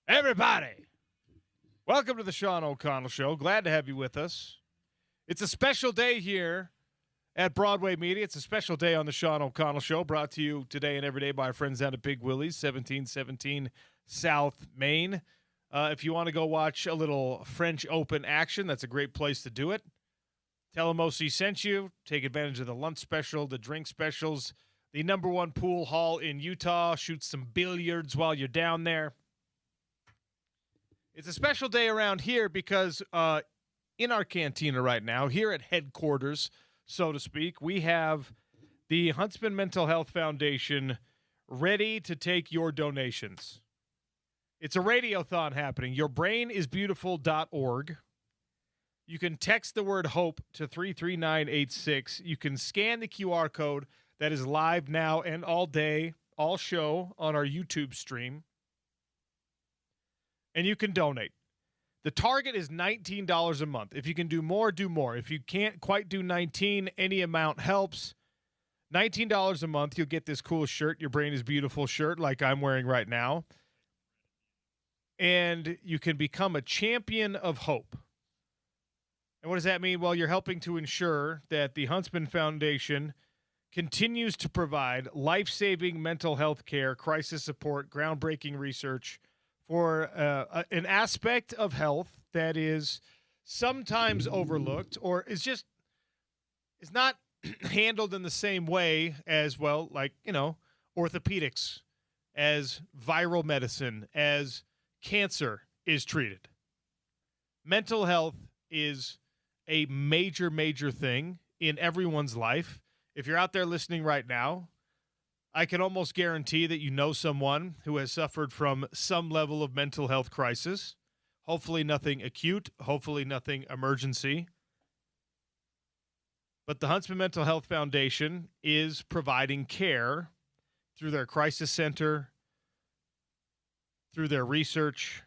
Everybody, welcome to the Sean O'Connell Show. Glad to have you with us. It's a special day here at Broadway Media. It's a special day on the Sean O'Connell Show, brought to you today and every day by our friends down at Big Willie's, 1717 South Main. If you want to go watch a little French Open action, that's a great place to do it. Tell them OC sent you. Take advantage of the lunch special, the drink specials, the number one pool hall in Utah. Shoot some billiards while you're down there. It's a special day around here because in our cantina right now, here at headquarters, so to speak, we have the Huntsman Mental Health Foundation ready to take your donations. It's a radiothon happening. Yourbrainisbeautiful.org. You can text the word HOPE to 33986. You can scan the QR code that is live now and all day, all show on our YouTube stream. And you can donate. The target is $19 a month. If you can do more, do more. If you can't quite do $19, any amount helps. $19 a month, you'll get this cool shirt, Your Brain is Beautiful shirt, like I'm wearing right now. And you can become a champion of hope. And what does that mean? Well, you're helping to ensure that the Huntsman Foundation continues to provide life-saving mental health care, crisis support, groundbreaking research, for an aspect of health that is sometimes overlooked or is not handled in the same way as, well, like, orthopedics, as viral medicine, as cancer is treated. Mental health is a major, major thing in everyone's life. If you're out there listening right now, I can almost guarantee that you know someone who has suffered from some level of mental health crisis. Hopefully nothing acute, hopefully nothing emergency. But the Huntsman Mental Health Foundation is providing care through their crisis center, through their research,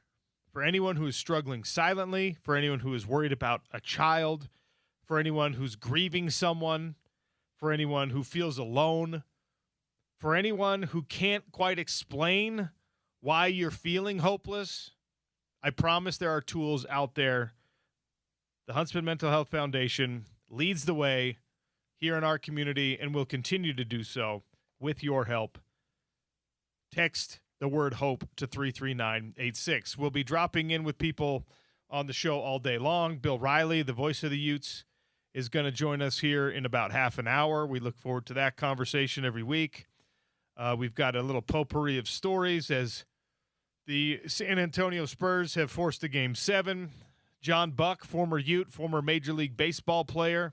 for anyone who is struggling silently, for anyone who is worried about a child, for anyone who's grieving someone, for anyone who feels alone, for anyone who can't quite explain why you're feeling hopeless. I promise there are tools out there. The Huntsman Mental Health Foundation leads the way here in our community and will continue to do so with your help. Text the word HOPE to 33986. We'll be dropping in with people on the show all day long. Bill Riley, the voice of the Utes, is going to join us here in about half an hour. We look forward to that conversation every week. We've got a little potpourri of stories as the San Antonio Spurs have forced a Game 7. John Buck, former Ute, former Major League Baseball player,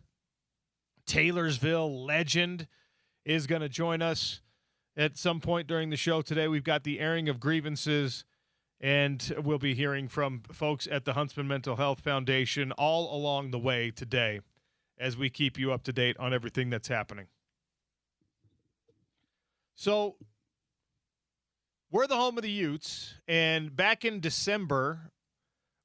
Taylorsville legend, is going to join us at some point during the show today. We've got the airing of grievances, and we'll be hearing from folks at the Huntsman Mental Health Foundation all along the way today as we keep you up to date on everything that's happening. So we're the home of the Utes, and back in December,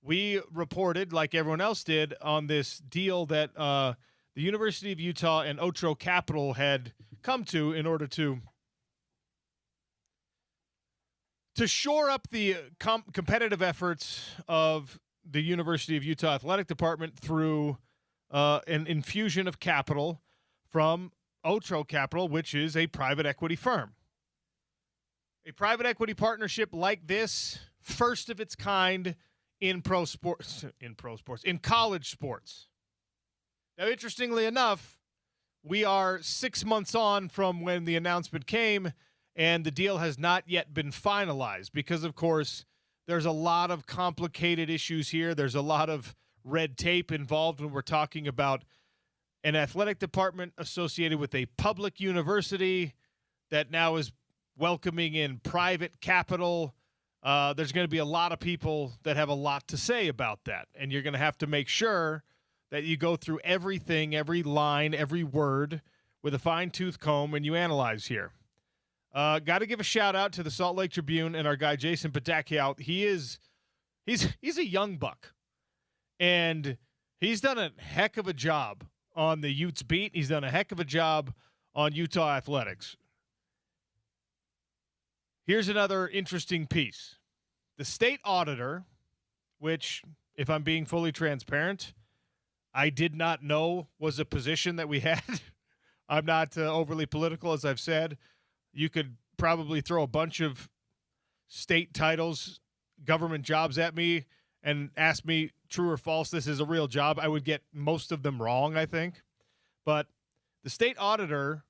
we reported, like everyone else did, on this deal that the University of Utah and Otro Capital had come to in order to shore up the competitive efforts of the University of Utah Athletic Department through an infusion of capital from Otro Capital, which is a private equity firm. A private equity partnership like this, first of its kind in college sports. Now, interestingly enough, we are 6 months on from when the announcement came, and the deal has not yet been finalized because, of course, there's a lot of complicated issues here. There's a lot of red tape involved when we're talking about an athletic department associated with a public university that now is welcoming in private capital. There's going to be a lot of people that have a lot to say about that, and you're going to have to make sure that you go through everything, every line, every word with a fine-tooth comb and you analyze here. Got to give a shout-out to the Salt Lake Tribune and our guy Jason Patakiao. He's a young buck, and he's done a heck of a job on the Utes beat. He's done a heck of a job on Utah athletics. Here's another interesting piece. The state auditor, which, if I'm being fully transparent, I did not know was a position that we had. I'm not overly political, as I've said. You could probably throw a bunch of state titles, government jobs at me and ask me true or false this is a real job. I would get most of them wrong, I think. But the state auditor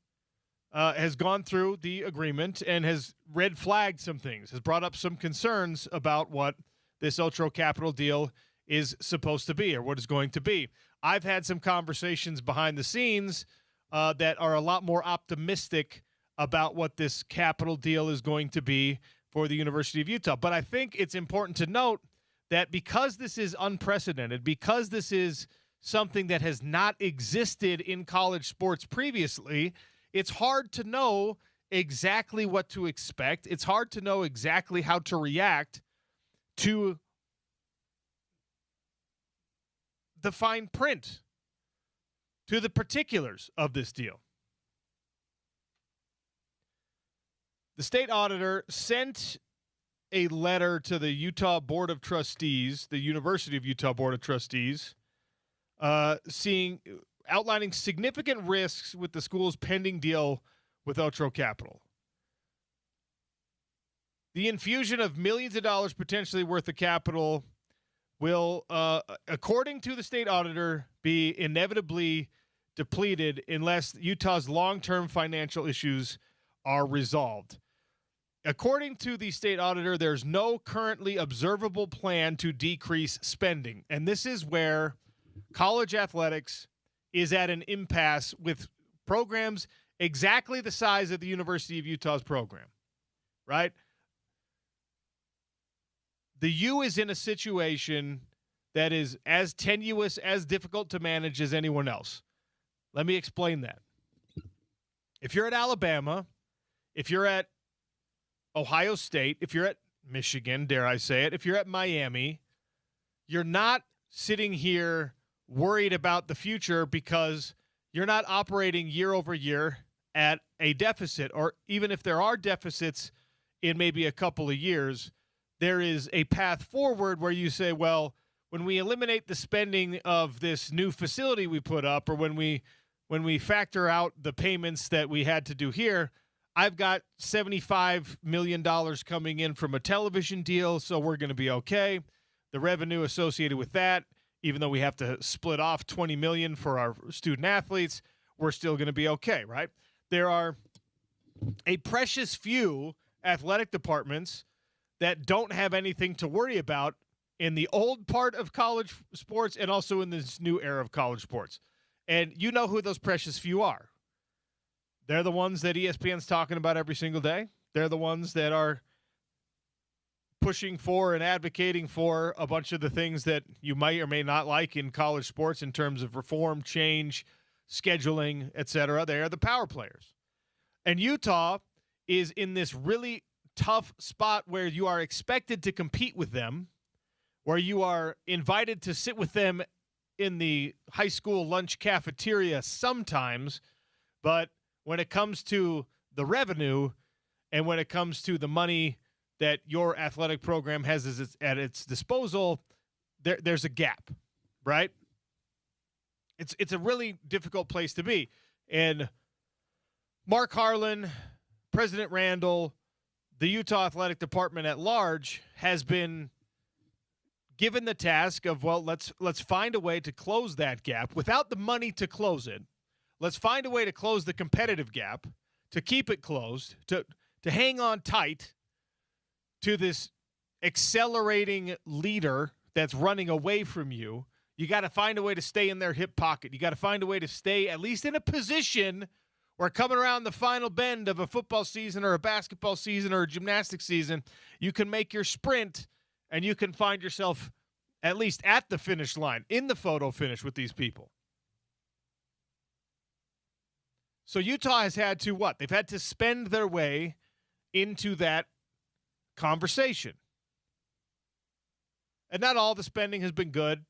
has gone through the agreement and has red flagged some things, has brought up some concerns about what this Otro Capital deal is supposed to be or what is going to be. I've had some conversations behind the scenes that are a lot more optimistic about what this capital deal is going to be for the University of Utah. But I think it's important to note that because this is unprecedented, because this is something that has not existed in college sports previously, it's hard to know exactly what to expect. It's hard to know exactly how to react to the fine print, to the particulars of this deal. The state auditor sent a letter to the Utah Board of Trustees, the University of Utah Board of Trustees, outlining significant risks with the school's pending deal with Otro Capital. The infusion of millions of dollars potentially worth of capital will, according to the state auditor, be inevitably depleted unless Utah's long-term financial issues are resolved. According to the state auditor, there's no currently observable plan to decrease spending. And this is where college athletics is at an impasse with programs exactly the size of the University of Utah's program, right? The U is in a situation that is as tenuous, as difficult to manage as anyone else. Let me explain that. If you're at Alabama, if you're at Ohio State, if you're at Michigan, dare I say it, if you're at Miami, you're not sitting here worried about the future because you're not operating year over year at a deficit, or even if there are deficits in maybe a couple of years, there is a path forward where you say, well, when we eliminate the spending of this new facility we put up, or when we factor out the payments that we had to do here, I've got $75 million coming in from a television deal, so we're going to be okay. The revenue associated with that, even though we have to split off $20 million for our student athletes, we're still going to be okay, right? There are a precious few athletic departments that don't have anything to worry about in the old part of college sports and also in this new era of college sports. And you know who those precious few are. They're the ones that ESPN's talking about every single day. They're the ones that are pushing for and advocating for a bunch of the things that you might or may not like in college sports in terms of reform, change, scheduling, etc. They are the power players. And Utah is in this really tough spot where you are expected to compete with them, where you are invited to sit with them in the high school lunch cafeteria sometimes, but when it comes to the revenue and when it comes to the money that your athletic program has at its disposal, there's a gap, right? It's a really difficult place to be. And Mark Harlan, President Randall, the Utah Athletic Department at large has been given the task of, well, let's find a way to close that gap without the money to close it. Let's find a way to close the competitive gap, to keep it closed, to hang on tight to this accelerating leader that's running away from you. You got to find a way to stay in their hip pocket. You got to find a way to stay at least in a position where coming around the final bend of a football season or a basketball season or a gymnastics season, you can make your sprint and you can find yourself at least at the finish line, in the photo finish with these people. So Utah has had to what? They've had to spend their way into that conversation. And not all the spending has been good.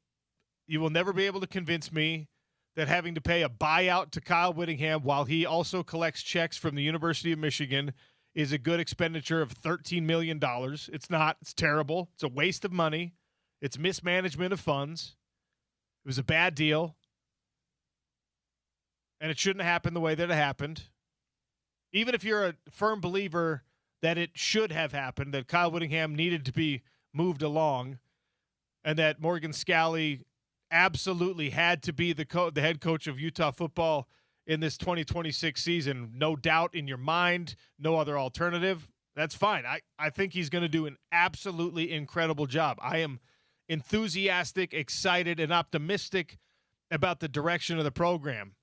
You will never be able to convince me that having to pay a buyout to Kyle Whittingham while he also collects checks from the University of Michigan is a good expenditure of $13 million. It's not. It's terrible. It's a waste of money. It's mismanagement of funds. It was a bad deal. And it shouldn't have happened the way that it happened. Even if you're a firm believer that it should have happened, that Kyle Whittingham needed to be moved along, and that Morgan Scalley absolutely had to be the head coach of Utah football in this 2026 season, no doubt in your mind, no other alternative, that's fine. I think he's going to do an absolutely incredible job. I am enthusiastic, excited, and optimistic about the direction of the program.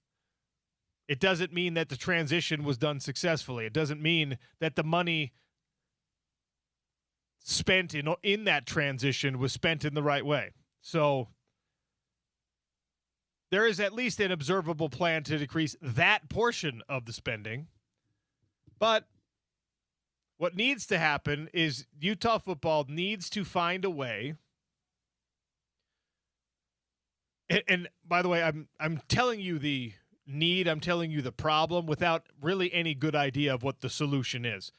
It doesn't mean that the transition was done successfully. It doesn't mean that the money spent in that transition was spent in the right way. So there is at least an observable plan to decrease that portion of the spending. But what needs to happen is Utah football needs to find a way. And by the way, I'm telling you the need, I'm telling you the problem without really any good idea of what the solution is.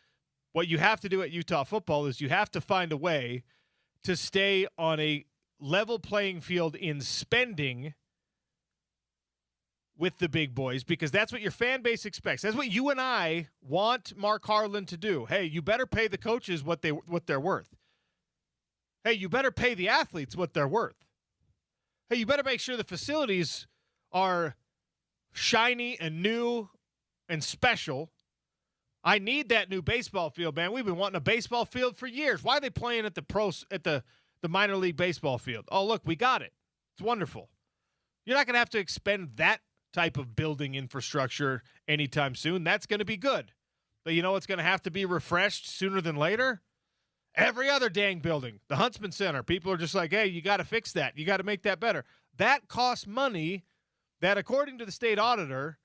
What you have to do at Utah football is you have to find a way to stay on a level playing field in spending with the big boys, because that's what your fan base expects. That's what you and I want Mark Harlan to do. Hey, you better pay the coaches what they're worth. Hey, you better pay the athletes what they're worth. Hey, you better make sure the facilities are shiny and new and special. I need that new baseball field, man. We've been wanting a baseball field for years. Why are they playing at the minor league baseball field? Oh, look, we got it. It's wonderful. You're not going to have to expend that type of building infrastructure anytime soon. That's going to be good. But you know what's going to have to be refreshed sooner than later? Every other dang building. The Huntsman Center. People are just like, hey, you got to fix that. You got to make that better. That costs money that, according to the state auditor,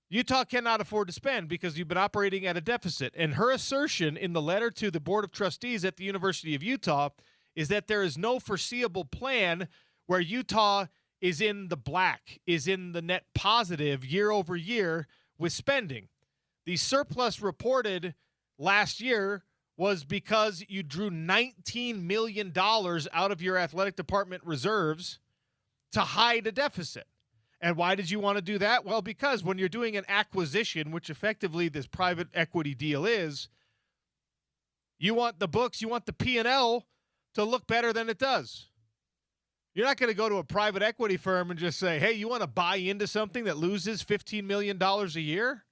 Utah cannot afford to spend because you've been operating at a deficit. And her assertion in the letter to the Board of Trustees at the University of Utah is that there is no foreseeable plan where Utah is in the black, is in the net positive year over year with spending. The surplus reported last year was because you drew $19 million out of your athletic department reserves to hide a deficit. And why did you want to do that? Well, because when you're doing an acquisition, which effectively this private equity deal is, you want the books, you want the P&L to look better than it does. You're not going to go to a private equity firm and just say, hey, you want to buy into something that loses $15 million a year?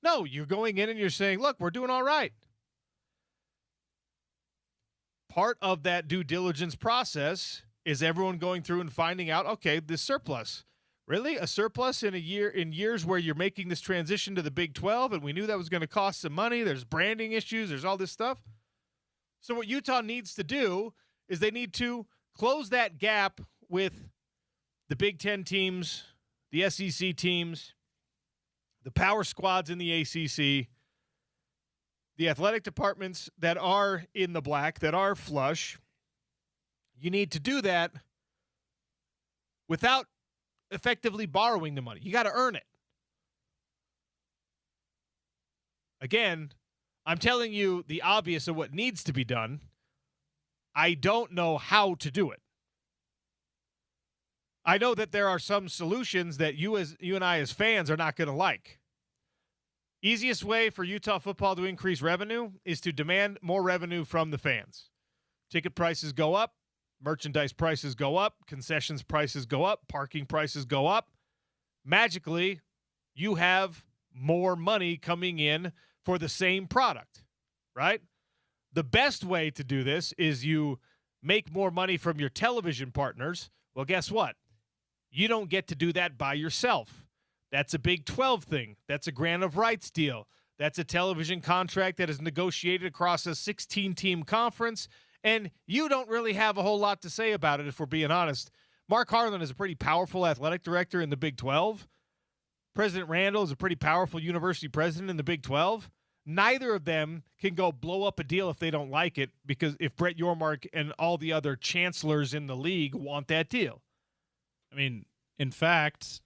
No, you're going in and you're saying, look, we're doing all right. Part of that due diligence process is everyone going through and finding out, okay, this surplus. Really? A surplus in years where you're making this transition to the Big 12, and we knew that was going to cost some money. There's branding issues. There's all this stuff. So what Utah needs to do is they need to close that gap with the Big 10 teams, the SEC teams, the power squads in the ACC, the athletic departments that are in the black, that are flush. You need to do that without effectively borrowing the money. You got to earn it. Again, I'm telling you the obvious of what needs to be done. I don't know how to do it. I know that there are some solutions that you and I as fans are not going to like. Easiest way for Utah football to increase revenue is to demand more revenue from the fans. Ticket prices go up, merchandise prices go up, concessions prices go up, parking prices go up. Magically, you have more money coming in for the same product, right? The best way to do this is you make more money from your television partners. Well, guess what? You don't get to do that by yourself. That's a Big 12 thing. That's a grant of rights deal. That's a television contract that is negotiated across a 16-team conference, and you don't really have a whole lot to say about it, if we're being honest. Mark Harlan is a pretty powerful athletic director in the Big 12. President Randall is a pretty powerful university president in the Big 12. Neither of them can go blow up a deal if they don't like it, because if Brett Yormark and all the other chancellors in the league want that deal. I mean, in fact,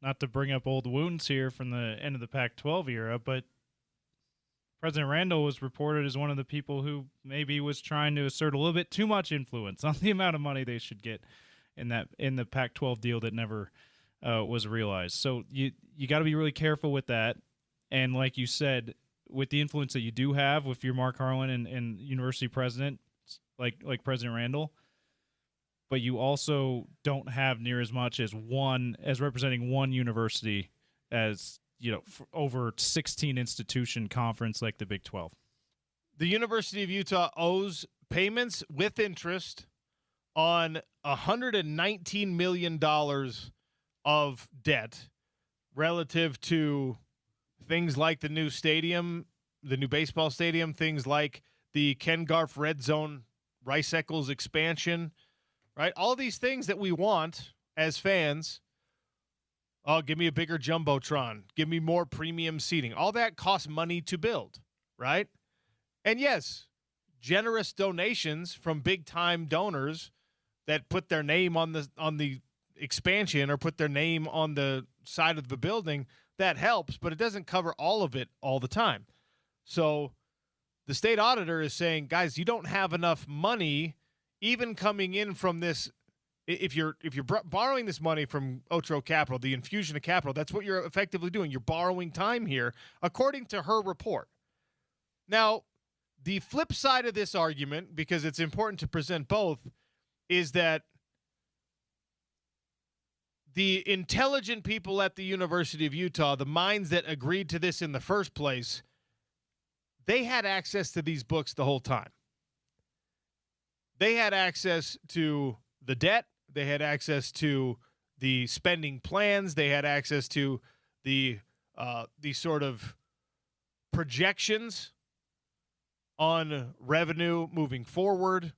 not to bring up old wounds here from the end of the Pac-12 era, but President Randall was reported as one of the people who maybe was trying to assert a little bit too much influence on the amount of money they should get in the Pac-12 deal that never was realized. So you got to be really careful with that. And like you said, with the influence that you do have with your Mark Harlan and university president, like President Randall, but you also don't have near as much as representing one university as, over 16 institution conference like the Big 12. The University of Utah owes payments with interest on $119 million of debt relative to things like the new stadium, the new baseball stadium, things like the Ken Garff Red Zone Rice Eccles expansion, right? All these things that we want as fans. Oh, give me a bigger Jumbotron. Give me more premium seating. All that costs money to build, right? And yes, generous donations from big-time donors that put their name on the expansion or put their name on the side of the building, that helps, but it doesn't cover all of it all the time. So the state auditor is saying, guys, you don't have enough money even coming in from this. If you're borrowing this money from Otro Capital, the infusion of capital, that's what you're effectively doing. You're borrowing time here, according to her report. Now, the flip side of this argument, because it's important to present both, is that the intelligent people at the University of Utah, the minds that agreed to this in the first place, they had access to these books the whole time. They had access to the debt. They had access to the spending plans. They had access to the sort of projections on revenue moving forward.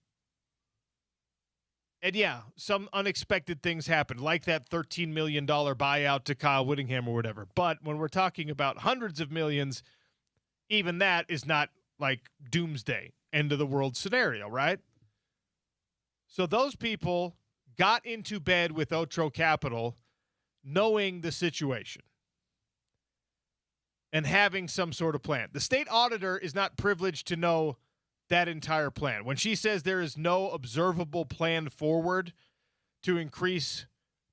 And yeah, some unexpected things happened, like that $13 million buyout to Kyle Whittingham or whatever. But when we're talking about hundreds of millions, even that is not like doomsday, end of the world scenario, right? So those people got into bed with Otro Capital knowing the situation and having some sort of plan. The state auditor is not privileged to know that entire plan. When she says there is no observable plan forward to increase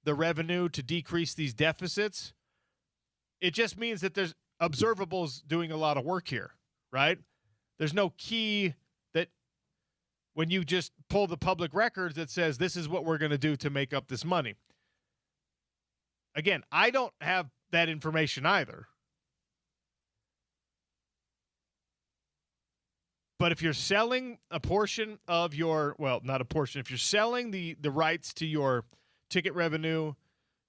the revenue, to decrease these deficits, it just means that there's observables doing a lot of work here, right? There's no key that when you just pull the public records that says this is what we're going to do to make up this money. Again, I don't have that information either. But if you're selling a portion of your, well, not a portion, if you're selling the rights to your ticket revenue,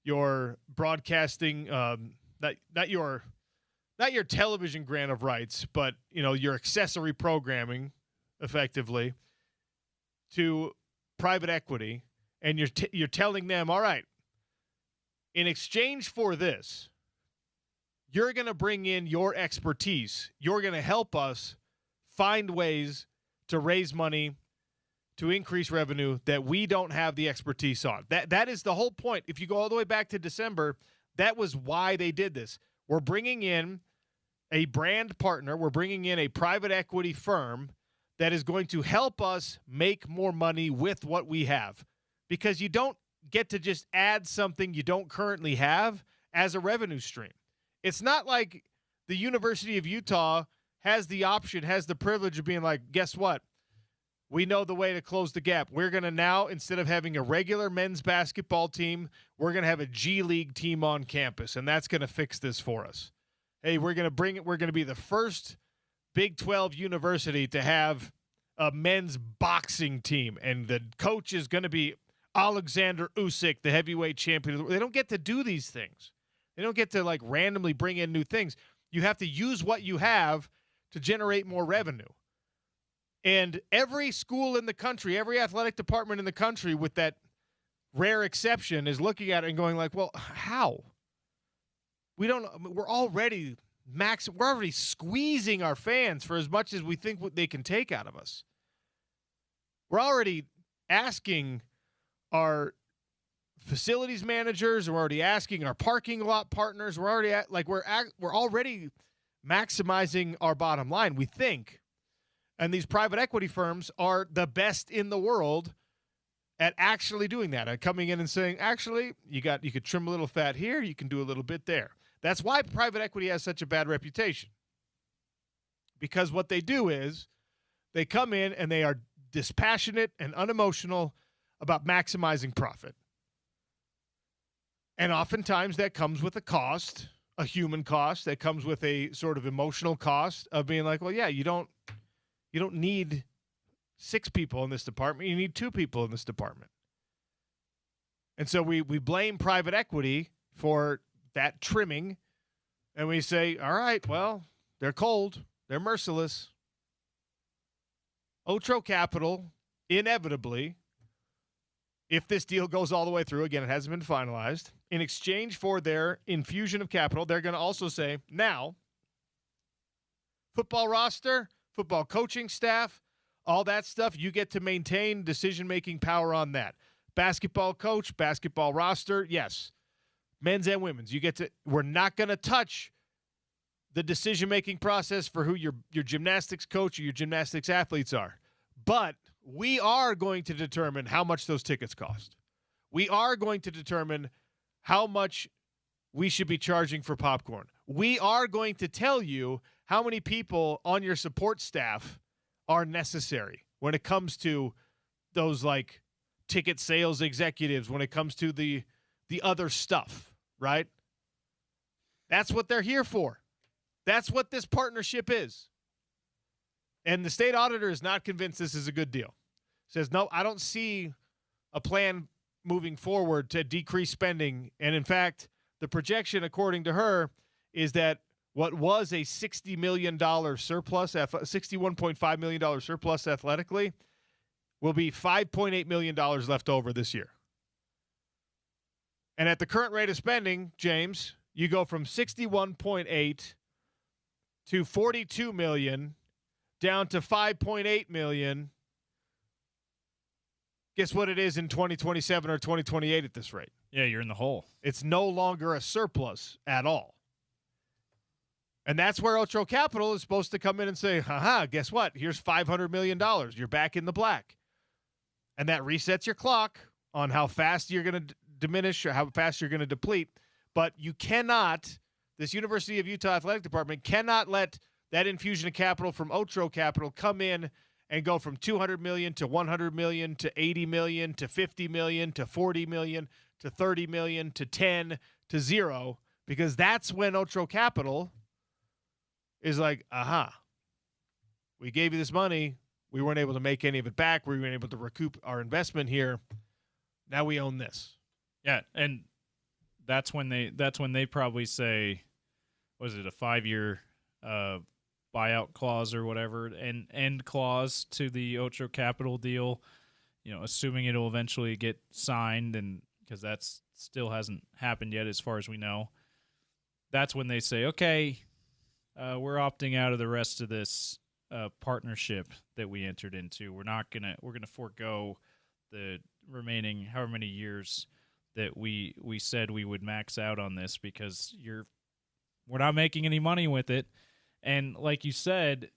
your broadcasting, not your television grant of rights, but your accessory programming, effectively, to private equity, and you're telling them, all right, in exchange for this, you're going to bring in your expertise. You're going to help us find ways to raise money to increase revenue that we don't have the expertise on. That is the whole point. If you go all the way back to December, that was why they did this. We're bringing in a brand partner. We're bringing in a private equity firm that is going to help us make more money with what we have, because you don't get to just add something you don't currently have as a revenue stream. It's not like the University of Utah has the option, has the privilege of being like, guess what? We know the way to close the gap. We're going to now, instead of having a regular men's basketball team, we're going to have a G League team on campus, and that's going to fix this for us. Hey, we're going to be the first Big 12 university to have a men's boxing team, and the coach is going to be Alexander Usyk, the heavyweight champion. They don't get to do these things. They don't get to like randomly bring in new things. You have to use what you have to generate more revenue. And every school in the country, every athletic department in the country, with that rare exception, is looking at it and going like, well, how? We're already squeezing our fans for as much as we think what they can take out of us. We're already asking our facilities managers, we're already asking our parking lot partners, we're already maximizing our bottom line, we think. And these private equity firms are the best in the world at actually doing that, at coming in and saying, actually, you could trim a little fat here, you can do a little bit there. That's why private equity has such a bad reputation. Because what they do is they come in and they are dispassionate and unemotional about maximizing profit. And oftentimes that comes with a cost, a human cost, that comes with a sort of emotional cost of being like, well, yeah, you don't need 6 people in this department. You need 2 people in this department. And so we blame private equity for that trimming, and we say, all right, well, they're cold. They're merciless. Otro Capital, inevitably, if this deal goes all the way through, again, it hasn't been finalized, in exchange for their infusion of capital, they're going to also say, now, football roster, football coaching staff, all that stuff, you get to maintain decision-making power on that. Basketball coach, basketball roster, yes. Men's and women's, we're not going to touch the decision-making process for who your gymnastics coach or your gymnastics athletes are. But we are going to determine how much those tickets cost. We are going to determine how much we should be charging for popcorn. We are going to tell you how many people on your support staff are necessary when it comes to those like ticket sales executives, when it comes to the other stuff, right? That's what they're here for. That's what this partnership is. And the state auditor is not convinced this is a good deal. Says, no, I don't see a plan moving forward to decrease spending. And in fact, the projection, according to her, is that what was a $60 million surplus, $61.5 million surplus athletically, will be $5.8 million left over this year. And at the current rate of spending, James, you go from 61.8 to 42 million down to 5.8 million. Guess what it is in 2027 or 2028 at this rate? Yeah, you're in the hole. It's no longer a surplus at all. And that's where Otro Capital is supposed to come in and say, haha, guess what? Here's $500 million. You're back in the black. And that resets your clock on how fast you're going to diminish or how fast you're going to deplete. But you cannot, this University of Utah Athletic Department cannot let that infusion of capital from Otro Capital come in and go from $200 million to $100 million to $80 million to $50 million to $40 million to $30 million to 10 to 0, because that's when Otro Capital is like, aha, we gave you this money. We weren't able to make any of it back. We weren't able to recoup our investment here. Now we own this. Yeah, and that's when they probably say, was it a 5-year buyout clause or whatever, an end clause to the Otro Capital deal, assuming it'll eventually get signed, and because that's still hasn't happened yet as far as we know. That's when they say, okay, we're opting out of the rest of this partnership that we entered into. We're gonna forego the remaining however many years that we said we would max out on this, because we're not making any money with it. And like you said,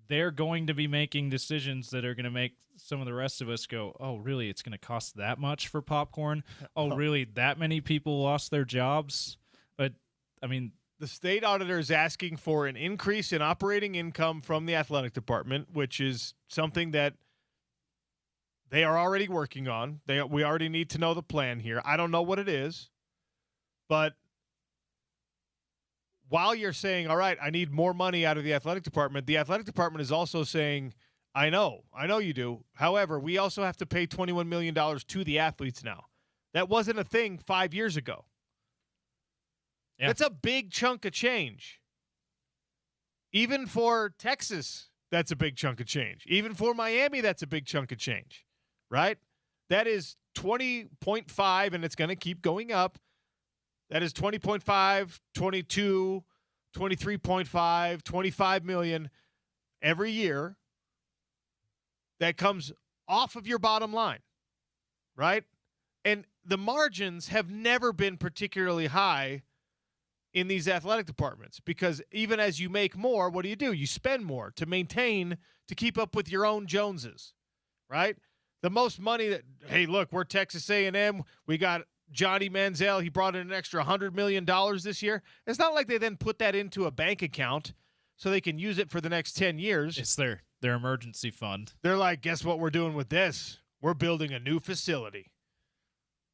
they're going to be making decisions that are going to make some of the rest of us go, oh, really? It's going to cost that much for popcorn? Oh, really? That many people lost their jobs? But, I mean, the state auditor is asking for an increase in operating income from the athletic department, which is something that they are already working on. We already need to know the plan here. I don't know what it is, but while you're saying, all right, I need more money out of the athletic department is also saying, I know you do. However, we also have to pay $21 million to the athletes now. That wasn't a thing 5 years ago. Yeah. That's a big chunk of change. Even for Texas, that's a big chunk of change. Even for Miami, that's a big chunk of change, right? That is 20.5, and it's going to keep going up. That is 20.5, 22, 23.5, 25 million every year that comes off of your bottom line, right? And the margins have never been particularly high in these athletic departments, because even as you make more, what do? You spend more to maintain, to keep up with your own Joneses, right? The most money that, hey, look, we're Texas A&M. We got Johnny Manziel. He brought in an extra $100 million this year. It's not like they then put that into a bank account so they can use it for the next 10 years. It's their emergency fund. They're like, guess what we're doing with this? We're building a new facility.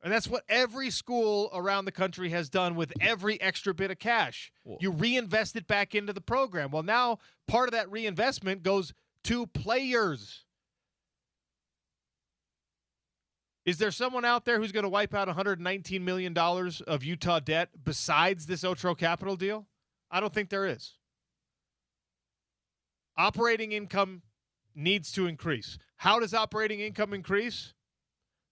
And that's what every school around the country has done with every extra bit of cash. You reinvest it back into the program. Well, now part of that reinvestment goes to players. Is there someone out there who's going to wipe out $119 million of Utah debt besides this Otro Capital deal? I don't think there is. Operating income needs to increase. How does operating income increase?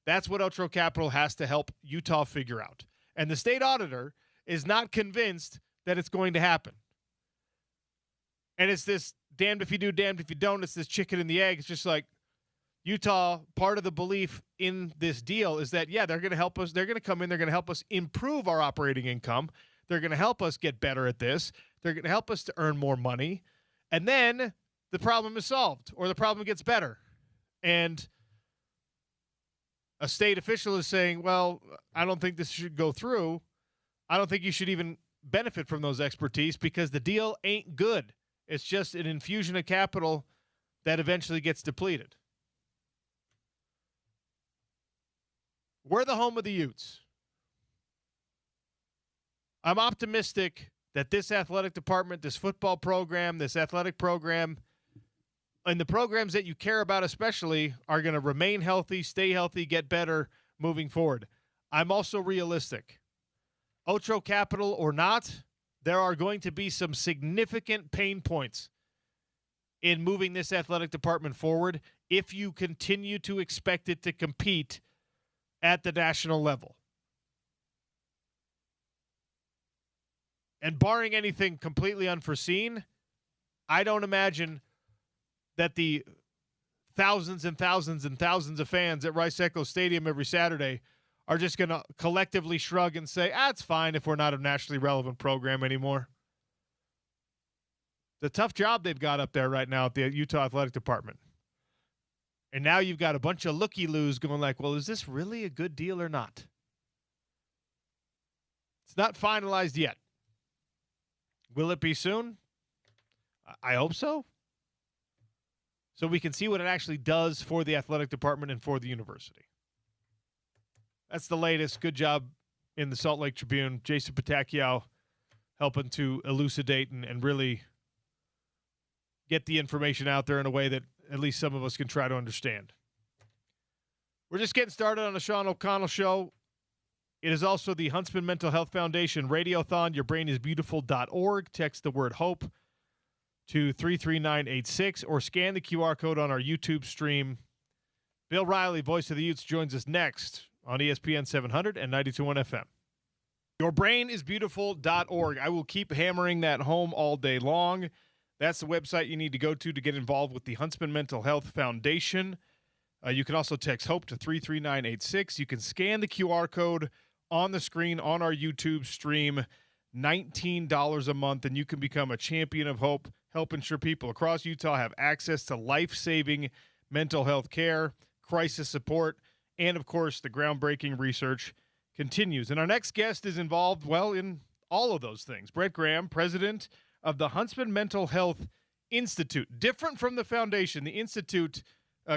That's what Otro Capital has to help Utah figure out. And the state auditor is not convinced that it's going to happen. And it's this damned if you do, damned if you don't. It's this chicken and the egg. It's just like Utah, part of the belief in this deal is that, yeah, they're going to help us. They're going to come in. They're going to help us improve our operating income. They're going to help us get better at this. They're going to help us to earn more money. And then the problem is solved, or the problem gets better. And a state official is saying, well, I don't think this should go through. I don't think you should even benefit from those expertise because the deal ain't good. It's just an infusion of capital that eventually gets depleted. We're the home of the Utes. I'm optimistic that this athletic department, this football program, this athletic program, and the programs that you care about especially are going to remain healthy, stay healthy, get better moving forward. I'm also realistic. Otro Capital or not, there are going to be some significant pain points in moving this athletic department forward if you continue to expect it to compete at the national level. And barring anything completely unforeseen, I don't imagine that the thousands and thousands and thousands of fans at Rice-Eccles Stadium every Saturday are just going to collectively shrug and say, it's fine if we're not a nationally relevant program anymore. The tough job they've got up there right now at the Utah Athletic Department. And now you've got a bunch of looky-loos going like, well, is this really a good deal or not? It's not finalized yet. Will it be soon? I hope so. So we can see what it actually does for the athletic department and for the university. That's the latest. Good job in the Salt Lake Tribune. Jason Patacchio helping to elucidate and really get the information out there in a way that at least some of us can try to understand. We're just getting started on the Sean O'Connell Show. It is also the Huntsman Mental Health Foundation Radiothon. YourBrainIsBeautiful.org. Text the word HOPE to 33986 or scan the QR code on our YouTube stream. Bill Riley, voice of the Utes, joins us next on ESPN 700 and 92.1 FM. YourBrainIsBeautiful.org. I will keep hammering that home all day long. That's the website you need to go to get involved with the Huntsman Mental Health Foundation. You can also text HOPE to 33986. You can scan the QR code on the screen on our YouTube stream, $19 a month, and you can become a champion of hope, help ensure people across Utah have access to life-saving mental health care, crisis support, and, of course, the groundbreaking research continues. And our next guest is involved, well, in all of those things. Brett Graham, president of the Huntsman Mental Health Institute. Different from the foundation, the Institute,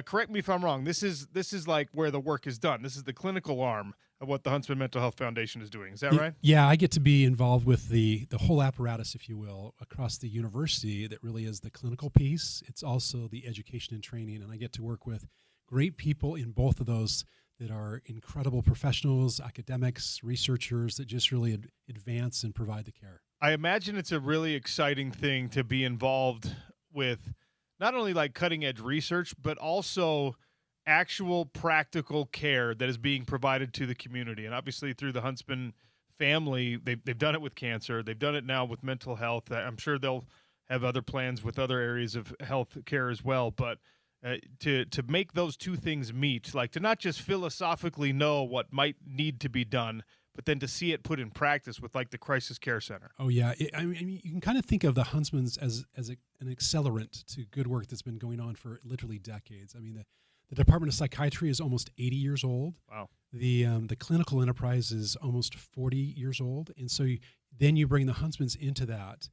correct me if I'm wrong, this is like where the work is done. This is the clinical arm of what the Huntsman Mental Health Foundation is doing. Is that right? Yeah, I get to be involved with the whole apparatus, if you will, across the university that really is the clinical piece. It's also the education and training, and I get to work with great people in both of those that are incredible professionals, academics, researchers that just really advance and provide the care. I imagine it's a really exciting thing to be involved with not only like cutting edge research, but also actual practical care that is being provided to the community. And obviously through the Huntsman family, they've done it with cancer. They've done it now with mental health. I'm sure they'll have other plans with other areas of health care as well. But to make those two things meet, like to not just philosophically know what might need to be done, but then to see it put in practice with like the crisis care center. Oh yeah, I mean, you can kind of think of the Huntsmans as an accelerant to good work that's been going on for literally decades. I mean, the Department of Psychiatry is almost 80 years old. Wow. The clinical enterprise is almost 40 years old, and so then you bring the Huntsmans into that,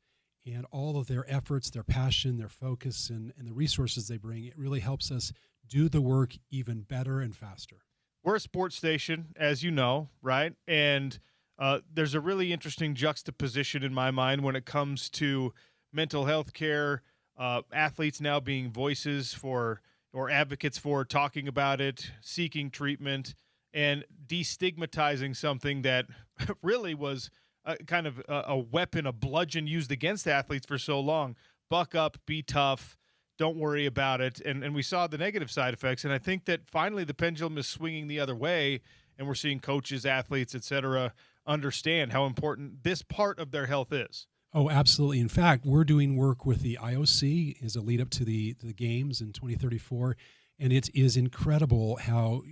and all of their efforts, their passion, their focus, and the resources they bring. It really helps us do the work even better and faster. We're a sports station, as you know, right? And there's a really interesting juxtaposition in my mind when it comes to mental health care, athletes now being voices for or advocates for talking about it, seeking treatment, and destigmatizing something that really was kind of a weapon, a bludgeon used against athletes for so long. Buck up, be tough, don't worry about it. And we saw the negative side effects. And I think that finally the pendulum is swinging the other way, and we're seeing coaches, athletes, et cetera, understand how important this part of their health is. Oh, absolutely. In fact, we're doing work with the IOC as a lead up to the games in 2034, and it is incredible how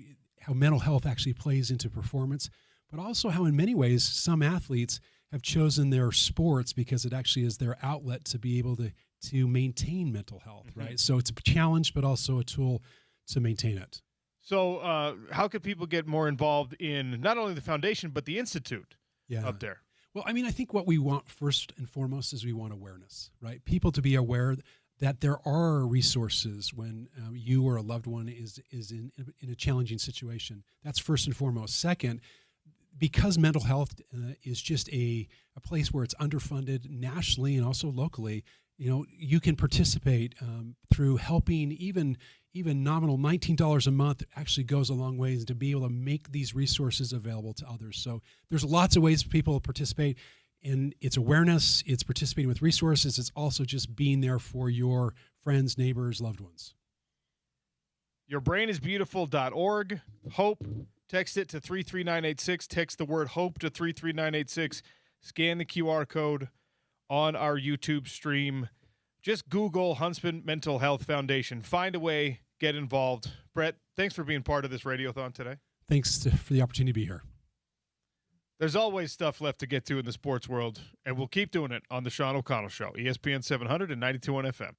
mental health actually plays into performance, but also how in many ways some athletes have chosen their sports because it actually is their outlet to be able to maintain mental health, right? So it's a challenge, but also a tool to maintain it. So how could people get more involved in not only the foundation, but the institute up there? Well, I mean, I think what we want first and foremost is we want awareness, right? People to be aware that there are resources when you or a loved one is in a challenging situation. That's first and foremost. Second, because mental health is just a place where it's underfunded nationally and also locally, you can participate through helping. Even nominal $19 a month actually goes a long ways to be able to make these resources available to others. So there's lots of ways people participate, and it's awareness, it's participating with resources, it's also just being there for your friends, neighbors, loved ones. Yourbrainisbeautiful.org. Hope. Text it to 33986. Text the word HOPE to 33986. Scan the QR code on our YouTube stream. Just Google Huntsman Mental Health Foundation. Find a way, get involved. Brett, thanks for being part of this Radiothon today. Thanks for the opportunity to be here. There's always stuff left to get to in the sports world, and we'll keep doing it on the Sean O'Connell Show, ESPN 700 and 92.1 FM.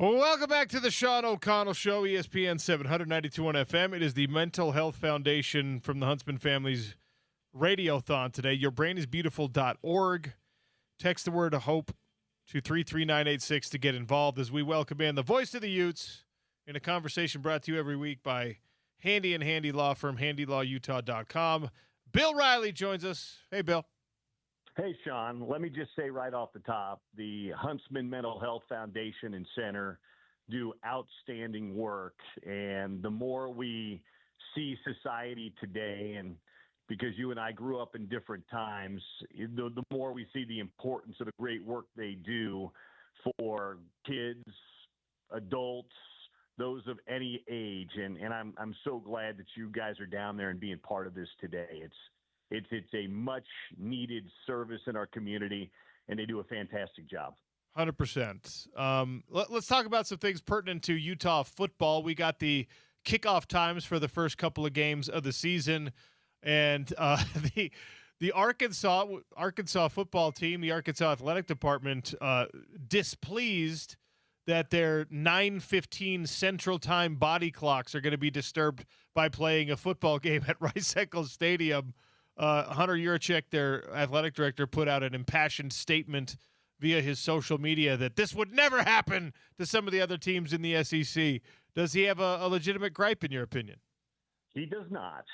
Welcome back to the Sean O'Connell Show, ESPN 792.1 FM. It is the Mental Health Foundation from the Huntsman Family's Radiothon today. Yourbrainisbeautiful.org. Text the word HOPE to 33986 to get involved as we welcome in the voice of the Utes in a conversation brought to you every week by Handy and Handy Law Firm, handylawutah.com. Bill Riley joins us. Hey, Bill. Hey, Sean, let me just say right off the top, the Huntsman Mental Health Foundation and Center do outstanding work. And the more we see society today, and because you and I grew up in different times, the more we see the importance of the great work they do for kids, adults, those of any age. And I'm so glad that you guys are down there and being part of this today. It's a much needed service in our community, and they do a fantastic job. 100%. Let's talk about some things pertinent to Utah football. We got the kickoff times for the first couple of games of the season, and the Arkansas football team, the Arkansas athletic department, displeased that their 9:15 Central Time body clocks are going to be disturbed by playing a football game at Rice-Eccles Stadium. Hunter Yurachek, their athletic director, put out an impassioned statement via his social media that this would never happen to some of the other teams in the SEC. Does he have a legitimate gripe, in your opinion? He does not.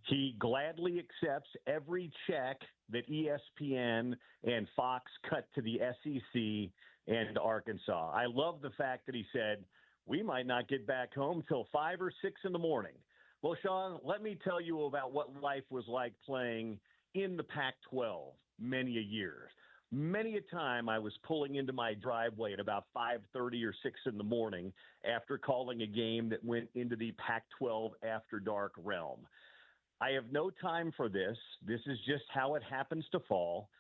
He gladly accepts every check that ESPN and Fox cut to the SEC and Arkansas. I love the fact that he said, we might not get back home till 5 or 6 in the morning. Well, Sean, let me tell you about what life was like playing in the Pac-12 many a year. Many a time I was pulling into my driveway at about 5:30 or 6 in the morning after calling a game that went into the Pac-12 after dark realm. I have no time for this. This is just how it happens to fall.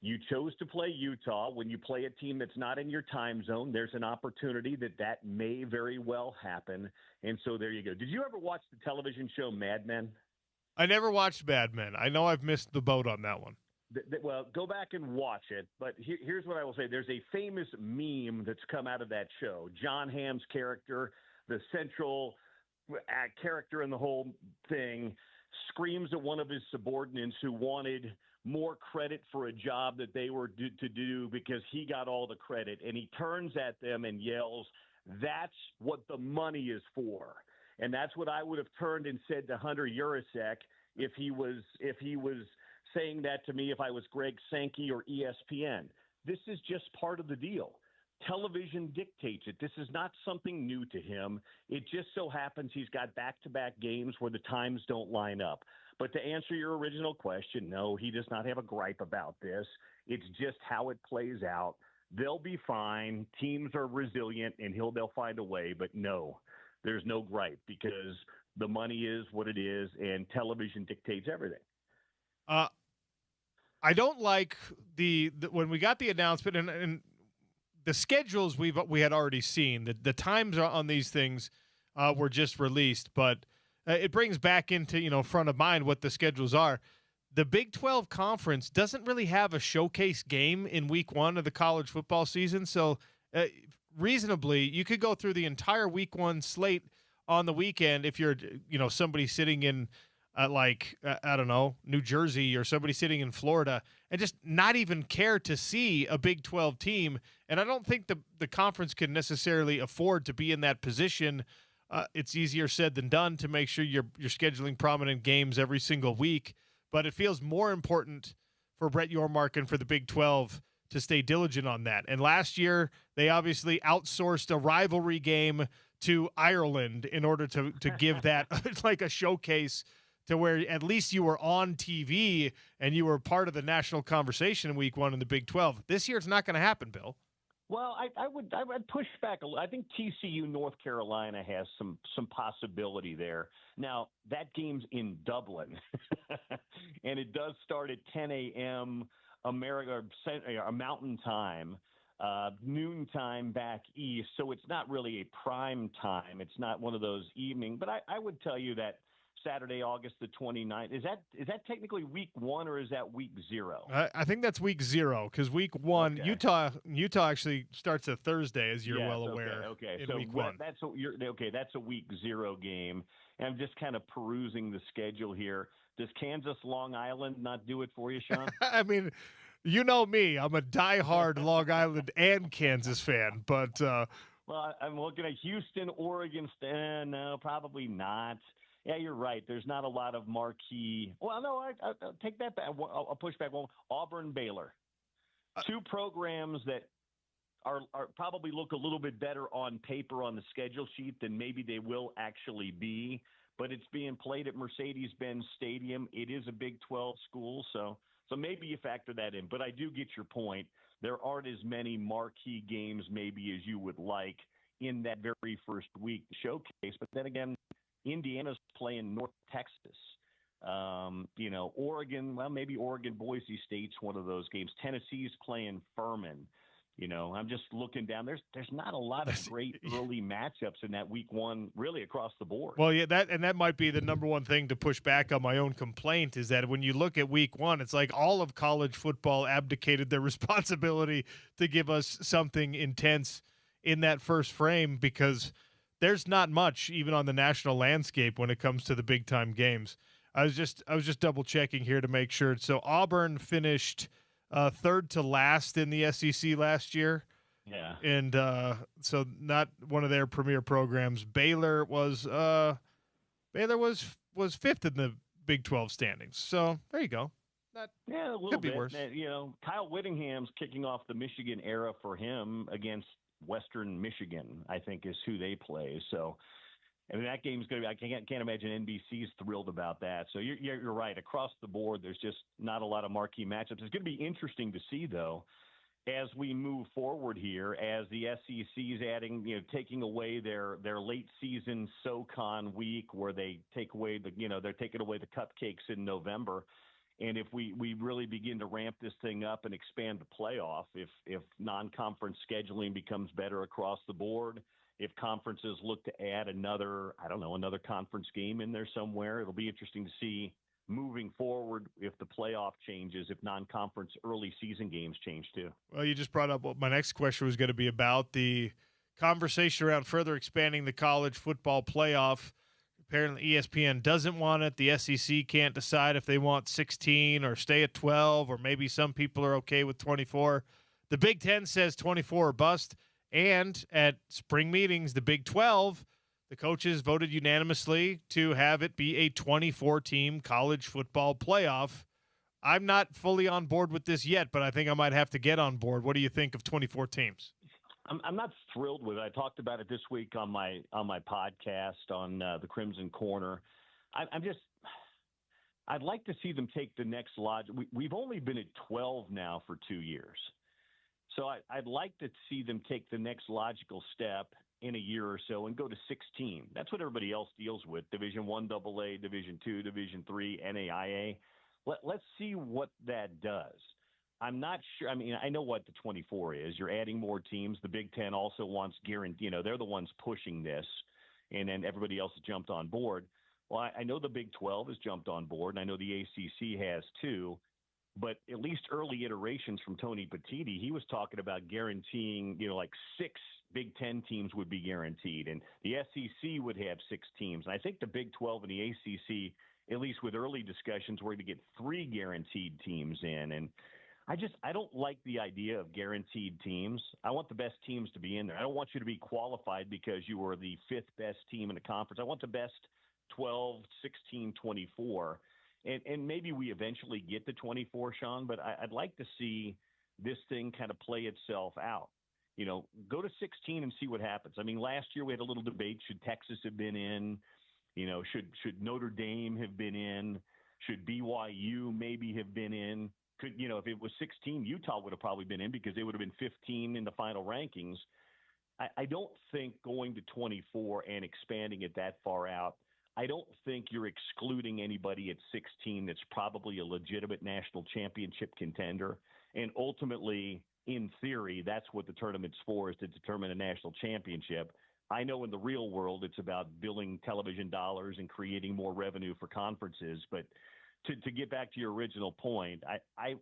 You chose to play Utah. When you play a team that's not in your time zone, there's an opportunity that may very well happen. And so there you go. Did you ever watch the television show Mad Men? I never watched Mad Men. I know I've missed the boat on that one. Well, go back and watch it. But here's what I will say. There's a famous meme that's come out of that show. John Hamm's character, the central character in the whole thing, screams at one of his subordinates who wanted more credit for a job that they were to do because he got all the credit. And he turns at them and yells, "That's what the money is for." And that's what I would have turned and said to Hunter Yurachek if he was saying that to me if I was Greg Sankey or ESPN. This is just part of the deal. Television dictates it. This is not something new to him. It just so happens he's got back-to-back games where the times don't line up. But to answer your original question, no, he does not have a gripe about this. It's just how it plays out. They'll be fine. Teams are resilient, and they'll find a way. But no, there's no gripe because the money is what it is, and television dictates everything. I don't like the when we got the announcement and the schedules we had already seen. The times on these things were just released, but it brings back into front of mind what the schedules are. The Big 12 Conference doesn't really have a showcase game in Week 1 of the college football season, so reasonably you could go through the entire Week 1 slate on the weekend if you're somebody sitting in I don't know, New Jersey or somebody sitting in Florida and just not even care to see a Big 12 team. And I don't think the conference can necessarily afford to be in that position. It's easier said than done to make sure you're scheduling prominent games every single week. But it feels more important for Brett Yormark and for the Big 12 to stay diligent on that. And last year, they obviously outsourced a rivalry game to Ireland in order to give that like a showcase to where at least you were on TV and you were part of the national conversation in Week 1 in the Big 12. This year, it's not going to happen, Bill. Well, I would push back a little. I think TCU North Carolina has some possibility there. Now, that game's in Dublin, and it does start at 10 a.m. Mountain Time, noon time back east. So it's not really a prime time. It's not one of those evening. But I would tell you that Saturday, August the 29th. Is that technically week 1 or is that week 0? I think that's week 0 because week 1, Okay. Utah actually starts a Thursday, as you're well aware. Okay. In So week 1. that's a week 0 game. And I'm just kind of perusing the schedule here. Does Kansas Long Island not do it for you, Sean? I mean, you know me. I'm a diehard Long Island and Kansas fan, but well, I'm looking at Houston, Oregon. No, probably not. Yeah, you're right. There's not a lot of marquee. Well, no, I'll take that back. I'll push back one. Auburn, Baylor, 2 programs that are probably look a little bit better on paper on the schedule sheet than maybe they will actually be. But it's being played at Mercedes-Benz Stadium. It is a Big 12 school, so maybe you factor that in. But I do get your point. There aren't as many marquee games maybe as you would like in that very first week showcase. But then again, Indiana's playing North Texas. Oregon, well, maybe Oregon, Boise State's one of those games. Tennessee's playing Furman. I'm just looking down. There's not a lot of great early matchups in that week 1, really across the board. Well, yeah, that might be the number one thing to push back on my own complaint is that when you look at week 1, it's like all of college football abdicated their responsibility to give us something intense in that first frame because there's not much even on the national landscape when it comes to the big time games. I was just double checking here to make sure. So Auburn finished 3rd to last in the SEC last year. Yeah. And so not one of their premier programs. Baylor was 5th in the Big 12 standings. So there you go. A little could be bit. worse. Kyle Whittingham's kicking off the Michigan era for him against Western Michigan, I think is who they play. So, that game's going to be, I can't imagine NBC's thrilled about that. So you're right. Across the board, there's just not a lot of marquee matchups. It's going to be interesting to see, though, as we move forward here, as the SEC's adding, taking away their late season SoCon week where they take away they're taking away the cupcakes in November. And if we really begin to ramp this thing up and expand the playoff, if non-conference scheduling becomes better across the board, if conferences look to add another conference game in there somewhere, it'll be interesting to see moving forward if the playoff changes, if non-conference early season games change too. Well, you just brought up what my next question was going to be about, the conversation around further expanding the college football playoff. Apparently ESPN doesn't want it. The SEC can't decide if they want 16 or stay at 12, or maybe some people are okay with 24. The Big Ten says 24 or bust. And at spring meetings, the Big 12, the coaches voted unanimously to have it be a 24-team college football playoff. I'm not fully on board with this yet, but I think I might have to get on board. What do you think of 24 teams? I'm not thrilled with it. I talked about it this week on my podcast on the Crimson Corner. I'd like to see them take the next lodge. We've only been at 12 now for 2 years. So I'd like to see them take the next logical step in a year or so and go to 16. That's what everybody else deals with: Division I AA, Division II, Division III, NAIA. Let's see what that does. I'm not sure. I mean, I know what the 24 is. You're adding more teams. The Big Ten also wants guarantee. They're the ones pushing this, and then everybody else has jumped on board. Well, I know the Big 12 has jumped on board, and I know the ACC has too. But at least early iterations from Tony Petitti, he was talking about guaranteeing, like 6 Big Ten teams would be guaranteed, and the SEC would have 6 teams. And I think the Big 12 and the ACC, at least with early discussions, were to get 3 guaranteed teams in. And I don't like the idea of guaranteed teams. I want the best teams to be in there. I don't want you to be qualified because you were the 5th best team in the conference. I want the best 12, 16, 24. And maybe we eventually get to 24, Sean, but I'd like to see this thing kind of play itself out. Go to 16 and see what happens. I mean, last year we had a little debate. Should Texas have been in? Should Notre Dame have been in? Should BYU maybe have been in? If it was 16, Utah would have probably been in because they would have been 15 in the final rankings. I don't think going to 24 and expanding it that far out, I don't think you're excluding anybody at 16 that's probably a legitimate national championship contender. And ultimately, in theory, that's what the tournament's for, is to determine a national championship. I know in the real world it's about billing television dollars and creating more revenue for conferences. But to get back to your original point, I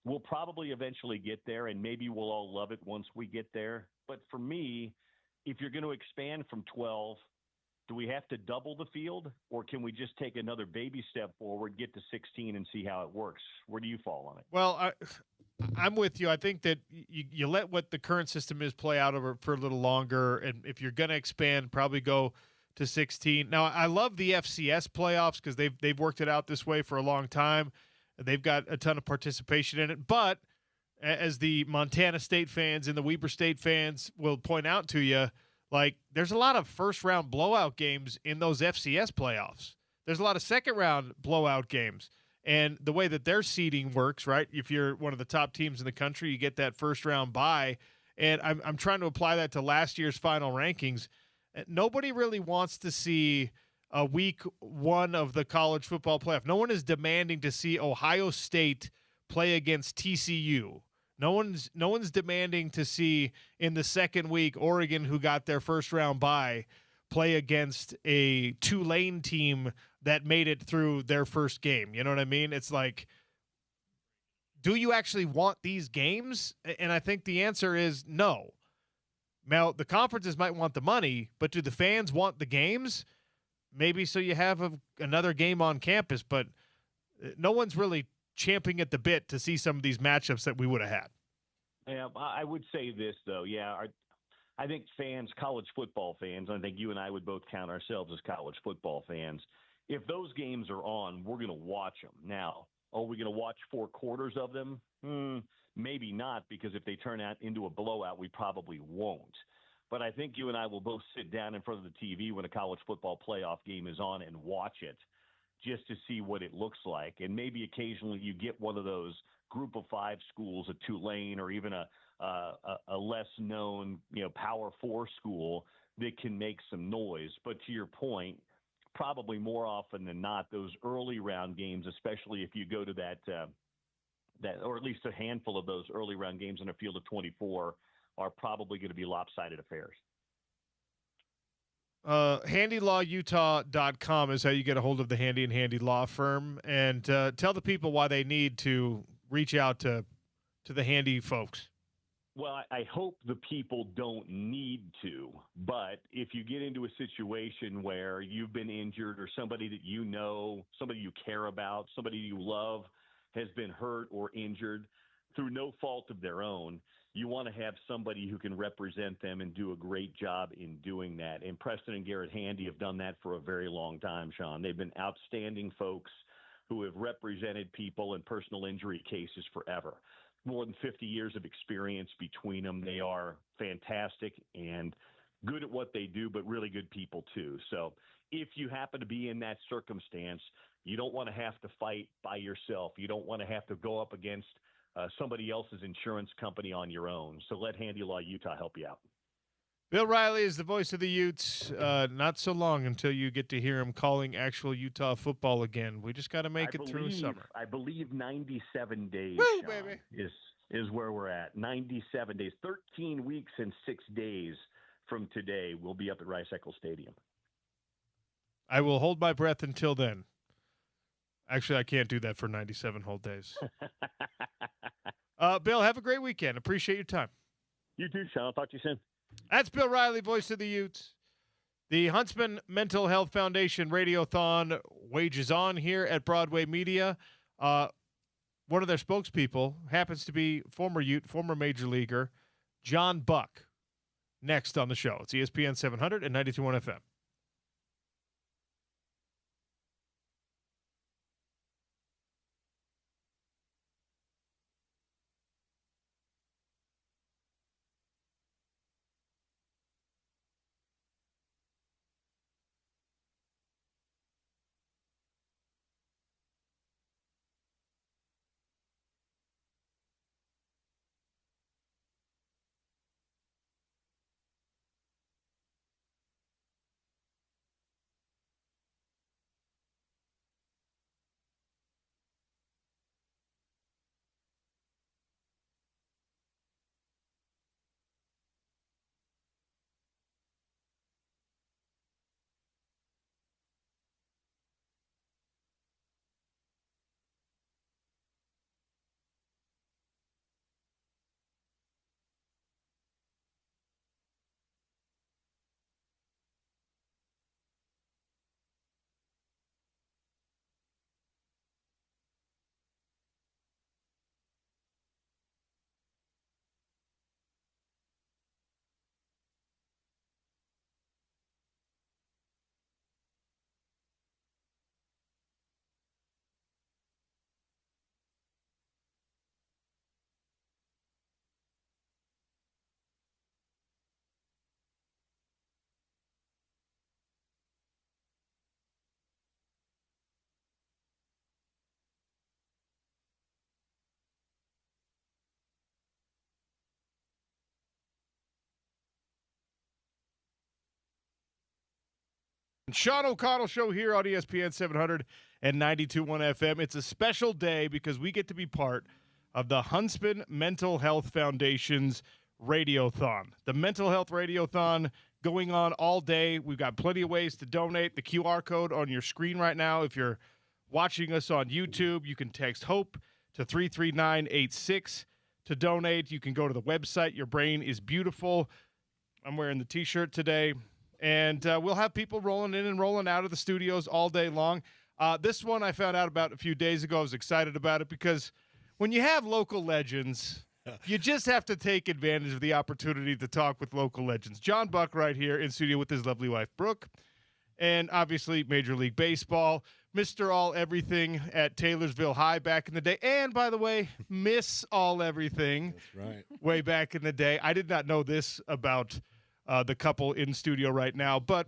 will probably eventually get there, and maybe we'll all love it once we get there. But for me, if you're going to expand from 12, do we have to double the field, or can we just take another baby step forward, get to 16, and see how it works? Where do you fall on it? Well, I'm with you. I think that you let what the current system is play out over for a little longer, and if you're going to expand, probably go to 16. Now, I love the FCS playoffs because they've worked it out this way for a long time. They've got a ton of participation in it, but as the Montana State fans and the Weber State fans will point out to you, like, there's a lot of first-round blowout games in those FCS playoffs. There's a lot of second-round blowout games. And the way that their seeding works, right, if you're one of the top teams in the country, you get that first-round bye. And I'm trying to apply that to last year's final rankings. Nobody really wants to see a week one of the college football playoff. No one is demanding to see Ohio State play against TCU. No one's demanding to see in the second week Oregon, who got their first round bye, play against a Tulane team that made it through their first game. You know what I mean? It's like, do you actually want these games? And I think the answer is no. Now, the conferences might want the money, but do the fans want the games? Maybe so you have another game on campus, but no one's really champing at the bit to see some of these matchups that we would have had. Yeah, I would say this, though. Yeah, I think fans, college football fans, I think you and I would both count ourselves as college football fans. If those games are on, we're going to watch them. Now, are we going to watch 4 quarters of them? Maybe not, because if they turn out into a blowout, we probably won't. But I think you and I will both sit down in front of the TV when a college football playoff game is on and watch it, just to see what it looks like. And maybe occasionally you get one of those group of 5 schools, a Tulane, or even a less known, Power 4 school that can make some noise. But to your point, probably more often than not, those early round games, especially if you go to that, or at least a handful of those early round games in a field of 24, are probably going to be lopsided affairs. HandyLawUtah.com is how you get a hold of the Handy and Handy Law Firm, and tell the people why they need to reach out to the Handy folks. Well, I hope the people don't need to, but if you get into a situation where you've been injured, or somebody that you know, somebody you care about, somebody you love has been hurt or injured through no fault of their own, you want to have somebody who can represent them and do a great job in doing that. And Preston and Garrett Handy have done that for a very long time, Sean. They've been outstanding folks who have represented people in personal injury cases forever. More than 50 years of experience between them. They are fantastic and good at what they do, but really good people too. So if you happen to be in that circumstance, you don't want to have to fight by yourself. You don't want to have to go up against somebody else's insurance company on your own. So let Handy Law Utah help you out. Bill Riley is the voice of the Utes. Not so long until you get to hear him calling actual Utah football again. We just got to make it through summer. I believe 97 days, Woo, Sean, baby. is where we're at. 97 days, 13 weeks and 6 days from today, we'll be up at Rice-Eccles Stadium. I will hold my breath until then. Actually, I can't do that for 97 whole days. Bill, have a great weekend. Appreciate your time. You too, Sean. I'll talk to you soon. That's Bill Riley, voice of the Utes. The Huntsman Mental Health Foundation Radiothon wages on here at Broadway Media. One of their spokespeople happens to be former Ute, former Major Leaguer, John Buck. Next on the show. It's ESPN 700 and 92.1 FM. Sean O'Connell Show here on ESPN 700 and 92.1 FM. It's a special day because we get to be part of the Huntsman Mental Health Foundation's Radiothon. The Mental Health Radiothon going on all day. We've got plenty of ways to donate. The QR code on your screen right now. If you're watching us on YouTube, you can text HOPE to 33986 to donate. You can go to the website. Your Brain is Beautiful. I'm wearing the T-shirt today. And we'll have people rolling in and rolling out of the studios all day long. This one I found out about a few days ago. I was excited about it because when you have local legends, you just have to take advantage of the opportunity to talk with local legends. John Buck right here in studio with his lovely wife, Brooke. And obviously Major League Baseball, Mr. All Everything at Taylorsville High back in the day. And, by the way, Miss All Everything. That's right. Way back in the day. I did not know this about the couple in studio right now, but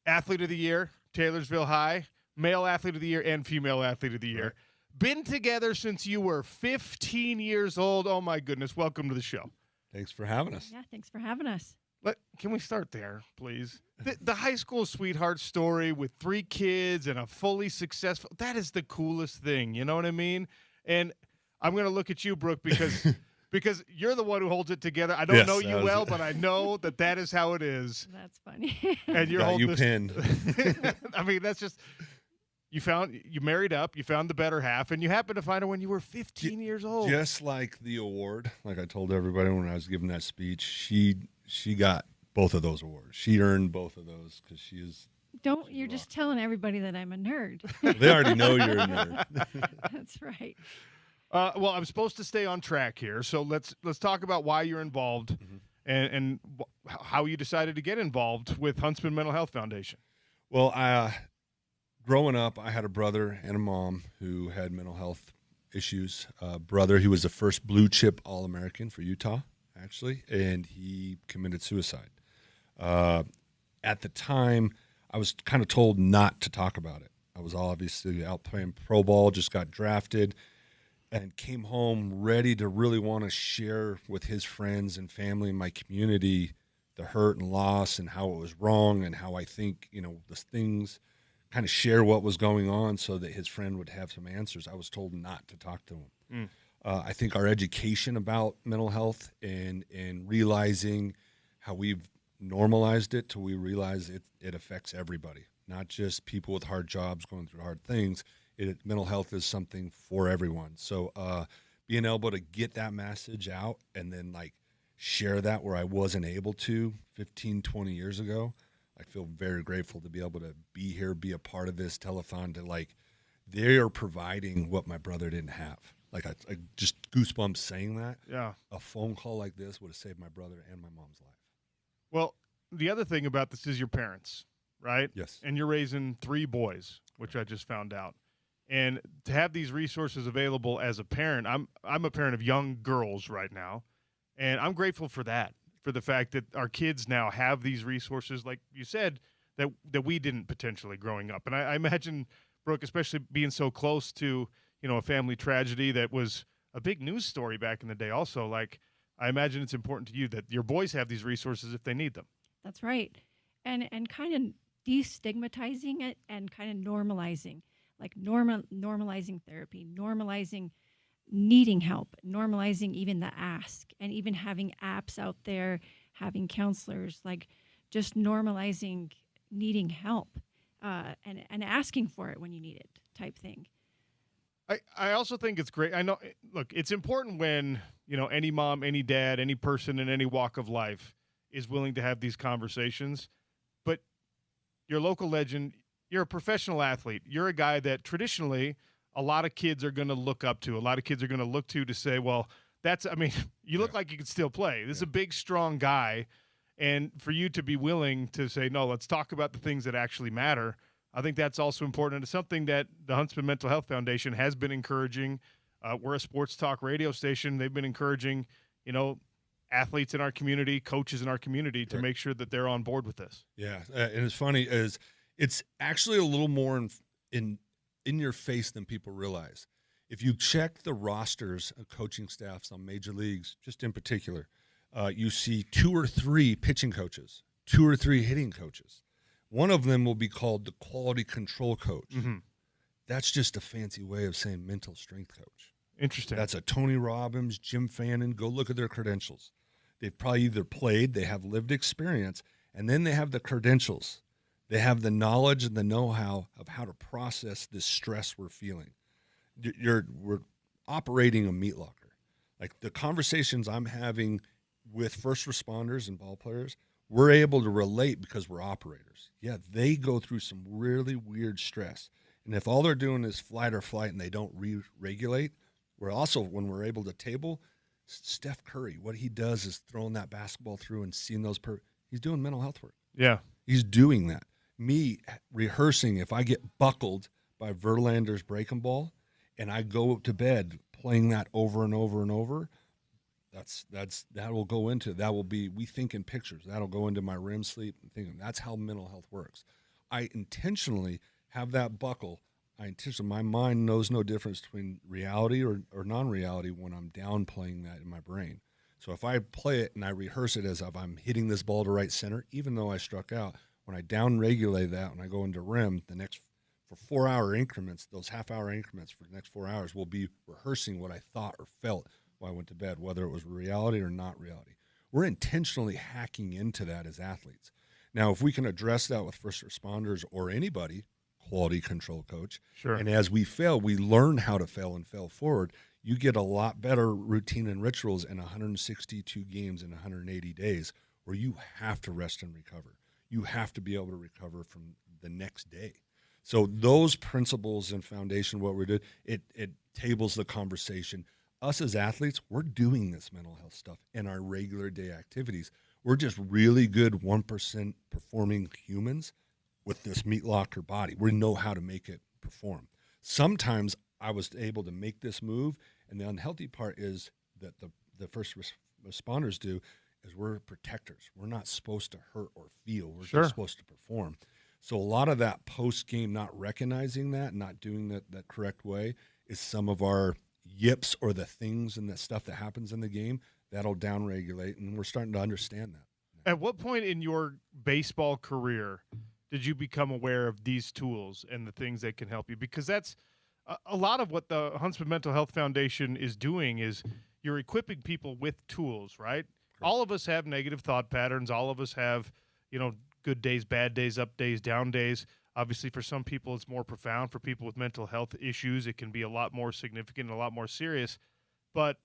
Athlete of the Year, Taylorsville High, Male Athlete of the Year and Female Athlete of the Year. Right. Been together since you were 15 years old. Oh, my goodness. Welcome to the show. Thanks for having us. Yeah, thanks for having us. Can we start there, please? The high school sweetheart story with 3 kids and a fully successful, that is the coolest thing. You know what I mean? And I'm going to look at you, Brooke, because because you're the one who holds it together. I don't know you well, but I know that is how it is. That's funny. And you're holding you pinned. I mean, that's just you married up, you found the better half, and you happened to find her when you were 15 years old. Just like the award, like I told everybody when I was giving that speech, she got both of those awards. She earned both of those because she is. You're just telling everybody that I'm a nerd. They already know you're a nerd. That's right. Well, I'm supposed to stay on track here, so let's talk about why you're involved and how you decided to get involved with Huntsman Mental Health Foundation. Well, growing up, I had a brother and a mom who had mental health issues. Brother, he was the first blue chip All-American for Utah, actually, and he committed suicide. At the time, I was kind of told not to talk about it. I was obviously out playing pro ball, just got drafted, and came home ready to really want to share with his friends and family and my community the hurt and loss and how it was wrong and how I think, the things, kind of share what was going on so that his friend would have some answers. I was told not to talk to him. I think our education about mental health and realizing how we've normalized it till we realize it affects everybody, not just people with hard jobs going through hard things. Mental health is something for everyone. So being able to get that message out and then share that where I wasn't able to 15, 20 years ago, I feel very grateful to be able to be here, be a part of this telethon to they are providing what my brother didn't have. I just goosebumps saying that. Yeah. A phone call like this would have saved my brother and my mom's life. Well, the other thing about this is your parents, right? Yes. And you're raising 3 boys, which I just found out. And to have these resources available as a parent, I'm a parent of young girls right now, and I'm grateful for that, for the fact that our kids now have these resources, like you said, that we didn't potentially growing up. And I imagine, Brooke, especially being so close to, a family tragedy that was a big news story back in the day also, I imagine it's important to you that your boys have these resources if they need them. That's right. And kind of destigmatizing it and kind of normalizing, normalizing therapy, normalizing needing help, normalizing even the ask, and even having apps out there, having counselors, just normalizing needing help and asking for it when you need it type thing. I also think it's great. I know, look, it's important when, any mom, any dad, any person in any walk of life is willing to have these conversations. But you're a local legend. You're a professional athlete. You're a guy that traditionally a lot of kids are going to look up to. A lot of kids are going to look to say, well, you look like you could still play. This is a big, strong guy. And for you to be willing to say, no, let's talk about the things that actually matter, I think that's also important. It's something that the Huntsman Mental Health Foundation has been encouraging. We're a sports talk radio station. They've been encouraging, athletes in our community, coaches in our community to make sure that they're on board with this. Yeah, and it's funny is it's actually a little more in your face than people realize. If you check the rosters of coaching staffs on major leagues, just in particular, you see 2 or 3 pitching coaches, 2 or 3 hitting coaches. One of them will be called the quality control coach. Mm-hmm. That's just a fancy way of saying mental strength coach. Interesting. That's a Tony Robbins, Jim Fannin. Go look at their credentials. They've probably either played, they have lived experience, and then they have the credentials. They have the knowledge and the know-how of how to process this stress we're feeling. We're operating a meat locker. Like the conversations I'm having with first responders and ball players, we're able to relate because we're operators. Yeah, they go through some really weird stress. And if all they're doing is flight or flight and they don't re-regulate, we're also, when we're able to table, Steph Curry, what he does is throwing that basketball through and seeing those he's doing mental health work. Yeah. He's doing that. Me rehearsing, if I get buckled by Verlander's breaking ball and I go to bed playing that over and over and over, that will go into, that will be, we think in pictures. That'll go into my REM sleep and thinking. That's how mental health works. I intentionally have that buckle. My mind knows no difference between reality or non-reality when I'm downplaying that in my brain. So if I play it and I rehearse it as if I'm hitting this ball to right center, even though I struck out, when I down-regulate that, when I go into REM, for 4-hour increments, those half-hour increments for the next 4 hours, will be rehearsing what I thought or felt while I went to bed, whether it was reality or not reality. We're intentionally hacking into that as athletes. Now, if we can address that with first responders or anybody, quality control coach, Sure. and as we fail, we learn how to fail and fail forward, you get a lot better routine and rituals in 162 games in 180 days where you have to rest and recover. You have to be able to recover from the next day. So those principles and foundation, what we're doing, it tables the conversation. Us as athletes, we're doing this mental health stuff in our regular day activities. We're just really good 1% performing humans with this meat locker body. We know how to make it perform. Sometimes I was able to make this move, and the unhealthy part is that the first responders do is we're protectors. We're not supposed to hurt or feel. We're Sure. just supposed to perform. So a lot of that post-game not recognizing that, not doing that correct way is some of our yips or the things and the stuff that happens in the game that'll downregulate, and we're starting to understand that. At what point in your baseball career did you become aware of these tools and the things that can help you? Because that's a lot of what the Huntsman Mental Health Foundation is doing is you're equipping people with tools, right? All of us have negative thought patterns. All of us have, good days, bad days, up days, down days. Obviously, for some people, it's more profound. For people with mental health issues, it can be a lot more significant and a lot more serious. But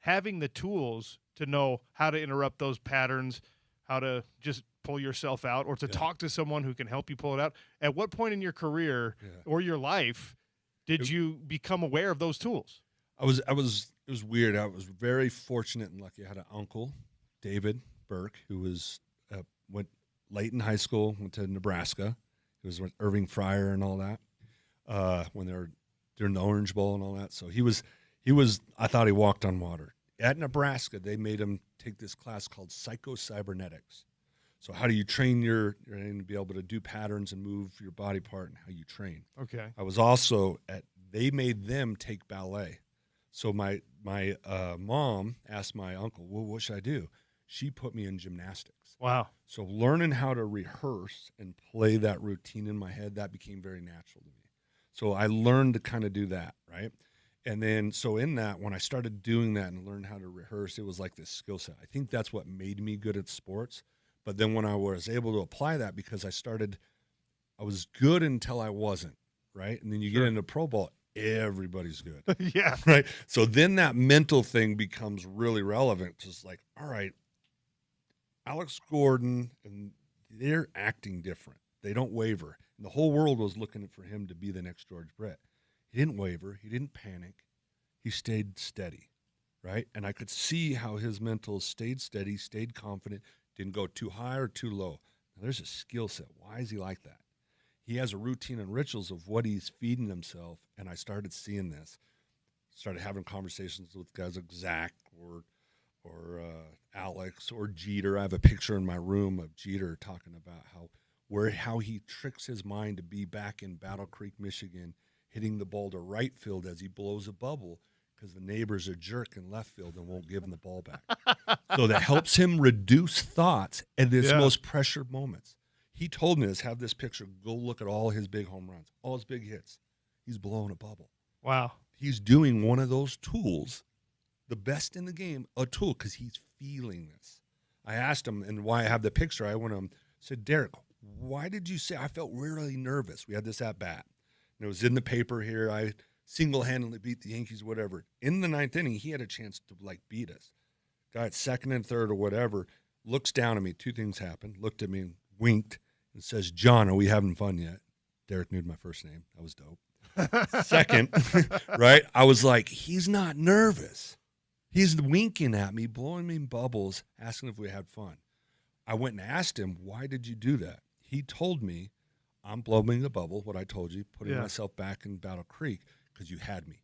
having the tools to know how to interrupt those patterns, how to just pull yourself out, or to talk to someone who can help you pull it out. At what point in your career or your life did you become aware of those tools? It was weird. I was very fortunate and lucky. I had an uncle, David Burke, who went late in high school, went to Nebraska. He was with Irving Fryer and all that when they were during the Orange Bowl and all that. So he was. I thought he walked on water. At Nebraska, they made him take this class called psychocybernetics. So how do you train your brain to be able to do patterns and move your body part and how you train? Okay. I was also they made them take ballet. So my mom asked my uncle, well, what should I do? She put me in gymnastics. Wow. So learning how to rehearse and play that routine in my head, that became very natural to me. So I learned to kind of do that, right? And then, so in that, when I started doing that and learned how to rehearse, it was like this skill set. I think that's what made me good at sports. But then when I was able to apply that, because I was good until I wasn't, right? And then you get into pro ball, everybody's good. Yeah. Right? So then that mental thing becomes really relevant. Just like, all right, Alex Gordon, and they're acting different. They don't waver. And the whole world was looking for him to be the next George Brett. He didn't waver. He didn't panic. He stayed steady, right? And I could see how his mental stayed steady, stayed confident, didn't go too high or too low. Now, there's a skill set. Why is he like that? He has a routine and rituals of what he's feeding himself, and I started seeing this. Started having conversations with guys like Zach or Alex or Jeter. I have a picture in my room of Jeter talking about how he tricks his mind to be back in Battle Creek, Michigan, hitting the ball to right field as he blows a bubble because the neighbor's a jerk in left field and won't give him the ball back. So that helps him reduce thoughts at his most pressured moments. He told me, let's have this picture. Go look at all his big home runs, all his big hits. He's blowing a bubble. Wow. He's doing one of those tools, the best in the game, a tool, because he's feeling this. I asked him, and why I have the picture, I went to him, said, Derek, why did you say I felt really nervous? We had this at bat. And it was in the paper here. I single-handedly beat the Yankees, whatever. In the ninth inning, he had a chance to, beat us. Guy at second and third or whatever looks down at me. Two things happened. Looked at me and winked and says, John, are we having fun yet? Derek knew my first name. That was dope. Second, right, I was like, he's not nervous. He's winking at me, blowing me bubbles, asking if we had fun. I went and asked him, why did you do that? He told me, I'm blowing a bubble, what I told you, putting myself back in Battle Creek because you had me.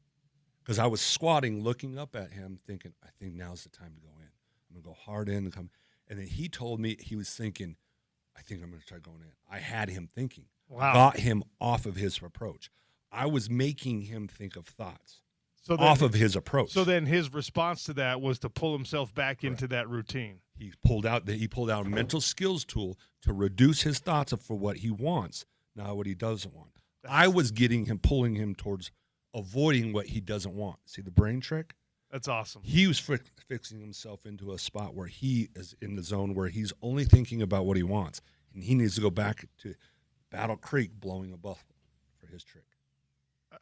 Because I was squatting, looking up at him, thinking, I think now's the time to go in. I'm going to go hard in and come. And then he told me he was thinking, I think I'm going to try going in. I had him thinking. Wow. Got him off of his approach. I was making him think of thoughts off of his approach. So then his response to that was to pull himself back into that routine. He pulled out a mental skills tool to reduce his thoughts for what he wants, not what he doesn't want. I was pulling him towards avoiding what he doesn't want. See the brain trick? That's awesome. He was fixing himself into a spot where he is in the zone where he's only thinking about what he wants, and he needs to go back to Battle Creek blowing a bubble for his trick.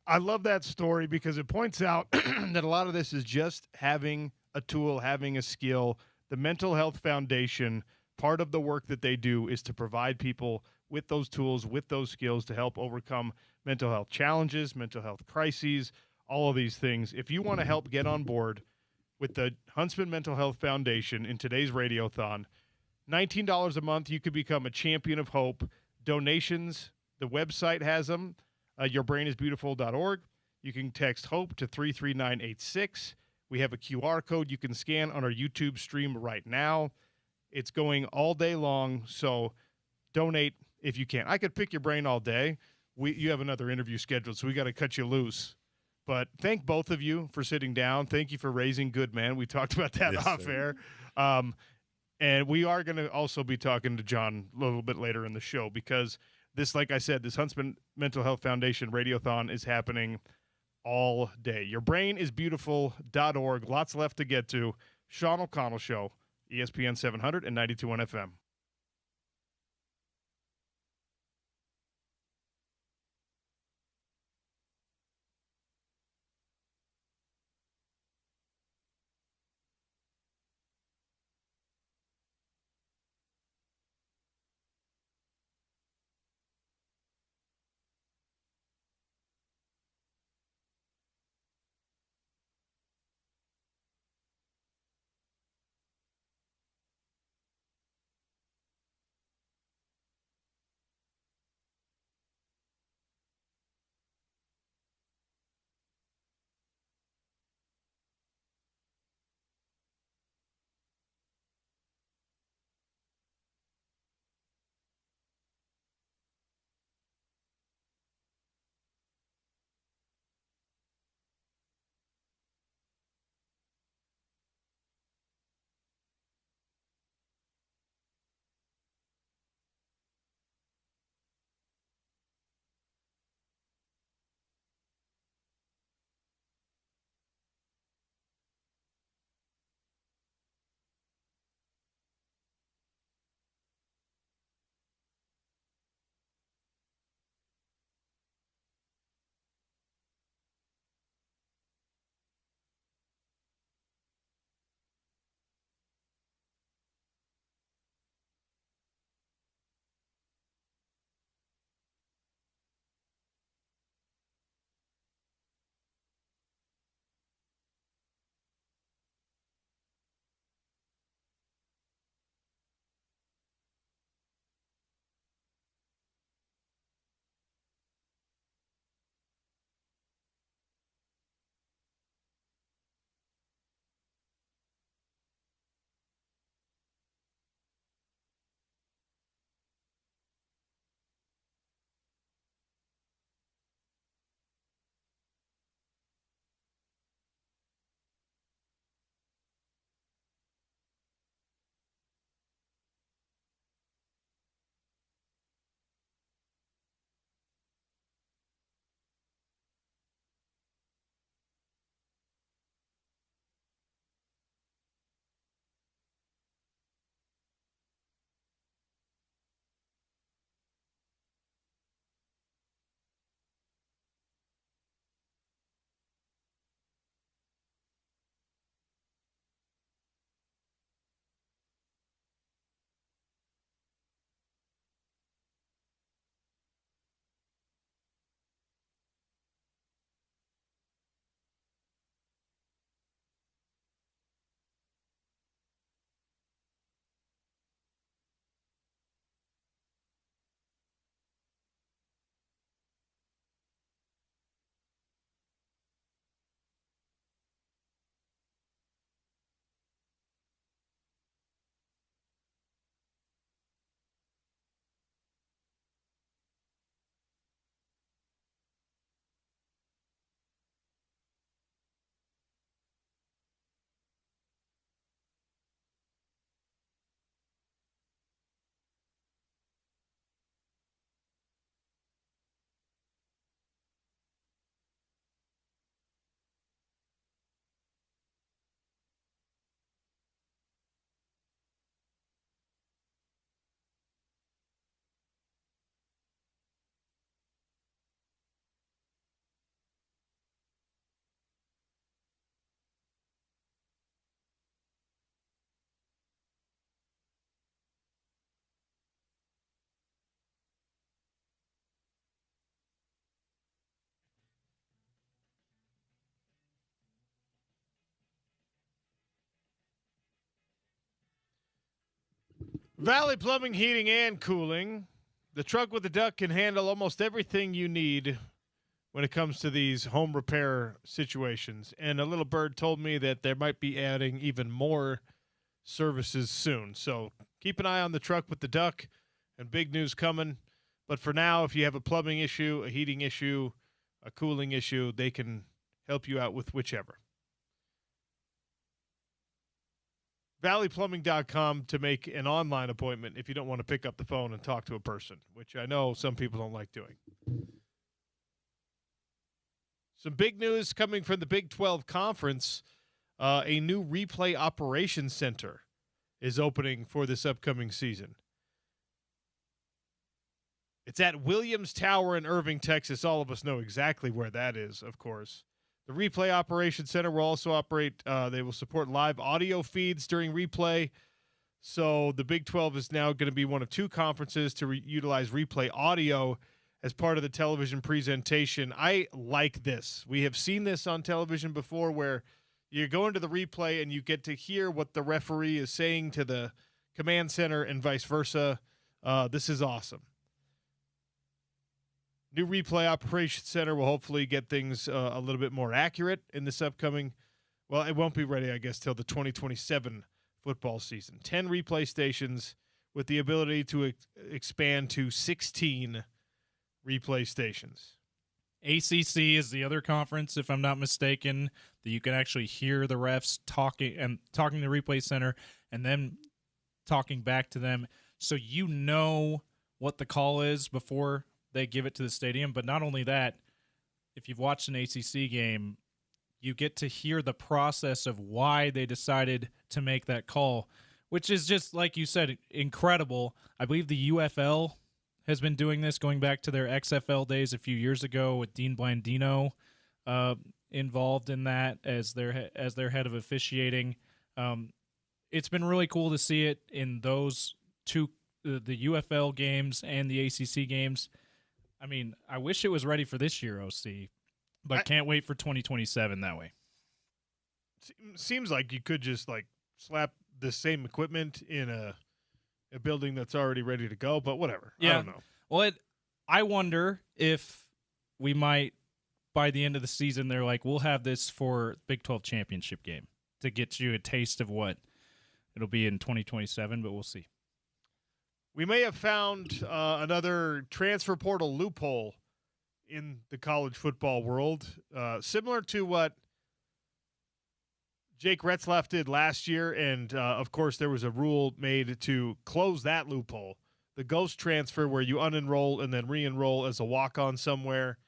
I love that story because it points out that a lot of this is just having a tool, having a skill. The Mental Health Foundation, part of the work that they do is to provide people with those tools, with those skills to help overcome mental health challenges, mental health crises, all of these things. If you want to help get on board with the Huntsman Mental Health Foundation in today's Radiothon, $19 a month, you could become a champion of hope. Donations, the website has them. Yourbrainisbeautiful.org. You can text HOPE to 33986. We have a QR code you can scan on our YouTube stream right now. It's going all day long, so donate if you can. I could pick your brain all day. You have another interview scheduled, so we got to cut you loose. But thank both of you for sitting down. Thank you for raising good men. We talked about that off air. And we are going to also be talking to John a little bit later in the show because this, like I said, this Huntsman Mental Health Foundation Radiothon is happening all day. Yourbrainisbeautiful.org. Lots left to get to. Sean O'Connell Show, ESPN 700 and 92.1 FM. Valley Plumbing, Heating, and Cooling. The truck with the duck can handle almost everything you need when it comes to these home repair situations. And a little bird told me that they might be adding even more services soon. So keep an eye on the truck with the duck, and big news coming. But for now, if you have a plumbing issue, a heating issue, a cooling issue, they can help you out with whichever. valleyplumbing.com to make an online appointment if you don't want to pick up the phone and talk to a person, which I know some people don't like doing. Some big news coming from the Big 12 Conference. A new replay operations center is opening for this upcoming season. It's at Williams Tower in Irving, Texas. All of us know exactly where that is, of course. The Replay Operations Center will also operate. They will support live audio feeds during replay. So the Big 12 is now going to be one of two conferences to utilize replay audio as part of the television presentation. I like this. We have seen this on television before where you go into the replay and you get to hear what the referee is saying to the command center and vice versa. This is awesome. New Replay Operations Center will hopefully get things a little bit more accurate in this upcoming. Well, it won't be ready, I guess, till the 2027 football season. 10 replay stations with the ability to expand to 16 replay stations. ACC is the other conference, if I'm not mistaken, that you can actually hear the refs talking to the replay center and then talking back to them, so you know what the call is before they give it to the stadium. But not only that, if you've watched an ACC game, you get to hear the process of why they decided to make that call, which is just, like you said, incredible. I believe the UFL has been doing this going back to their XFL days a few years ago with Dean Blandino involved in that as their head of officiating. It's been really cool to see it in those two, the UFL games and the ACC games. I mean, I wish it was ready for this year, OC, but can't wait for 2027 that way. Seems like you could just slap the same equipment in a building that's already ready to go, but whatever. Yeah. I don't know. Well, I wonder if we might, by the end of the season, they're like, we'll have this for Big 12 championship game to get you a taste of what it'll be in 2027, but we'll see. We may have found another transfer portal loophole in the college football world, similar to what Jake Retzlaff did last year, and of course there was a rule made to close that loophole. The ghost transfer, where you unenroll and then re-enroll as a walk-on somewhere,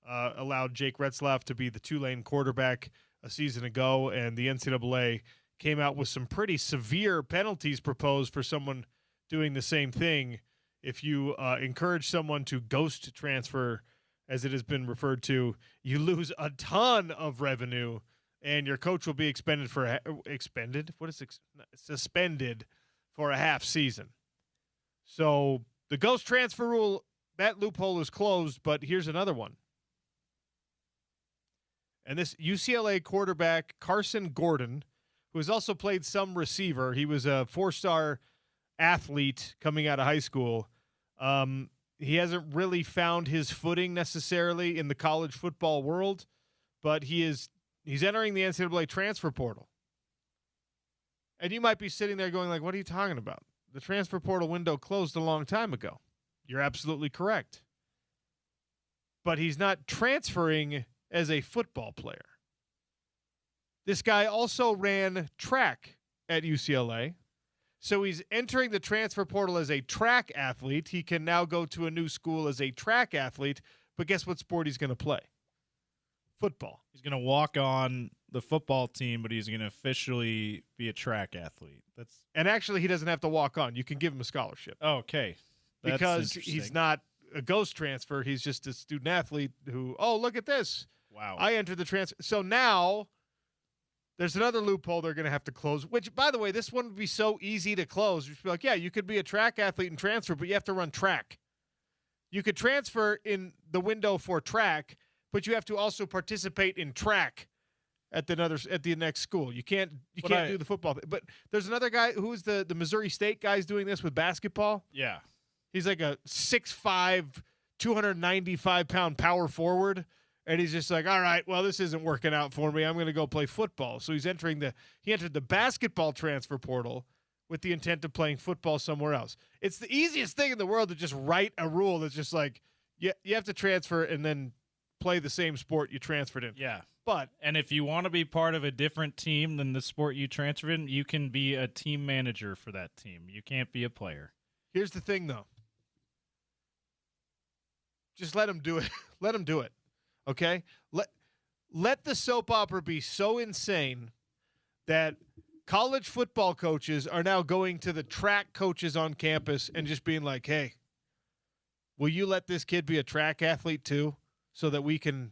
allowed Jake Retzlaff to be the Tulane quarterback a season ago, and the NCAA came out with some pretty severe penalties proposed for someone doing the same thing. If you encourage someone to ghost transfer, as it has been referred to, you lose a ton of revenue, and your coach will be suspended for a half season. So the ghost transfer rule, that loophole is closed, but here's another one. And this UCLA quarterback, Carson Gordon, who has also played some receiver. He was a 4-star athlete coming out of high school. He hasn't really found his footing necessarily in the college football world, but he's entering the NCAA transfer portal. And you might be sitting there going like, what are you talking about? The transfer portal window closed a long time ago. You're absolutely correct. But he's not transferring as a football player. This guy also ran track at UCLA. So he's entering the transfer portal as a track athlete. He can now go to a new school as a track athlete. But guess what sport he's going to play? Football. He's going to walk on the football team, but he's going to officially be a track athlete. And actually, he doesn't have to walk on. You can give him a scholarship. Okay. That's because he's not a ghost transfer. He's just a student athlete who, oh, look at this. Wow. I entered the transfer. So now there's another loophole they're going to have to close, which, by the way, this one would be so easy to close. You'd be like, yeah, you could be a track athlete and transfer, but you have to run track. You could transfer in the window for track, but you have to also participate in track at the next school. You can't do the football thing. But there's another guy who's the Missouri State guy's doing this with basketball. Yeah. He's like a 6'5", 295-pound power forward, and he's just like, all right, well, this isn't working out for me. I'm going to go play football. So he entered the basketball transfer portal with the intent of playing football somewhere else. It's the easiest thing in the world to just write a rule that's just like, you have to transfer and then play the same sport you transferred in. Yeah. And if you want to be part of a different team than the sport you transferred in, you can be a team manager for that team. You can't be a player. Here's the thing, though. Just let them do it. Let them do it. Okay? Let the soap opera be so insane that college football coaches are now going to the track coaches on campus and just being like, hey, will you let this kid be a track athlete too so that we can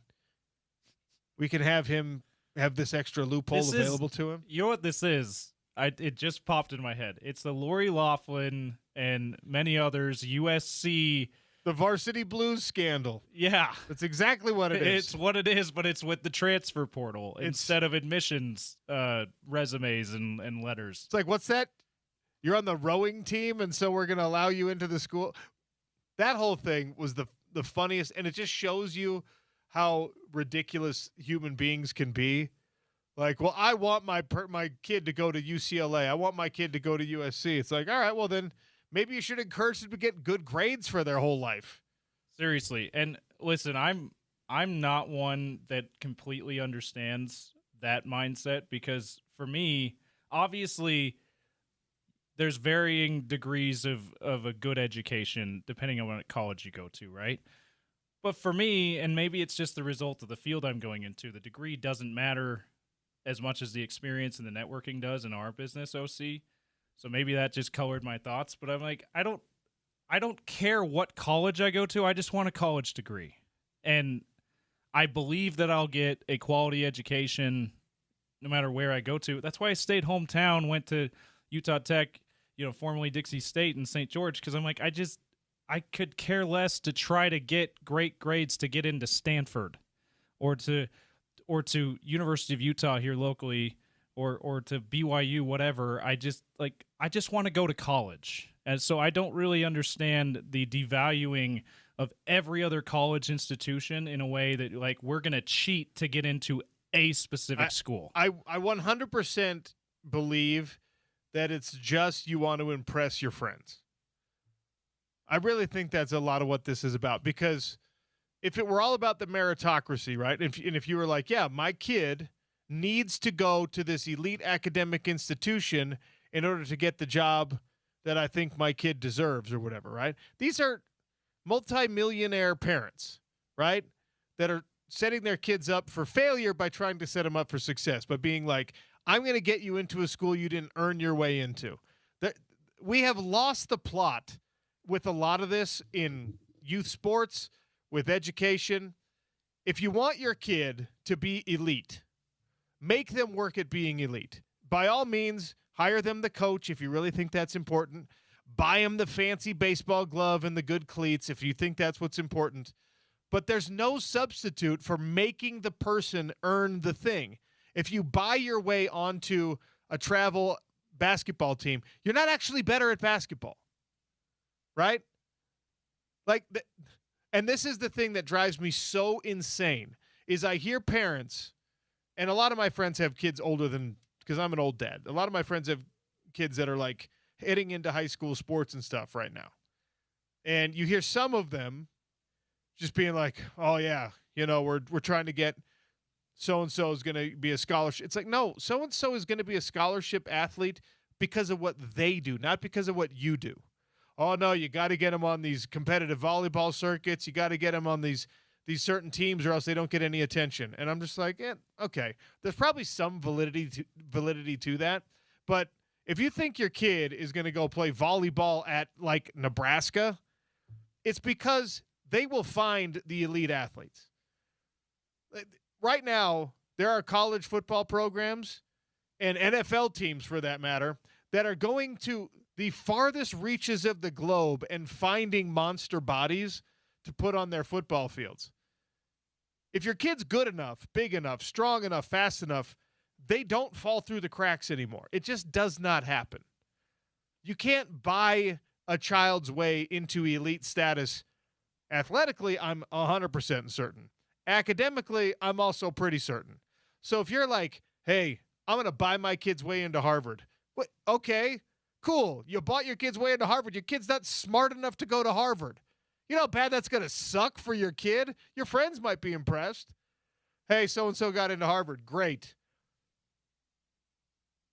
have him have this extra loophole available to him? You know what this is? It just popped in my head. It's the Lori Loughlin and many others USC. The Varsity Blues scandal. Yeah. That's exactly what it is. It's what it is, but it's with the transfer portal instead of admissions resumes and letters. It's like, what's that? You're on the rowing team, and so we're going to allow you into the school? That whole thing was the funniest, and it just shows you how ridiculous human beings can be. Like, well, I want my kid to go to UCLA. I want my kid to go to USC. It's like, all right, well, then maybe you should encourage them to get good grades for their whole life. Seriously. And listen, I'm not one that completely understands that mindset, because for me, obviously, there's varying degrees of a good education depending on what college you go to, right? But for me, and maybe it's just the result of the field I'm going into, the degree doesn't matter as much as the experience and the networking does in our business, OC. So maybe that just colored my thoughts, but I'm like, I don't care what college I go to. I just want a college degree. And I believe that I'll get a quality education no matter where I go to. That's why I stayed hometown, went to Utah Tech, formerly Dixie State and St. George, because I'm like, I could care less to try to get great grades to get into Stanford or to University of Utah here locally, or to BYU, whatever. I just want to go to college. And so I don't really understand the devaluing of every other college institution in a way that, like, we're going to cheat to get into a specific school. I 100% believe that it's just you want to impress your friends. I really think that's a lot of what this is about, because if it were all about the meritocracy, right, and if you were like, yeah, my kid needs to go to this elite academic institution in order to get the job that I think my kid deserves or whatever, right? These are multimillionaire parents, right, that are setting their kids up for failure by trying to set them up for success, by being like, I'm going to get you into a school you didn't earn your way into. We have lost the plot with a lot of this in youth sports, with education. If you want your kid to be elite, make them work at being elite. By all means, hire them the coach if you really think that's important. Buy them the fancy baseball glove and the good cleats if you think that's what's important. But there's no substitute for making the person earn the thing. If you buy your way onto a travel basketball team, you're not actually better at basketball, right? And this is the thing that drives me so insane, is I hear parents, and a lot of my friends have kids older than, because I'm an old dad, a lot of my friends have kids that are like heading into high school sports and stuff right now. And you hear some of them just being like, oh yeah, we're trying to get so-and-so is going to be a scholarship. It's like, no, so-and-so is going to be a scholarship athlete because of what they do, not because of what you do. Oh, no, you got to get them on these competitive volleyball circuits. You got to get them on these certain teams, or else they don't get any attention. And I'm just like, okay. There's probably some validity to that. But if you think your kid is going to go play volleyball at, like, Nebraska, it's because they will find the elite athletes. Right now, there are college football programs and NFL teams, for that matter, that are going to the farthest reaches of the globe and finding monster bodies to put on their football fields. If your kid's good enough, big enough, strong enough, fast enough, they don't fall through the cracks anymore. It just does not happen. You can't buy a child's way into elite status. Athletically, I'm 100% certain. Academically, I'm also pretty certain. So if you're like, hey, I'm going to buy my kid's way into Harvard. What? Okay, cool. You bought your kid's way into Harvard. Your kid's not smart enough to go to Harvard. You know how bad that's going to suck for your kid? Your friends might be impressed. Hey, so-and-so got into Harvard. Great.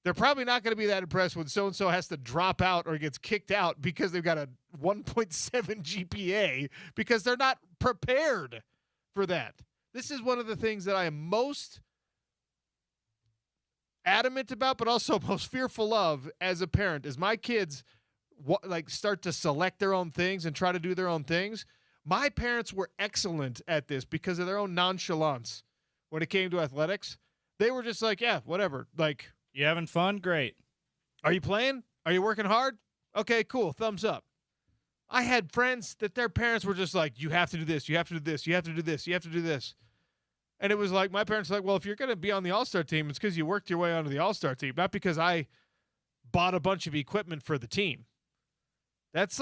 They're probably not going to be that impressed when so-and-so has to drop out or gets kicked out because they've got a 1.7 GPA because they're not prepared for that. This is one of the things that I am most adamant about, but also most fearful of as a parent, is my kids start to select their own things and try to do their own things. My parents were excellent at this because of their own nonchalance when it came to athletics. They were just like, yeah, whatever. Like, you having fun? Great. Are you playing? Are you working hard? Okay, cool. Thumbs up. I had friends that their parents were just like, you have to do this. You have to do this. You have to do this. You have to do this. And it was like, my parents were like, well, if you're going to be on the All-Star team, it's because you worked your way onto the All-Star team, not because I bought a bunch of equipment for the team. That's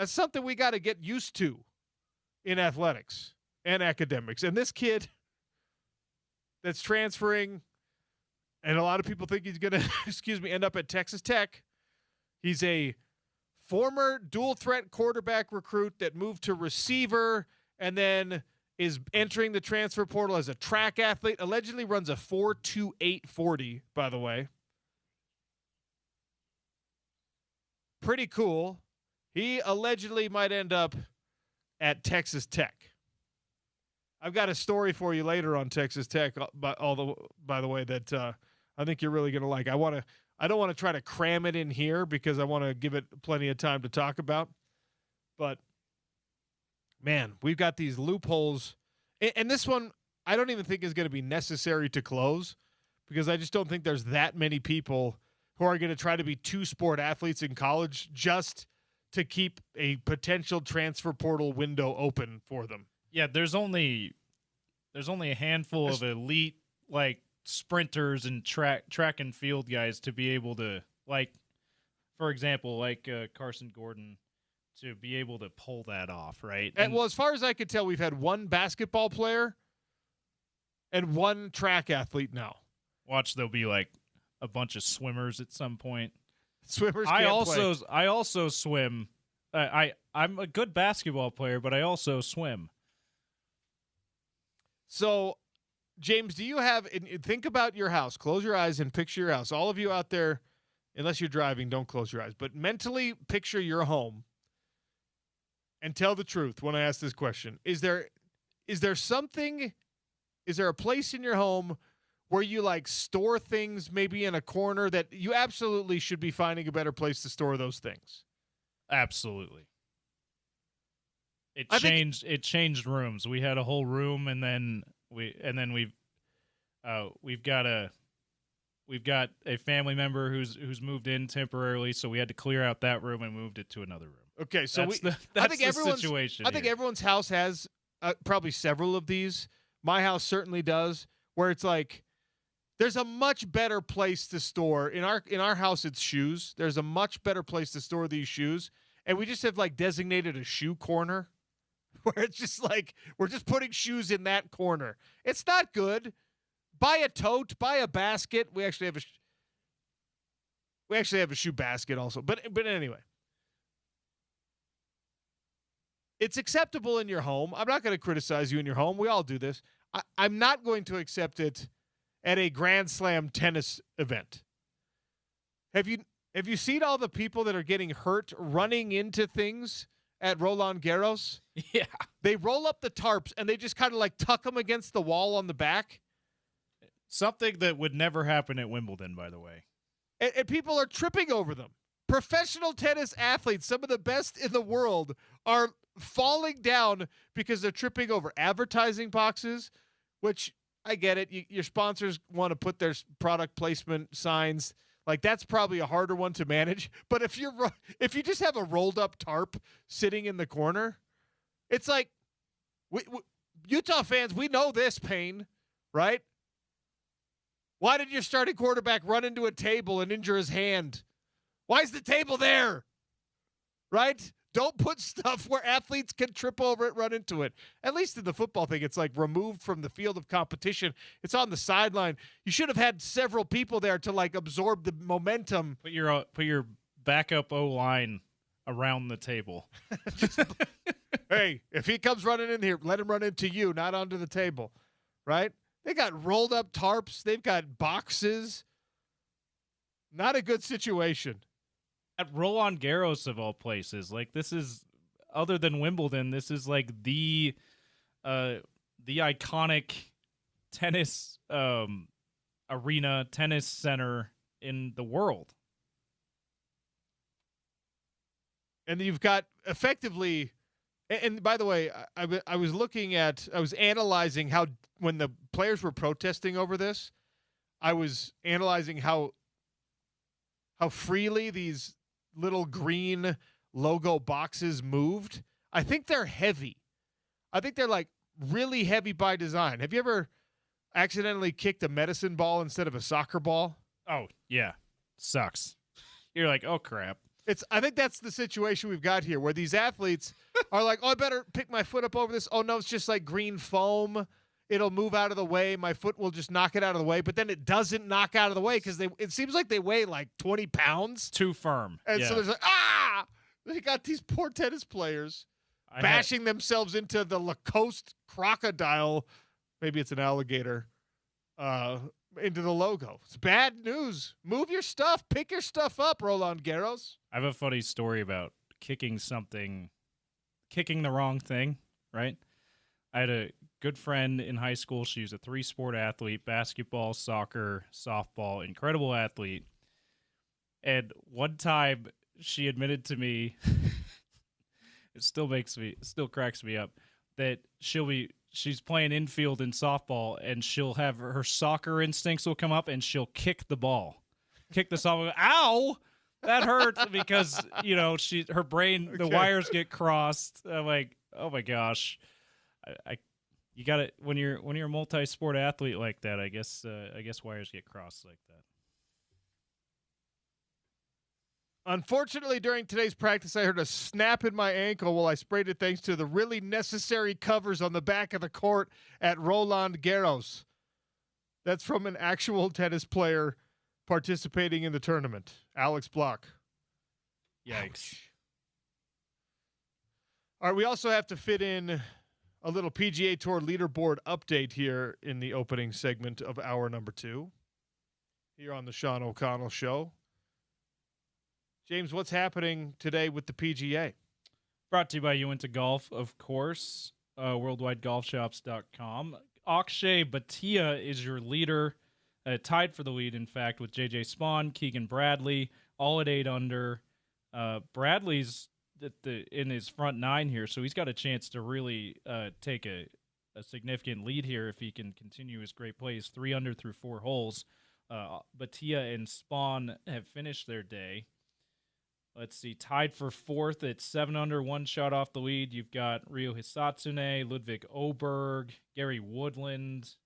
something we got to get used to in athletics and academics. And this kid that's transferring, and a lot of people think he's going to, end up at Texas Tech. He's a former dual threat quarterback recruit that moved to receiver and then is entering the transfer portal as a track athlete. Allegedly runs a 4.28 40, by the way. Pretty cool. He allegedly might end up at Texas Tech. I've got a story for you later on Texas Tech, by the way, that I think you're really going to like. I don't want to try to cram it in here because I want to give it plenty of time to talk about. But, man, we've got these loopholes. And this one I don't even think is going to be necessary to close because I just don't think there's that many people who are going to try to be two-sport athletes in college just to keep a potential transfer portal window open for them. Yeah, there's only a handful of elite, like, sprinters and track and field guys to be able to, like, for example, like Carson Gordon, to be able to pull that off, right? And well, as far as I could tell, we've had one basketball player and one track athlete now. Watch, there'll be like a bunch of swimmers at some point. Swimmers. I also swim. I'm a good basketball player, but I also swim. So, James, do you have, think about your house. Close your eyes and picture your house. All of you out there, unless you're driving, don't close your eyes. But mentally picture your home and tell the truth when I ask this question. Is there a place in your home where you like store things maybe in a corner that you absolutely should be finding a better place to store those things? Absolutely. It changed rooms. We had a whole room, and then we've got a family member who's moved in temporarily, so we had to clear out that room and moved it to another room. Okay, so I think everyone's house has probably several of these. My house certainly does, where it's like there's a much better place to store. In our house, it's shoes. There's a much better place to store these shoes, and we just have like designated a shoe corner where it's just like we're just putting shoes in that corner. It's not good. Buy a tote, buy a basket. We actually have a shoe basket also. But anyway. It's acceptable in your home. I'm not going to criticize you in your home. We all do this. I'm not going to accept it at a Grand Slam tennis event. Have you seen all the people that are getting hurt running into things at Roland Garros? Yeah. They roll up the tarps and they just kind of like tuck them against the wall on the back. Something that would never happen at Wimbledon, by the way. And people are tripping over them. Professional tennis athletes, some of the best in the world, are falling down because they're tripping over advertising boxes, which I get it. Your sponsors want to put their product placement signs. Like, that's probably a harder one to manage. But if you just have a rolled up tarp sitting in the corner, it's like Utah fans, we know this pain, right? Why did your starting quarterback run into a table and injure his hand? Why is the table there? Right? Don't put stuff where athletes can trip over it, run into it. At least in the football thing, it's like removed from the field of competition. It's on the sideline. You should have had several people there to like absorb the momentum. Put your backup O-line around the table. Hey, if he comes running in here, let him run into you, not onto the table, right? They got rolled up tarps. They've got boxes. Not a good situation. At Roland Garros of all places, like this is, other than Wimbledon, this is like the iconic tennis arena, tennis center in the world. And you've got effectively, and by the way, I was analyzing how, when the players were protesting over this, I was analyzing how freely these little green logo boxes moved. I think they're heavy. I think they're like really heavy by design. Have you ever accidentally kicked a medicine ball instead of a soccer ball? Oh, yeah. Sucks. You're like, oh, crap. I think that's the situation we've got here, where these athletes are like, oh, I better pick my foot up over this. Oh, no, it's just like green foam. It'll move out of the way. My foot will just knock it out of the way. But then it doesn't knock out of the way because it seems like they weigh like 20 pounds. Too firm. And yeah. so there's like, they got these poor tennis players bashing themselves into the Lacoste crocodile. Maybe it's an alligator. Into the logo. It's bad news. Move your stuff. Pick your stuff up, Roland Garros. I have a funny story about kicking the wrong thing, right? I had a good friend in high school. She was a 3-sport athlete: basketball, soccer, softball, incredible athlete. And one time she admitted to me, it still cracks me up, that she's playing infield in softball, and she'll have her soccer instincts will come up, and she'll kick the ball. Kick the softball. Ow! That hurts because, her brain, the wires get crossed. I'm like, oh my gosh. You got it when you're a multi-sport athlete like that. I guess wires get crossed like that. Unfortunately, during today's practice, I heard a snap in my ankle while I sprayed it, thanks to the really necessary covers on the back of the court at Roland Garros. That's from an actual tennis player participating in the tournament, Alex Block. Yikes. Ouch. All right, we also have to fit in a little PGA Tour leaderboard update here in the opening segment of hour number 2 here on the Sean O'Connell Show. James, what's happening today with the PGA? Brought to you by You Into Golf, of course, worldwidegolfshops.com. Akshay Bhatia is your leader, tied for the lead, in fact, with J.J. Spawn, Keegan Bradley, all at 8 under. Bradley's in his front 9 here, so he's got a chance to really take a significant lead here if he can continue his great plays. 3 under through 4 holes. Bhatia and Spawn have finished their day. Let's see, tied for 4th at 7 under, 1 shot off the lead. You've got Ryo Hisatsune, Ludwig Oberg, Gary Woodland,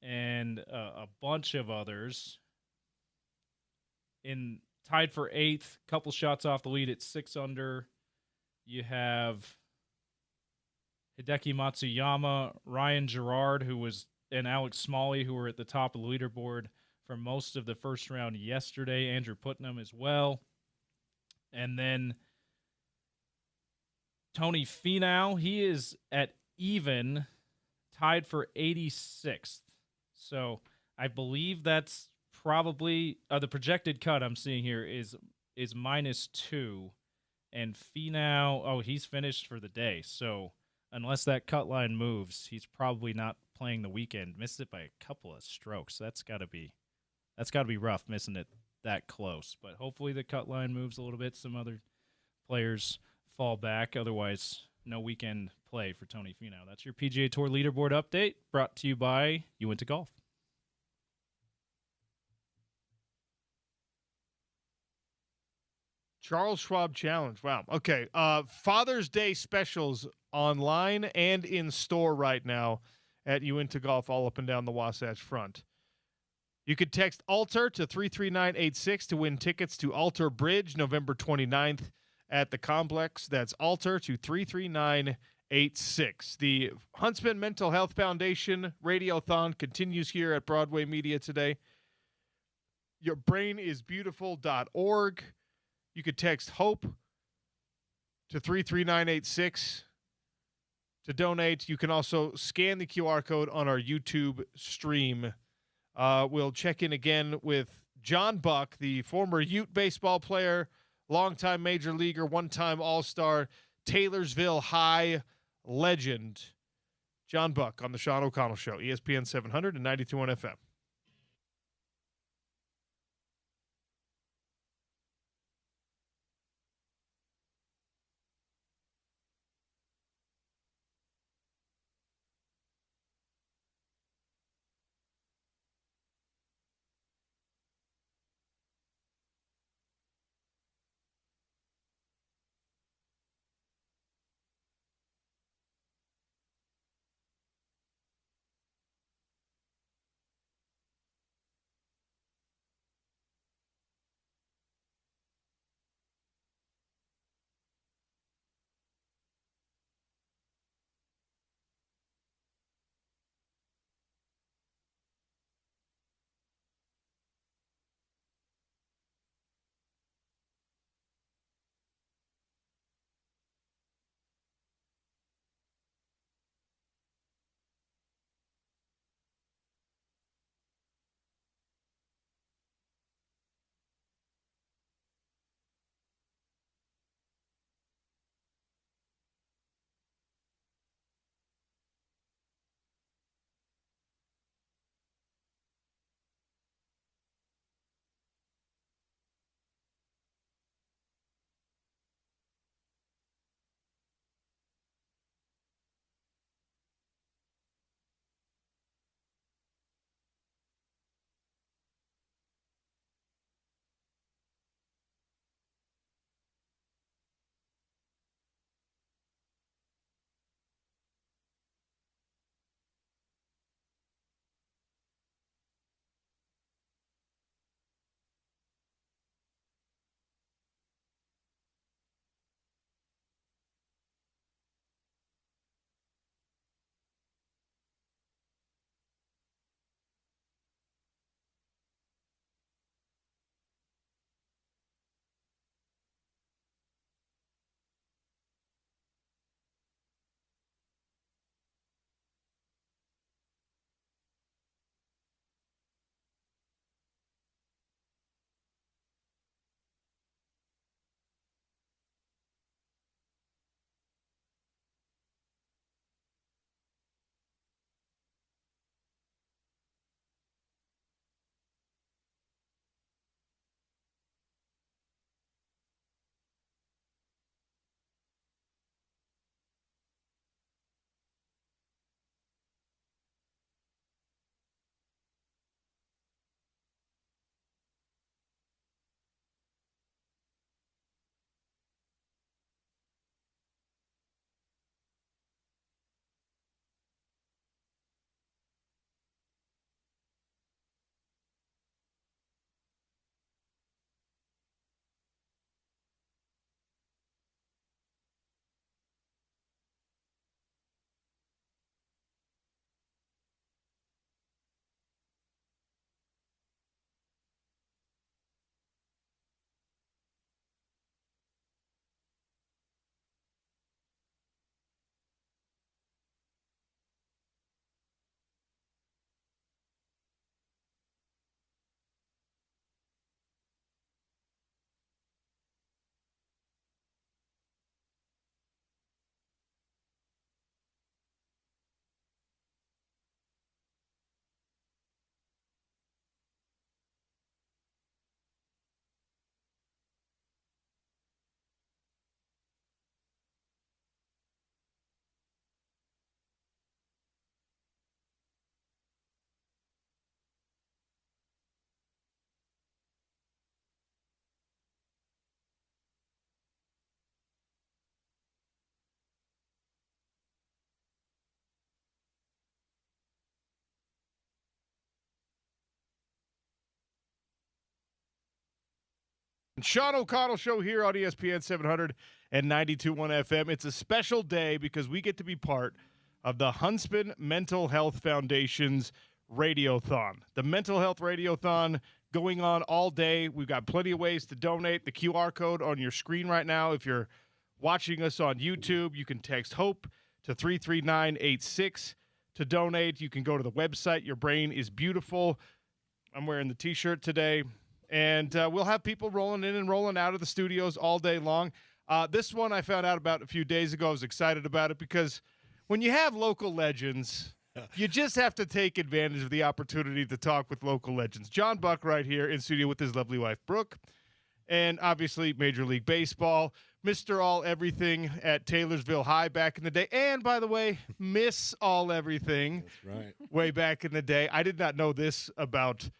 and a bunch of others. Tied for 8th, couple shots off the lead at 6 under. You have Hideki Matsuyama, Ryan Gerard, and Alex Smalley, who were at the top of the leaderboard for most of the first round yesterday. Andrew Putnam as well. And then Tony Finau, he is at even, tied for 86th. So I believe that's probably the projected cut I'm seeing here is -2. And Finau, he's finished for the day. So unless that cut line moves, he's probably not playing the weekend. Missed it by a couple of strokes. That's got to be rough, missing it that close. But hopefully the cut line moves a little bit. Some other players fall back. Otherwise, no weekend play for Tony Finau. That's your PGA Tour leaderboard update, brought to you by You Into Golf. Charles Schwab Challenge. Wow. Okay. Father's Day specials online and in store right now at Uinta Golf all up and down the Wasatch Front. You could text ALTER to 33986 to win tickets to Alter Bridge November 29th at the complex. That's ALTER to 33986. The Huntsman Mental Health Foundation Radiothon continues here at Broadway Media today. Yourbrainisbeautiful.org. You could text HOPE to 33986 to donate. You can also scan the QR code on our YouTube stream. We'll check in again with John Buck, the former Ute baseball player, longtime major leaguer, one-time All-Star, Taylorsville High legend. John Buck on the Sean O'Connell Show, ESPN 700 and 92.1 FM. Sean O'Connell Show here on ESPN 700 and 92.1 FM. It's a special day because we get to be part of the Huntsman Mental Health Foundation's Radiothon. The Mental Health Radiothon going on all day. We've got plenty of ways to donate. The QR code on your screen right now. If you're watching us on YouTube, you can text HOPE to 33986 to donate. You can go to the website. Your Brain is Beautiful. I'm wearing the T-shirt today. And we'll have people rolling in and rolling out of the studios all day long. This one I found out about a few days ago. I was excited about it because when you have local legends, you just have to take advantage of the opportunity to talk with local legends. John Buck right here in studio with his lovely wife, Brooke. And obviously Major League Baseball, Mr. All Everything at Taylorsville High back in the day. And, by the way, Miss All Everything. That's right. Way back in the day. I did not know this about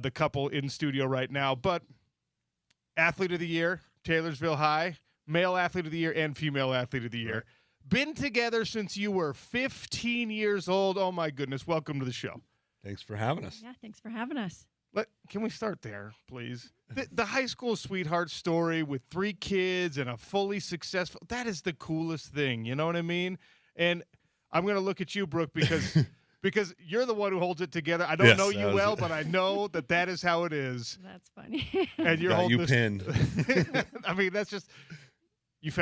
the couple in studio right now, but Athlete of the Year, Taylorsville High, Male Athlete of the Year and Female Athlete of the Year. Right. Been together since you were 15 years old. Oh, my goodness. Welcome to the show. Thanks for having us. Yeah, thanks for having us. Can we start there, please? The high school sweetheart story with 3 kids and a fully successful, that is the coolest thing. You know what I mean? And I'm going to look at you, Brooke, because because you're the one who holds it together. I don't know you well, but I know that is how it is. That's funny. And you're holding this pinned. I mean, that's just you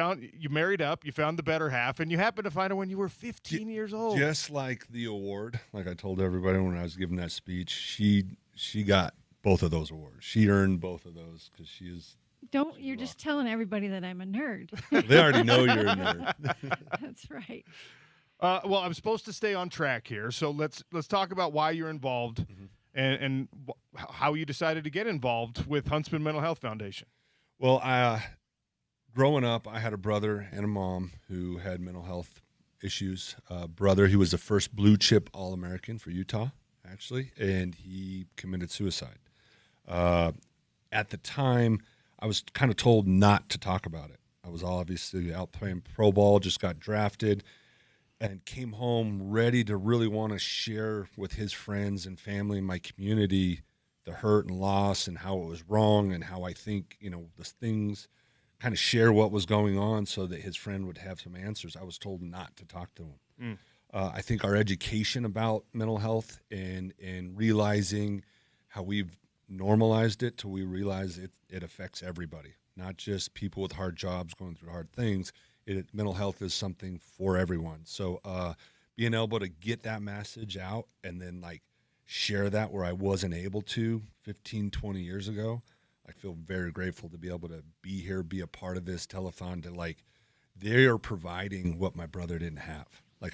married up, you found the better half, and you happened to find her when you were 15 years old. Just like the award, like I told everybody when I was giving that speech, she got both of those awards. She earned both of those because she is. You're just telling everybody that I'm a nerd. They already know you're a nerd. That's right. Well, I'm supposed to stay on track here, so let's talk about why you're involved and how you decided to get involved with Huntsman Mental Health Foundation. Well, growing up, I had a brother and a mom who had mental health issues. Brother, he was the first blue chip All-American for Utah, actually, and he committed suicide. At the time, I was kind of told not to talk about it. I was obviously out playing pro ball, just got drafted, and came home ready to really want to share with his friends and family and my community the hurt and loss and how it was wrong and how I think, the things, kind of share what was going on so that his friend would have some answers. I was told not to talk to him. I think our education about mental health and realizing how we've normalized it till we realize it affects everybody, not just people with hard jobs going through hard things. Mental health is something for everyone. So being able to get that message out and then share that where I wasn't able to 15, 20 years ago, I feel very grateful to be able to be here, be a part of this telethon to they are providing what my brother didn't have. I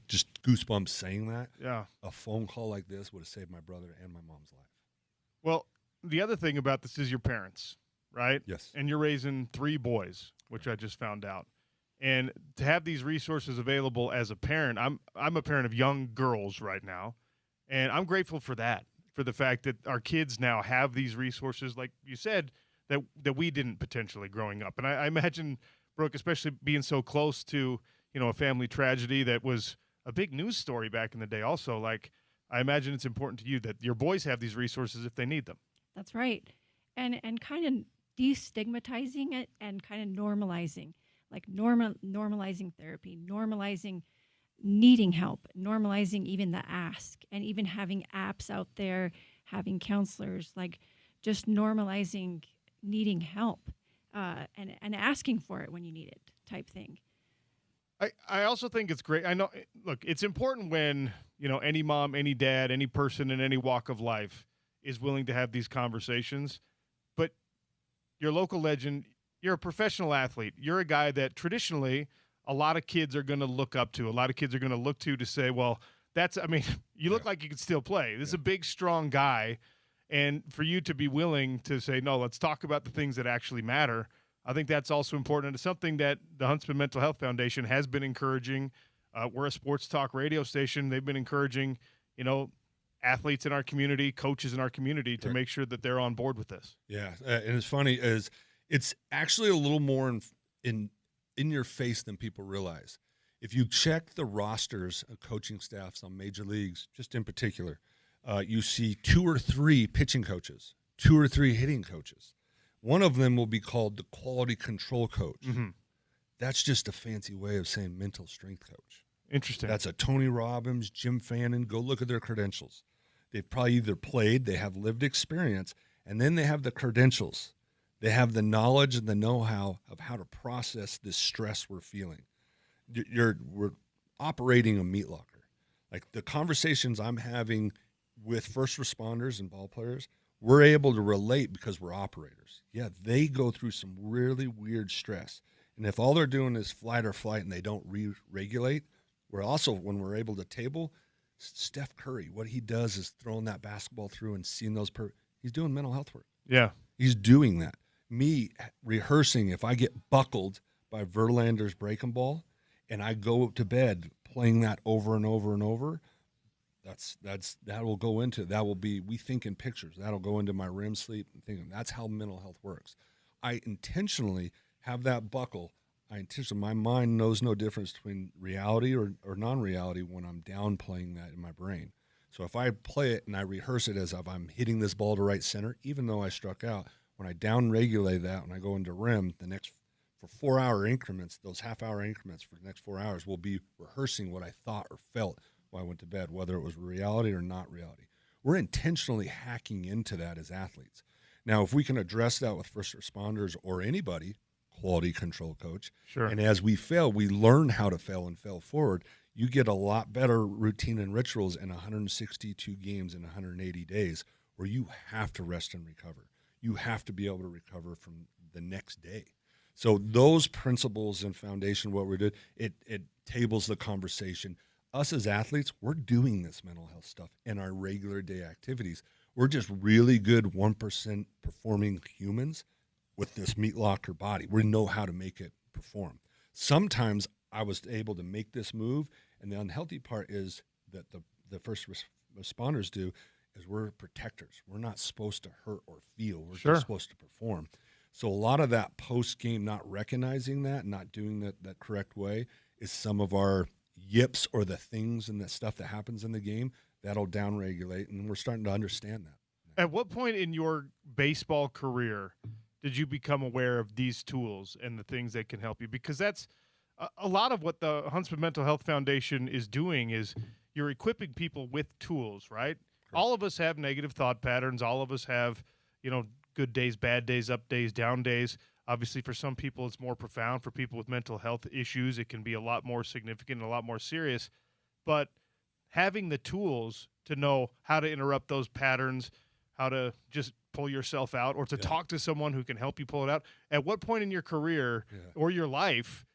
just goosebumps saying that. Yeah. A phone call like this would have saved my brother and my mom's life. Well, the other thing about this is your parents, right? Yes. And you're raising 3 boys, which I just found out. And to have these resources available as a parent, I'm a parent of young girls right now, and I'm grateful for that, for the fact that our kids now have these resources, like you said, that we didn't potentially growing up. And I imagine, Brooke, especially being so close to, a family tragedy that was a big news story back in the day also, I imagine it's important to you that your boys have these resources if they need them. That's right. And kind of destigmatizing it and kind of normalizing. Normalizing therapy, normalizing needing help, normalizing even the ask, and even having apps out there, having counselors, just normalizing needing help and asking for it when you need it type thing. I also think it's great. I know, look, it's important when, any mom, any dad, any person in any walk of life is willing to have these conversations, but your local legend, you're a professional athlete. You're a guy that traditionally a lot of kids are going to look up to. A lot of kids are going to look to say, well, you look like you could still play. This is a big, strong guy. And for you to be willing to say, no, let's talk about the things that actually matter, I think that's also important. It's something that the Huntsman Mental Health Foundation has been encouraging. We're a sports talk radio station. They've been encouraging, athletes in our community, coaches in our community to make sure that they're on board with this. Yeah, and it's funny is it's actually a little more in your face than people realize. If you check the rosters of coaching staffs on major leagues, just in particular, you see 2 or 3 pitching coaches, 2 or 3 hitting coaches. One of them will be called the quality control coach. Mm-hmm. That's just a fancy way of saying mental strength coach. Interesting. That's a Tony Robbins, Jim Fannin. Go look at their credentials. They've probably either played, they have lived experience, and then they have the credentials. They have the knowledge and the know-how of how to process this stress we're feeling. We're operating a meat locker. Like the conversations I'm having with first responders and ball players, we're able to relate because we're operators. Yeah, they go through some really weird stress. And if all they're doing is flight or flight and they don't re-regulate, we're also, when we're able to table, Steph Curry, what he does is throwing that basketball through and seeing those he's doing mental health work. Yeah. He's doing that. Me rehearsing, if I get buckled by Verlander's breaking ball and I go to bed playing that over and over and over, that will go into, that will be, we think in pictures. That'll go into my REM sleep and thinking. That's how mental health works. I intentionally have that buckle. My mind knows no difference between reality or non-reality when I'm downplaying that in my brain. So if I play it and I rehearse it as if I'm hitting this ball to right center, even though I struck out, when I down-regulate that, when I go into REM, for 4-hour increments, those half-hour increments for the next 4 hours, will be rehearsing what I thought or felt when I went to bed, whether it was reality or not reality. We're intentionally hacking into that as athletes. Now, if we can address that with first responders or anybody, quality control coach. Sure. And as we fail, we learn how to fail and fail forward. You get a lot better routine and rituals in 162 games in 180 days where you have to rest and recover. You have to be able to recover from the next day. So those principles and foundation, what we did, it tables the conversation. Us as athletes, we're doing this mental health stuff in our regular day activities. We're just really good 1% performing humans with this meat locker body. We know how to make it perform. Sometimes I was able to make this move, and the unhealthy part is that the first responders do is we're protectors. We're not supposed to hurt or feel. We're Sure. just supposed to perform. So a lot of that post-game not recognizing that, not doing that correct way is some of our yips or the things and the stuff that happens in the game that'll downregulate, and we're starting to understand that. At what point in your baseball career did you become aware of these tools and the things that can help you? Because that's a lot of what the Huntsman Mental Health Foundation is doing is you're equipping people with tools, right? Correct. All of us have negative thought patterns. All of us have, good days, bad days, up days, down days. Obviously, for some people, it's more profound. For people with mental health issues, it can be a lot more significant and a lot more serious. But having the tools to know how to interrupt those patterns, how to just pull yourself out or to talk to someone who can help you pull it out. At what point in your career or your life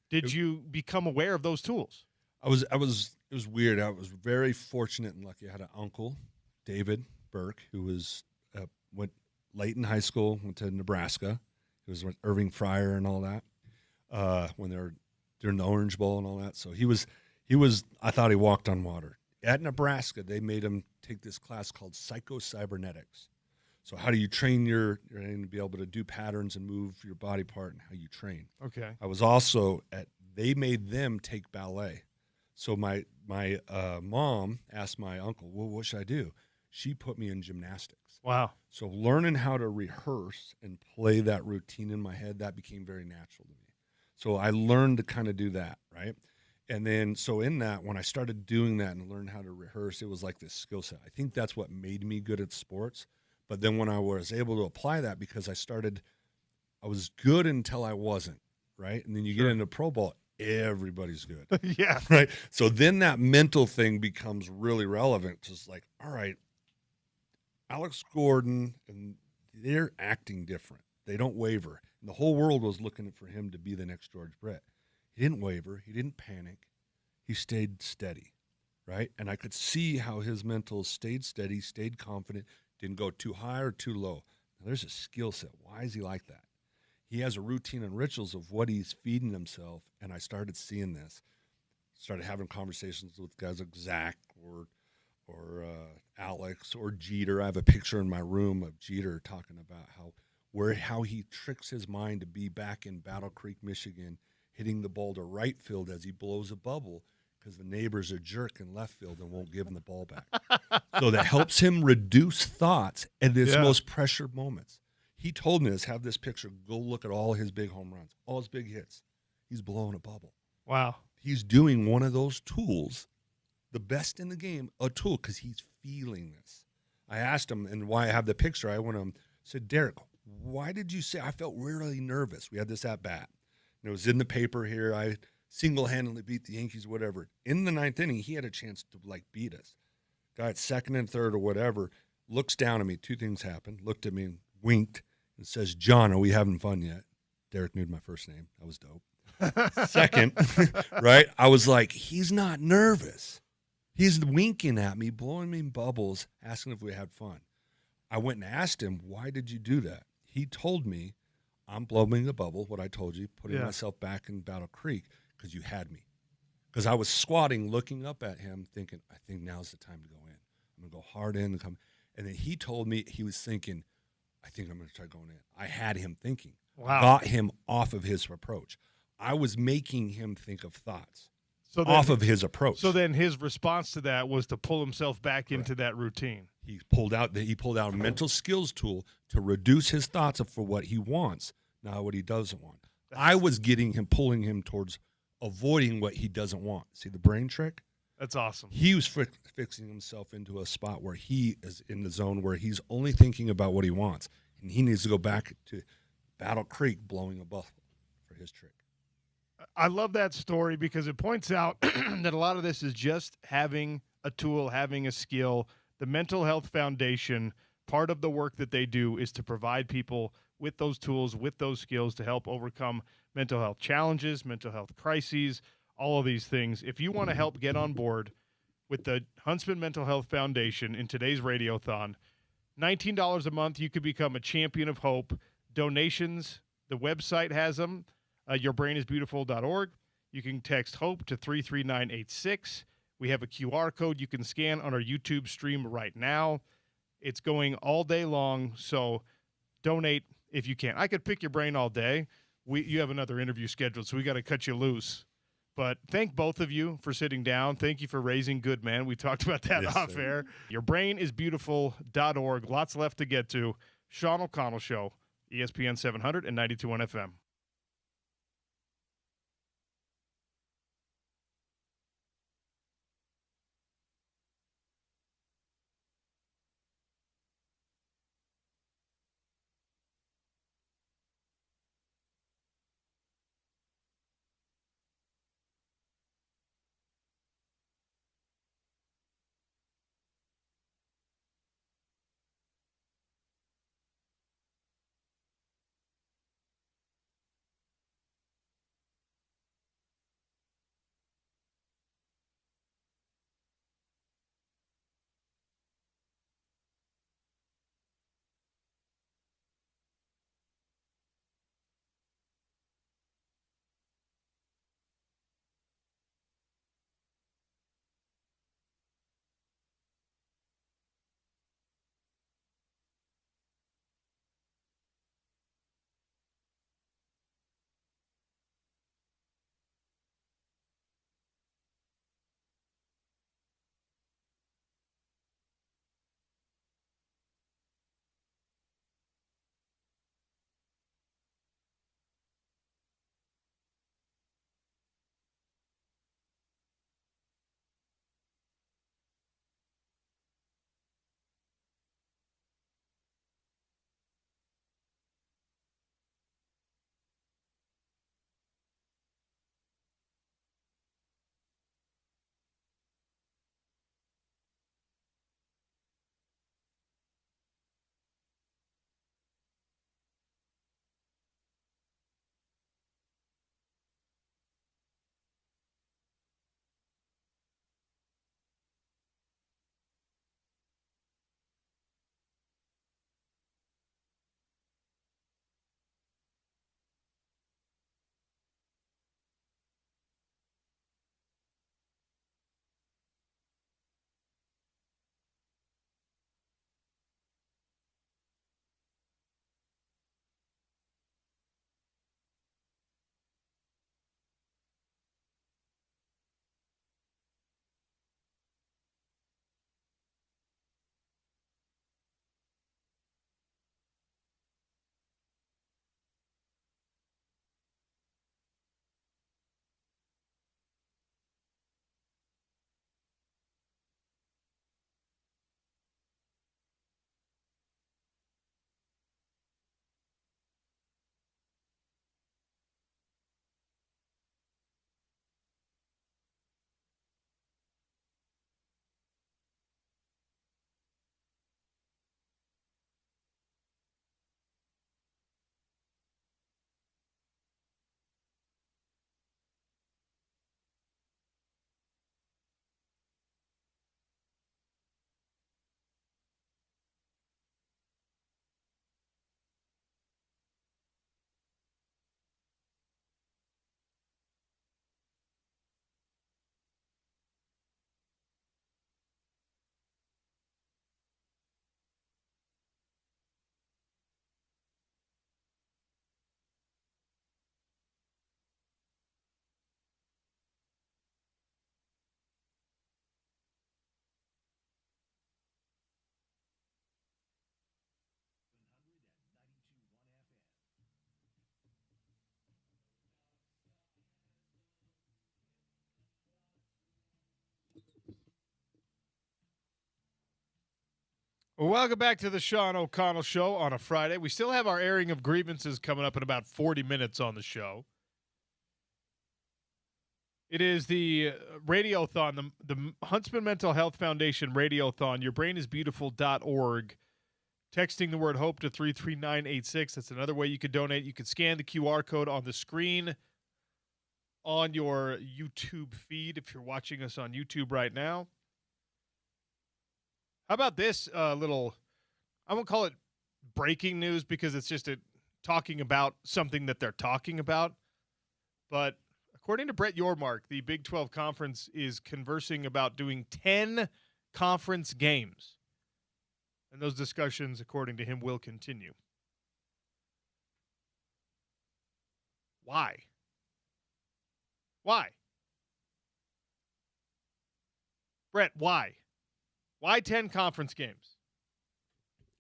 did you become aware of those tools? It was weird. I was very fortunate and lucky. I had an uncle, David Burke, who went late in high school, went to Nebraska. He was with Irving Fryer and all that when they were during the Orange Bowl and all that. So he was, I thought he walked on water. At Nebraska, they made him take this class called psycho-cybernetics. So how do you train your brain to be able to do patterns and move your body part and how you train? Okay. I was also they made them take ballet. So my mom asked my uncle, well, what should I do? She put me in gymnastics. Wow. So learning how to rehearse and play that routine in my head, that became very natural to me. So I learned to kind of do that, right? And then, so in that, when I started doing that and learned how to rehearse, it was like this skill set. I think that's what made me good at sports. But then when I was able to apply that, because I was good until I wasn't, right? And then you get into pro ball, everybody's good. Yeah. Right? So then that mental thing becomes really relevant. Just like, all right, Alex Gordon, and they're acting different. They don't waver. And the whole world was looking for him to be the next George Brett. He didn't waver. He didn't panic. He stayed steady, right? And I could see how his mental stayed steady, stayed confident, didn't go too high or too low. Now, there's a skill set. Why is he like that? He has a routine and rituals of what he's feeding himself, and I started seeing this. Started having conversations with guys like Zach or Alex or Jeter. I have a picture in my room of Jeter talking about how he tricks his mind to be back in Battle Creek, Michigan, hitting the ball to right field as he blows a bubble because the neighbor's a jerk in left field and won't give him the ball back. So that helps him reduce thoughts at his most pressured moments. He told me, let's have this picture. Go look at all his big home runs, all his big hits. He's blowing a bubble. Wow. He's doing one of those tools, the best in the game, a tool, because he's feeling this. I asked him, and why I have the picture, I went to him, said, Derek, why did you say I felt really nervous? We had this at bat. And it was in the paper here. I single-handedly beat the Yankees, whatever. In the ninth inning, he had a chance to, beat us. Guy at second and third or whatever looks down at me. Two things happened. Looked at me and winked and says, John, are we having fun yet? Derek knew my first name. That was dope. Second, right, I was like, he's not nervous. He's winking at me, blowing me bubbles, asking if we had fun. I went and asked him, why did you do that? He told me, I'm blowing the bubble, what I told you, putting myself back in Battle Creek because you had me. Because I was squatting, looking up at him, thinking, I think now's the time to go in. I'm going to go hard in and come. And then he told me he was thinking, I think I'm going to try going in. I had him thinking. Wow. Got him off of his approach. I was making him think of thoughts off of his approach. So then his response to that was to pull himself back into that routine. He pulled out a mental skills tool to reduce his thoughts for what he wants, not what he doesn't want. I was pulling him towards avoiding what he doesn't want. See the brain trick? That's awesome. He was fixing himself into a spot where he is in the zone where he's only thinking about what he wants, and he needs to go back to Battle Creek blowing a bubble for his trick. I love that story because it points out that a lot of this is just having a tool, having a skill. The Mental Health Foundation, part of the work that they do is to provide people with those tools, with those skills to help overcome mental health challenges, mental health crises, all of these things. If you want to help get on board with the Huntsman Mental Health Foundation in today's Radiothon, $19 a month, you could become a champion of hope. Donations, the website has them. Yourbrainisbeautiful.org. You can text HOPE to 33986. We have a QR code you can scan on our YouTube stream right now. It's going all day long, so donate if you can. I could pick your brain all day. You have another interview scheduled, so we got to cut you loose. But thank both of you for sitting down. Thank you for raising good men. We talked about that off air. Yourbrainisbeautiful.org. Lots left to get to. Sean O'Connell Show, ESPN 700 and 92.1 FM. Well, welcome back to the Sean O'Connell Show on a Friday. We still have our airing of grievances coming up in about 40 minutes on the show. It is the Radiothon, the Huntsman Mental Health Foundation Radiothon, yourbrainisbeautiful.org. Texting the word HOPE to 33986. That's another way you could donate. You can scan the QR code on the screen on your YouTube feed if you're watching us on YouTube right now. How about this little, I won't call it breaking news because it's just talking about something that they're talking about. But according to Brett Yormark, the Big 12 Conference is conversing about doing 10 conference games. And those discussions, according to him, will continue. Why? Why? Brett, why? Why 10 conference games?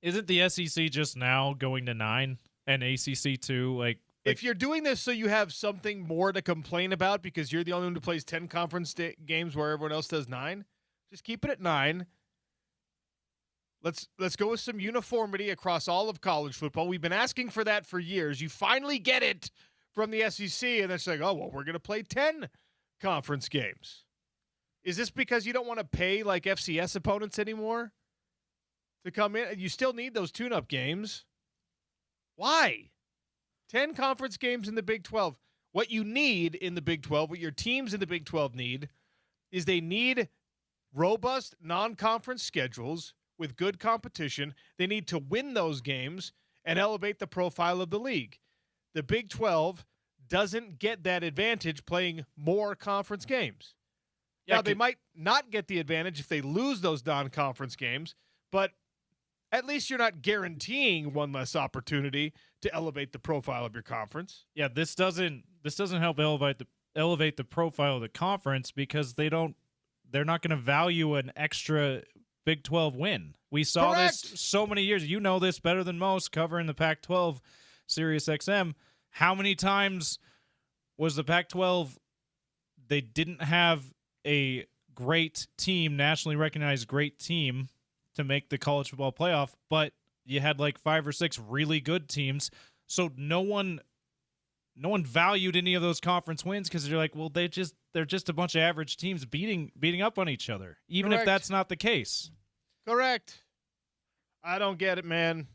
Isn't the SEC just now going to 9 and ACC 2? Like, if you're doing this so you have something more to complain about because you're the only one who plays 10 conference games where everyone else does 9, just keep it at 9. Let's go with some uniformity across all of college football. We've been asking for that for years. You finally get it from the SEC, and they're saying, oh, well, we're going to play 10 conference games. Is this because you don't want to pay like FCS opponents anymore to come in? You still need those tune-up games. Why? 10 conference games in the Big 12. What you need in the Big 12, what your teams in the Big 12 need, is they need robust non-conference schedules with good competition. They need to win those games and elevate the profile of the league. The Big 12 doesn't get that advantage playing more conference games. Yeah, now, they might not get the advantage if they lose those non-conference games, but at least you're not guaranteeing one less opportunity to elevate the profile of your conference. Yeah, this doesn't help elevate the profile of the conference because they're not going to value an extra Big 12 win. We saw Correct. This so many years. You know this better than most covering the Pac-12 Sirius XM. How many times was the Pac-12 they didn't have a great team, nationally recognized great team to make the college football playoff, but you had like 5 or 6 really good teams. So no one valued any of those conference wins because you're like, well, they're just a bunch of average teams beating up on each other, even Correct. if that's not the case. Correct. I don't get it, man.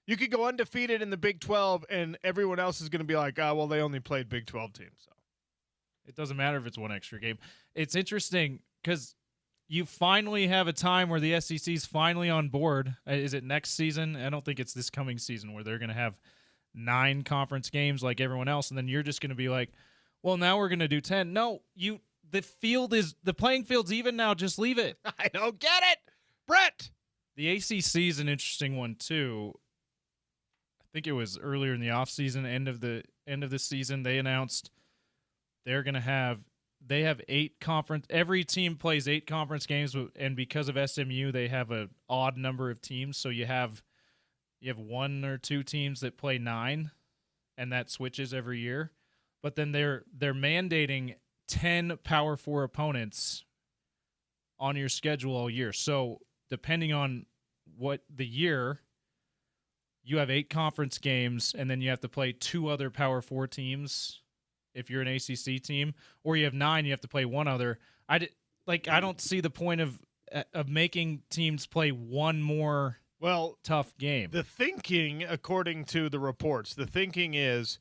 You could go undefeated in the Big 12 and everyone else is going to be like, well, they only played Big 12 teams. So it doesn't matter if it's one extra game. It's interesting because you finally have a time where the SEC's finally on board. Is it next season? I don't think it's this coming season where they're going to have 9 conference games like everyone else, and then you're just going to be like, well, now we're going to do 10. No, the playing field's even now. Just leave it. I don't get it. Brett. The ACC is an interesting one too. I think it was earlier in the offseason, end of the season, they announced they're going to have 8 conference. Every team plays 8 conference games, and because of SMU, they have an odd number of teams. So you have 1 or 2 teams that play 9, and that switches every year. But then they're mandating 10 Power 4 opponents on your schedule all year. So depending on what the year, you have 8 conference games, and then you have to play 2 other Power 4 teams if you're an ACC team, or you have 9, you have to play 1 other. I don't see the point of making teams play one more tough game. The thinking, according to the reports, is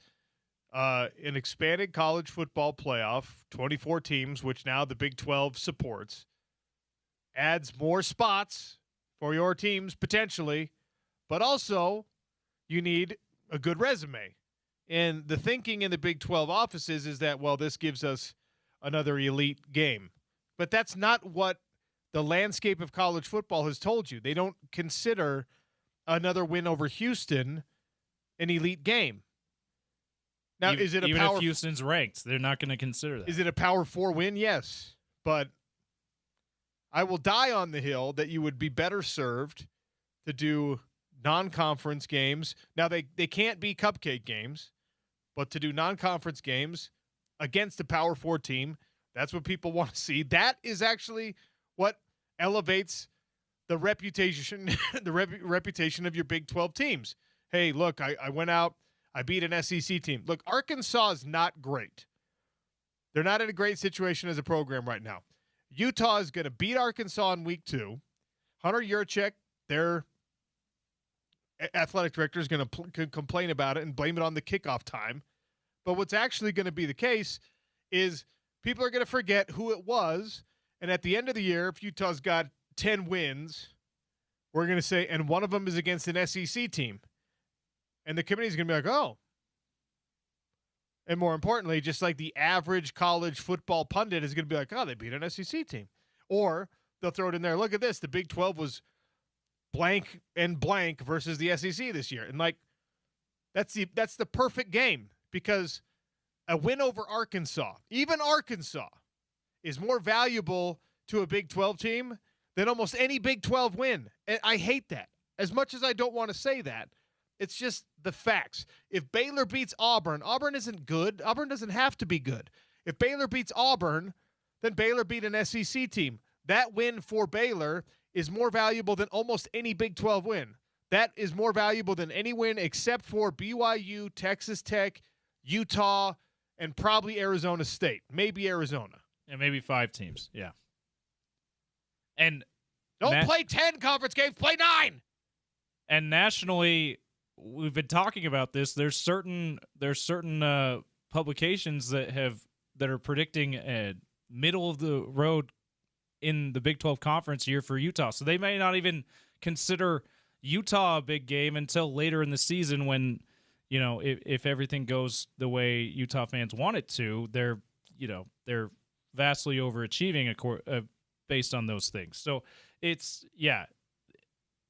an expanded college football playoff, 24 teams, which now the Big 12 supports, adds more spots for your teams potentially, but also you need a good resume. And the thinking in the Big 12 offices is that, well, this gives us another elite game. But that's not what the landscape of college football has told you. They don't consider another win over Houston an elite game. Now, is it even if Houston's ranked, they're not going to consider that. Is it a Power 4 win? Yes. But I will die on the hill that you would be better served to do non-conference games. Now, they can't be cupcake games, but to do non-conference games against a Power 4 team, that's what people want to see. That is actually what elevates the reputation the reputation of your Big 12 teams. Hey, look, I went out, I beat an SEC team. Look, Arkansas is not great. They're not in a great situation as a program right now. Utah is going to beat Arkansas in week 2. Hunter Yurchek, their athletic director, is going to complain about it and blame it on the kickoff time. But what's actually going to be the case is people are going to forget who it was. And at the end of the year, if Utah's got 10 wins, we're going to say, and one of them is against an SEC team. And the committee is going to be like, oh. And more importantly, just like the average college football pundit is going to be like, oh, they beat an SEC team. Or they'll throw it in there. Look at this. The Big 12 was blank and blank versus the SEC this year. And like, that's the perfect game, because a win over Arkansas, even Arkansas, is more valuable to a Big 12 team than almost any Big 12 win. And I hate that. As much as I don't want to say that, it's just the facts. If Baylor beats Auburn, Auburn isn't good. Auburn doesn't have to be good. If Baylor beats Auburn, then Baylor beat an SEC team. That win for Baylor is more valuable than almost any Big 12 win. That is more valuable than any win except for BYU, Texas Tech, Utah, and probably Arizona State. Maybe Arizona. And maybe 5 teams. Yeah. And don't play 10 conference games, play 9. And nationally, we've been talking about this. There's certain publications that are predicting a middle of the road in the Big 12 conference year for Utah. So they may not even consider Utah a big game until later in the season, when, if everything goes the way Utah fans want it to, they're vastly overachieving based on those things. So it's,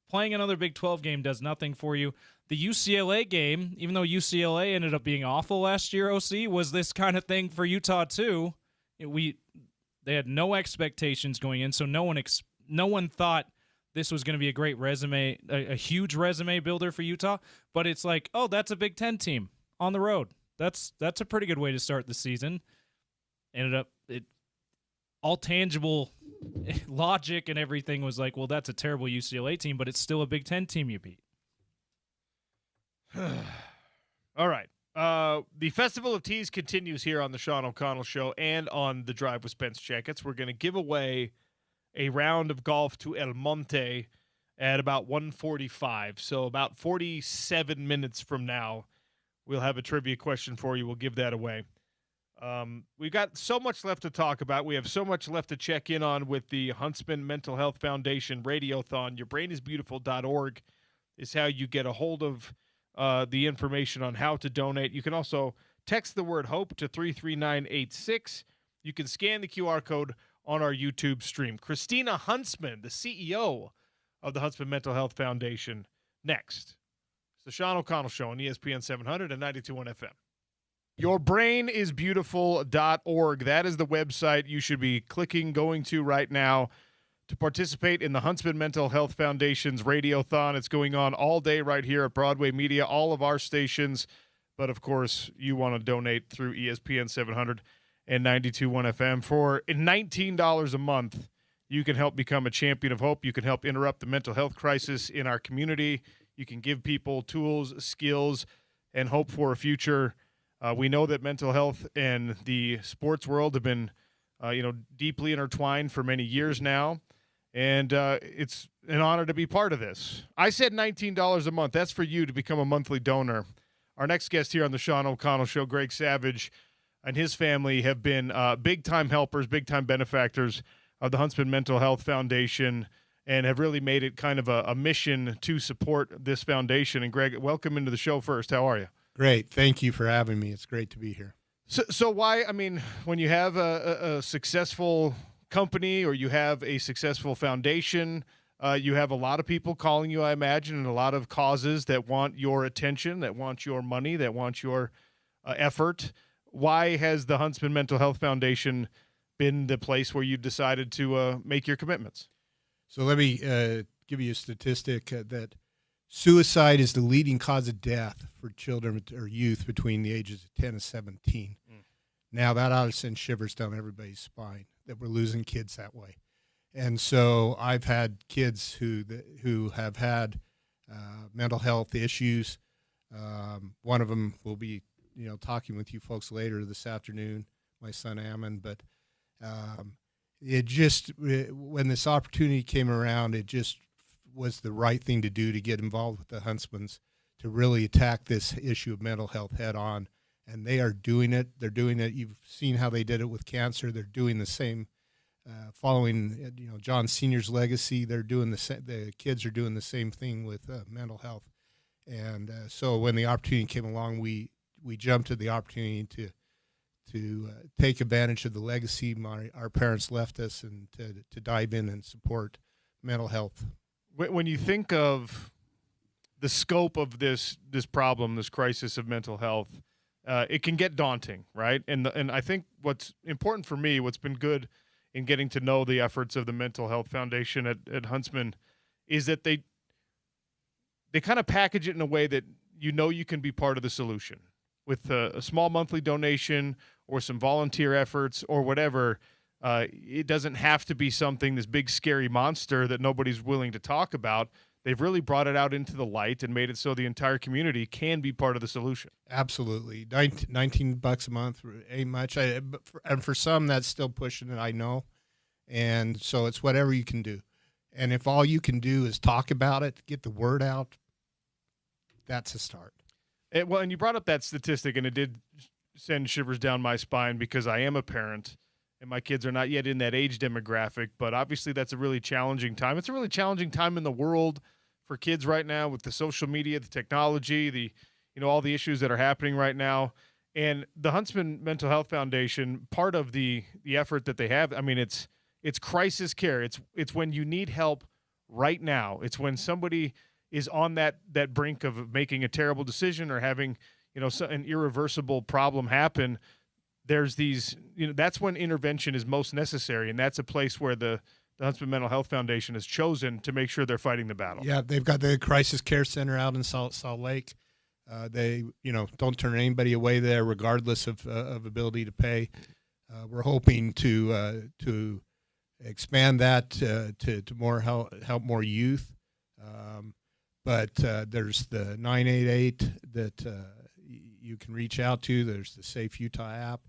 playing another Big 12 game does nothing for you. The UCLA game, even though UCLA ended up being awful last year, OC, was this kind of thing for Utah too. They had no expectations going in, so no one thought this was going to be a great resume, a huge resume builder for Utah. But it's like, oh, that's a Big 10 team on the road. That's a pretty good way to start the season. Ended up all tangible logic and everything was like, well, that's a terrible UCLA team, but it's still a Big 10 team you beat. All right. The Festival of Teas continues here on the Sean O'Connell Show and on The Drive with Spence Checketts. We're going to give away a round of golf to El Monte at about 1:45. So about 47 minutes from now, we'll have a trivia question for you. We'll give that away. We've got so much left to talk about. We have so much left to check in on with the Huntsman Mental Health Foundation Radiothon. YourBrainIsBeautiful.org is how you get a hold of the information on how to donate. You can also text the word HOPE to 33986. You can scan the QR code on our YouTube stream. Christina Huntsman, the CEO of the Huntsman Mental Health Foundation, next. It's the Sean O'Connell Show on ESPN 700 and 92.1 FM. YourBrainIsBeautiful.org. That is the website you should be going to right now to participate in the Huntsman Mental Health Foundation's Radiothon. It's going on all day right here at Broadway Media, all of our stations. But, of course, you want to donate through ESPN 700 and 92.1 FM. For $19 a month, you can help become a champion of hope. You can help interrupt the mental health crisis in our community. You can give people tools, skills, and hope for a future. We know that mental health and the sports world have been, deeply intertwined for many years now. And it's an honor to be part of this. I said $19 a month. That's for you to become a monthly donor. Our next guest here on the Sean O'Connell Show, Greg Savage, and his family have been big-time helpers, big-time benefactors of the Huntsman Mental Health Foundation, and have really made it kind of a mission to support this foundation. And, Greg, welcome into the show first. How are you? Great. Thank you for having me. It's great to be here. So why, when you have a successful company or you have a successful foundation, you have a lot of people calling you, I imagine, and a lot of causes that want your attention, that want your money, that want your effort. Why has the Huntsman Mental Health Foundation been the place where you decided to make your commitments? So let me give you a statistic that suicide is the leading cause of death for children or youth between the ages of 10 and 17. Now, that ought to send shivers down everybody's spine that we're losing kids that way. And so I've had kids who have had mental health issues. One of them will be, talking with you folks later this afternoon, my son Ammon. But when this opportunity came around, it just was the right thing to do to get involved with the Huntsmans to really attack this issue of mental health head on. And they are doing it. They're doing it. You've seen how they did it with cancer. They're doing the same. Following John Senior's legacy, they're doing the kids are doing the same thing with mental health, and so when the opportunity came along, we jumped at the opportunity to take advantage of the legacy our parents left us, and to dive in and support mental health. When you think of the scope of this problem, this crisis of mental health, it can get daunting, right? And I think what's important for me, what's been good in getting to know the efforts of the Mental Health Foundation at Huntsman, is that they kind of package it in a way that you can be part of the solution with a small monthly donation or some volunteer efforts or whatever. It doesn't have to be something, this big scary monster that nobody's willing to talk about. They've really brought it out into the light and made it so the entire community can be part of the solution. Absolutely. $19 a month ain't much. And for some, that's still pushing it, I know. And so it's whatever you can do. And if all you can do is talk about it, get the word out, that's a start. And you brought up that statistic, and it did send shivers down my spine because I am a parent, and my kids are not yet in that age demographic, but obviously that's a really challenging time. It's a really challenging time in the world for kids right now with the social media, the technology, all the issues that are happening right now. And the Huntsman Mental Health Foundation, part of the effort that they have, I mean, it's crisis care. It's when you need help right now. It's when somebody is on that brink of making a terrible decision or having, an irreversible problem happen. There's these, that's when intervention is most necessary, and that's a place where the Huntsman Mental Health Foundation has chosen to make sure they're fighting the battle. Yeah, they've got the crisis care center out in Salt Lake. They, don't turn anybody away there, regardless of ability to pay. We're hoping to expand that to more help more youth. But there's the 988 that you can reach out to. There's the Safe Utah app.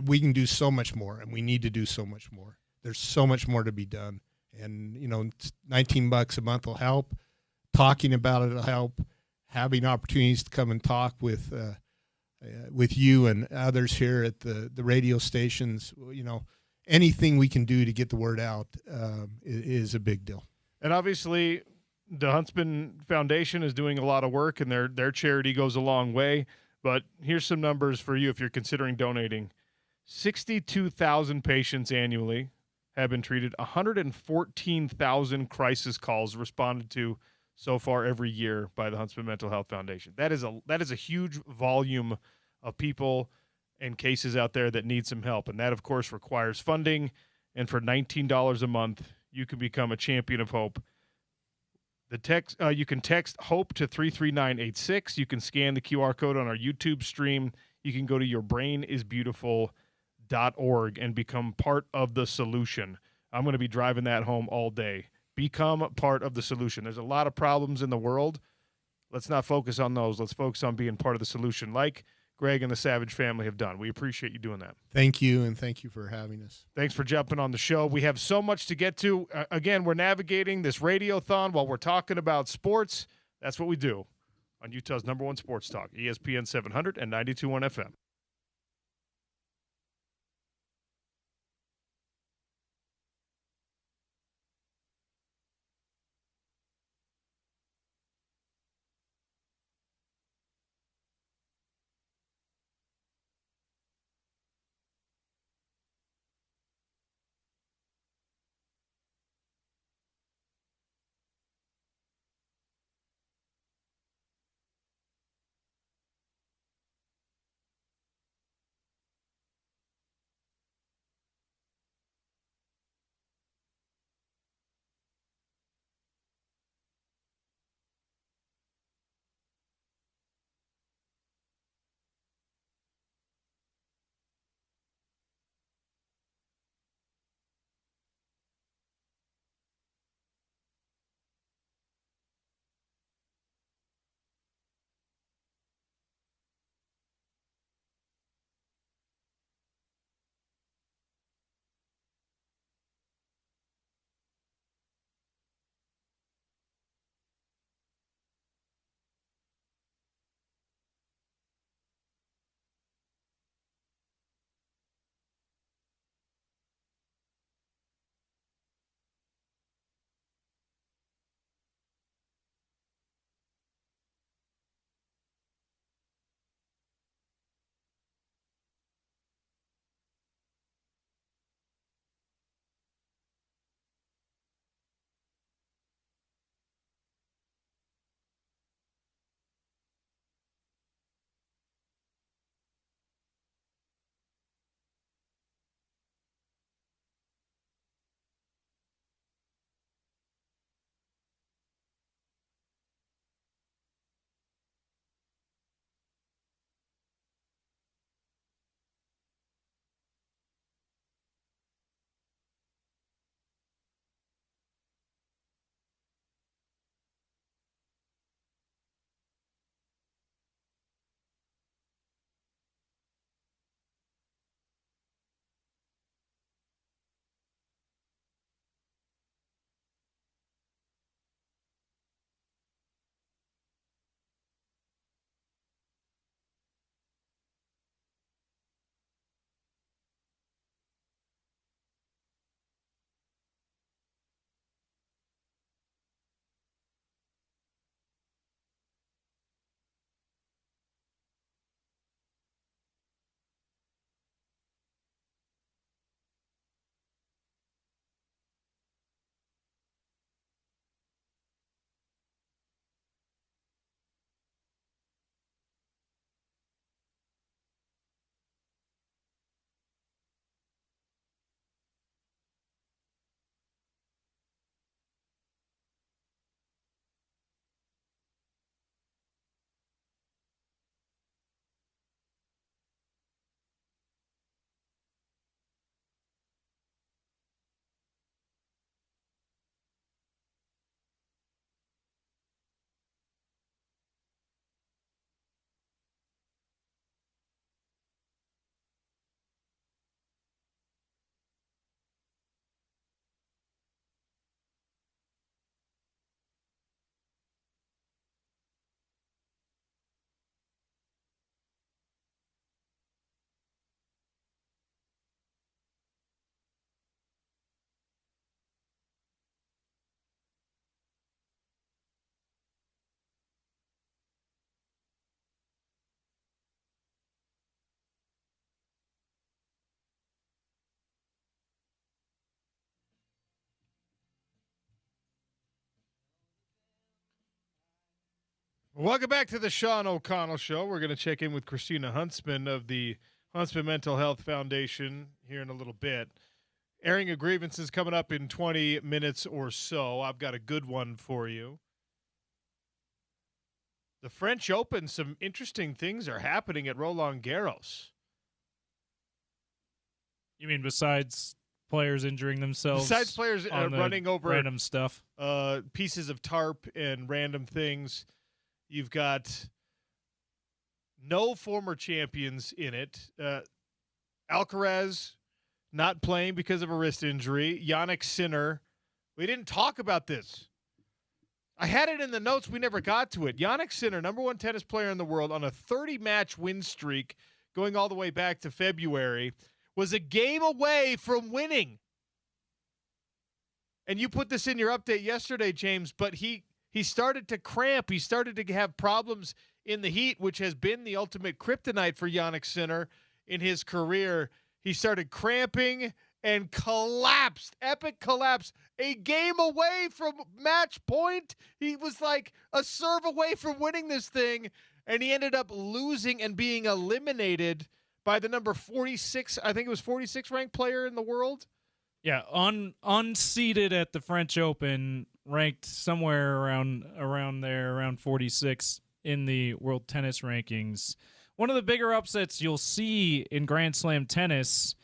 We can do so much more, and we need to do so much more. There's so much more to be done, and $19 a month will help. Talking about it will help. Having opportunities to come and talk with you and others here at the radio stations, anything we can do to get the word out is a big deal. And obviously, the Huntsman Foundation is doing a lot of work, and their charity goes a long way. But here's some numbers for you if you're considering donating. 62,000 patients annually have been treated. 114,000 crisis calls responded to so far every year by the Huntsman Mental Health Foundation. That is a huge volume of people and cases out there that need some help. And that, of course, requires funding. And for $19 a month, you can become a champion of hope. You can text HOPE to 33986. You can scan the QR code on our YouTube stream. You can go to yourbrainisbeautiful.org and become part of the solution. I'm going to be driving that home all day. Become part of the solution. There's a lot of problems in the world. Let's not focus on those. Let's focus on being part of the solution, like Greg and the Savage family have done. We appreciate you doing that. Thank you, and thank you for having us. Thanks for jumping on the show. We have so much to get to. Again, we're navigating this radiothon while we're talking about sports. That's what we do on Utah's #1 sports talk, ESPN 700 and 92.1 FM. Welcome back to the Sean O'Connell Show. We're going to check in with Christina Huntsman of the Huntsman Mental Health Foundation here in a little bit. Airing of grievances coming up in 20 minutes or so. I've got a good one for you. The French Open, some interesting things are happening at Roland Garros. You mean besides players injuring themselves? Besides players running over random stuff, pieces of tarp and random things. You've got no former champions in it. Alcaraz not playing because of a wrist injury. Jannik Sinner. We didn't talk about this. I had it in the notes. We never got to it. Jannik Sinner, number one tennis player in the world on a 30-match win streak going all the way back to February, was a game away from winning. And you put this in your update yesterday, James, but he started to cramp. He started to have problems in the heat, which has been the ultimate kryptonite for Jannik Sinner in his career. He started cramping and collapsed. Epic collapse. A game away from match point. He was like a serve away from winning this thing, and he ended up losing and being eliminated by the number 46, I think it was 46 ranked player in the world. Yeah, unseeded at the French Open, ranked somewhere around there, around 46 in the world tennis rankings. One of the bigger upsets you'll see in Grand Slam tennis,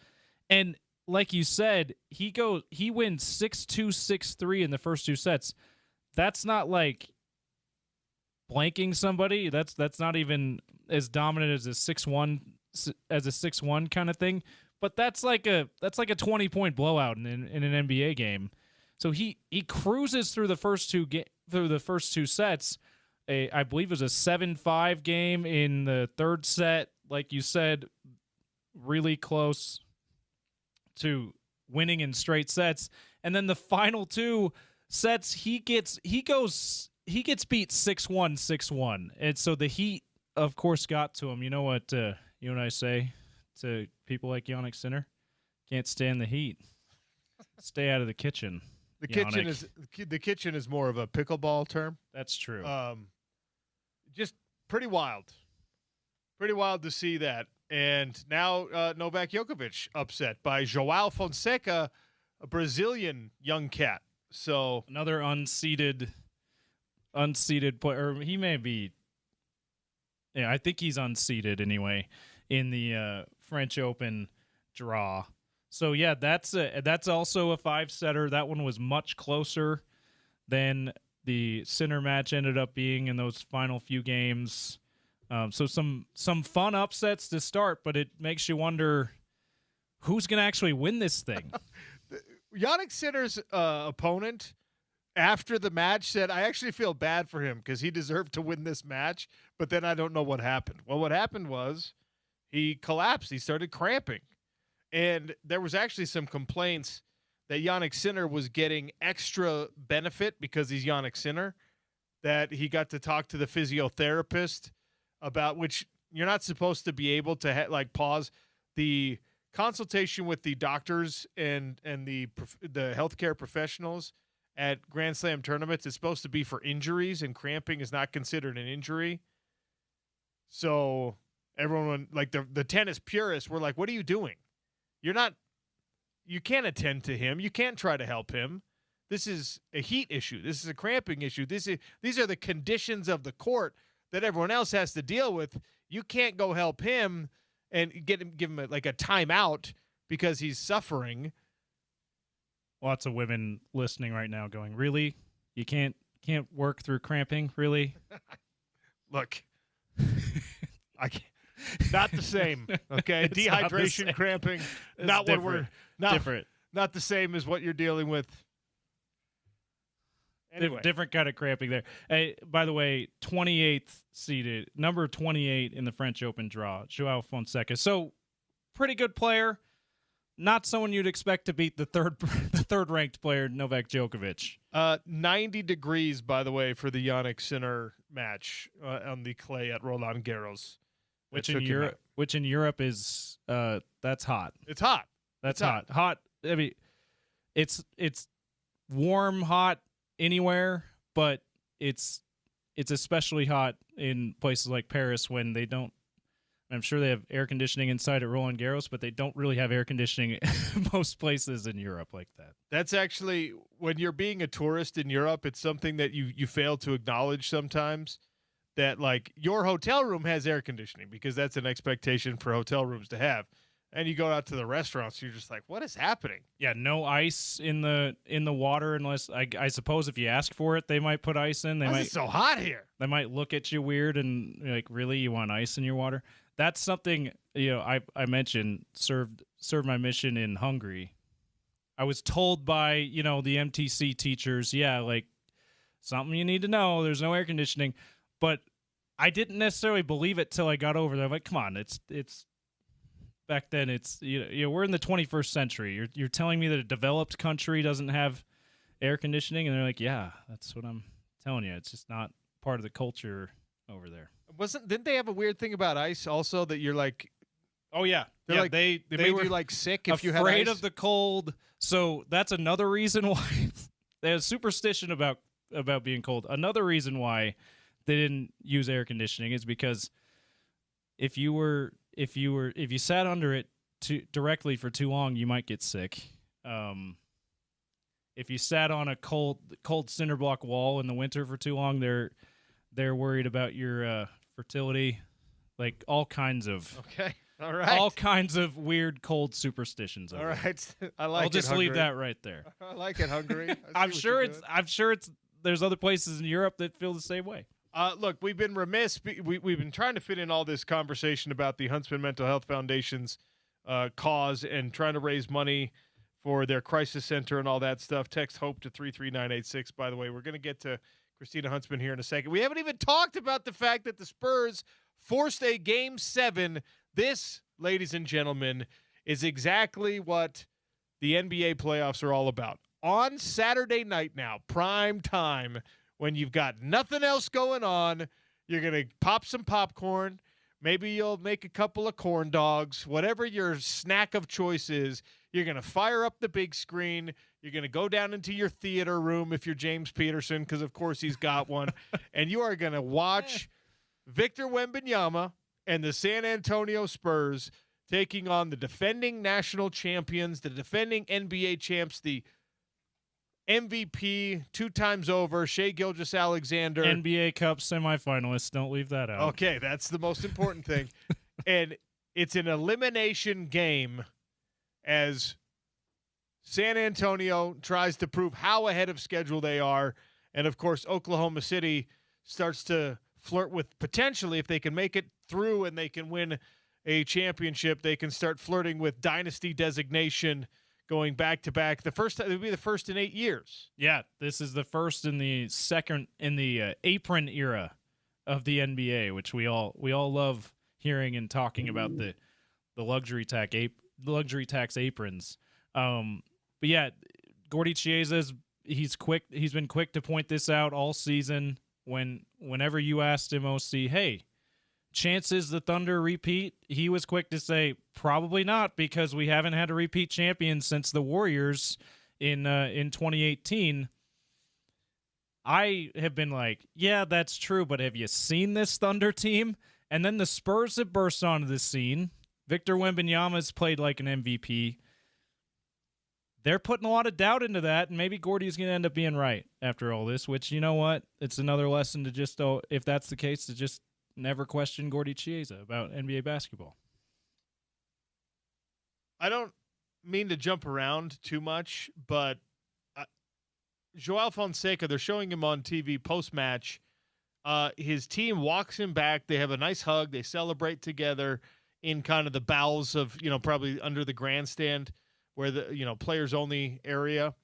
and like you said, he wins 6-2, 6-3 in the first two sets. That's not like blanking somebody. That's not even as dominant as a 6-1 kind of thing. But that's like a 20-point blowout in an NBA game. So he cruises through the first two sets. I believe it was a 7-5 game in the third set. Like you said, really close to winning in straight sets. And then the final two sets, he gets beat 6-1, 6-1. And so the heat, of course, got to him. You know what you and I say to people like Jannik Sinner? Can't stand the heat. Stay out of the kitchen. The kitchen is more of a pickleball term. That's true. Just pretty wild. Pretty wild to see that. And now Novak Djokovic upset by João Fonseca, a Brazilian young cat. So another unseeded player. He may be. Yeah, I think he's unseeded anyway in the French Open draw. So yeah, that's also a 5-setter. That one was much closer than the Sinner match ended up being in those final few games. So some fun upsets to start, but it makes you wonder who's going to actually win this thing. Jannik Sinner's opponent after the match said, I actually feel bad for him because he deserved to win this match, but then I don't know what happened. Well, what happened was he collapsed. He started cramping. And there was actually some complaints that Jannik Sinner was getting extra benefit because he's Jannik Sinner, that he got to talk to the physiotherapist about, which you're not supposed to be able to pause the consultation with the doctors and the healthcare professionals at Grand Slam tournaments. It's supposed to be for injuries, and cramping is not considered an injury. So everyone, like the tennis purists, were like, what are you doing? You can't attend to him. You can't try to help him. This is a heat issue. This is a cramping issue. These are the conditions of the court that everyone else has to deal with. You can't go help him and give him a timeout because he's suffering. Lots of women listening right now going, really? You can't work through cramping? Really? Look, I can't. Not the same, okay? Dehydration, same. cramping, It's not different. what we're different. Not the same as what you're dealing with. Anyway. Different kind of cramping there. Hey, by the way, 28th seeded, number 28 in the French Open draw, João Fonseca. So, pretty good player. Not someone you'd expect to beat the third ranked player, Novak Djokovic. 90 degrees, by the way, for the Jannik Sinner match on the clay at Roland Garros. Which in Europe is that's hot. It's hot. That's hot. Hot. I mean, it's warm, hot anywhere, but it's it's especially hot in places like Paris when they don't. I'm sure they have air conditioning inside at Roland Garros, but they don't really have air conditioning most places in Europe like that. That's actually, when you're being a tourist in Europe, it's something that you fail to acknowledge sometimes, that like your hotel room has air conditioning because that's an expectation for hotel rooms to have. And you go out to the restaurants, you're just like, what is happening? Yeah, no ice in the water unless I suppose if you ask for it, they might put ice in. Why is it so hot here? They might look at you weird and like, really, you want ice in your water? That's something, I mentioned served my mission in Hungary. I was told by, the MTC teachers, like something you need to know. There's no air conditioning, but I didn't necessarily believe it till I got over there. I'm like, come on, it's back then. It's we're in the 21st century. You're telling me that a developed country doesn't have air conditioning, and they're like, yeah, that's what I'm telling you. It's just not part of the culture over there. Didn't they have a weird thing about ice also that you're like, oh yeah, like, they made were you like sick if you had afraid ice? of the cold. So that's another reason why they have superstition about being cold. Another reason why they didn't use air conditioning is because if you sat under it directly for too long, you might get sick. If you sat on a cold cinder block wall in the winter for too long, they're worried about your fertility, like all kinds of weird cold superstitions. All right, I like it. I'll just Hungary. leave that right there. I like it, Hungary. I'm sure it's. There's other places in Europe that feel the same way. Look, we've been remiss. We've been trying to fit in all this conversation about the Huntsman Mental Health Foundation's cause and trying to raise money for their crisis center and all that stuff. Text HOPE to 33986. By the way, we're going to get to Christina Huntsman here in a second. We haven't even talked about the fact that the Spurs forced a Game 7. This, ladies and gentlemen, is exactly what the NBA playoffs are all about. On Saturday night now, prime time, when you've got nothing else going on, you're going to pop some popcorn. Maybe you'll make a couple of corn dogs, whatever your snack of choice is. You're going to fire up the big screen. You're going to go down into your theater room if you're James Peterson, because, of course, he's got one. And you are going to watch Victor Wembanyama and the San Antonio Spurs taking on the defending national champions, the defending NBA champs, the MVP 2 times over, Shai Gilgeous-Alexander. NBA Cup semifinalists. Don't leave that out. Okay, that's the most important thing. And it's an elimination game as San Antonio tries to prove how ahead of schedule they are. And, of course, Oklahoma City starts to flirt with potentially, if they can make it through and they can win a championship, they can start flirting with dynasty designation going back to back. It would be the first in 8 years. Yeah, this is the first in the apron era of the NBA, which we all love hearing and talking about the luxury tax aprons. But yeah, Gordy Chiesa's he's been quick to point this out all season. Whenever you asked him, OC, hey, chances the Thunder repeat, he was quick to say probably not, because we haven't had a repeat champion since the Warriors in 2018. I have been like, yeah, that's true, but have you seen this Thunder team? And then the Spurs have burst onto the scene. Victor Wembanyama's played like an MVP. They're putting a lot of doubt into that, and maybe Gordy's going to end up being right after all this, which, you know what? It's another lesson to just, if that's the case, to just never question Gordy Chiesa about NBA basketball. I don't mean to jump around too much, but Joao Fonseca, they're showing him on TV post-match. His team walks him back. They have a nice hug. They celebrate together in kind of the bowels of, probably under the grandstand where the, players only area.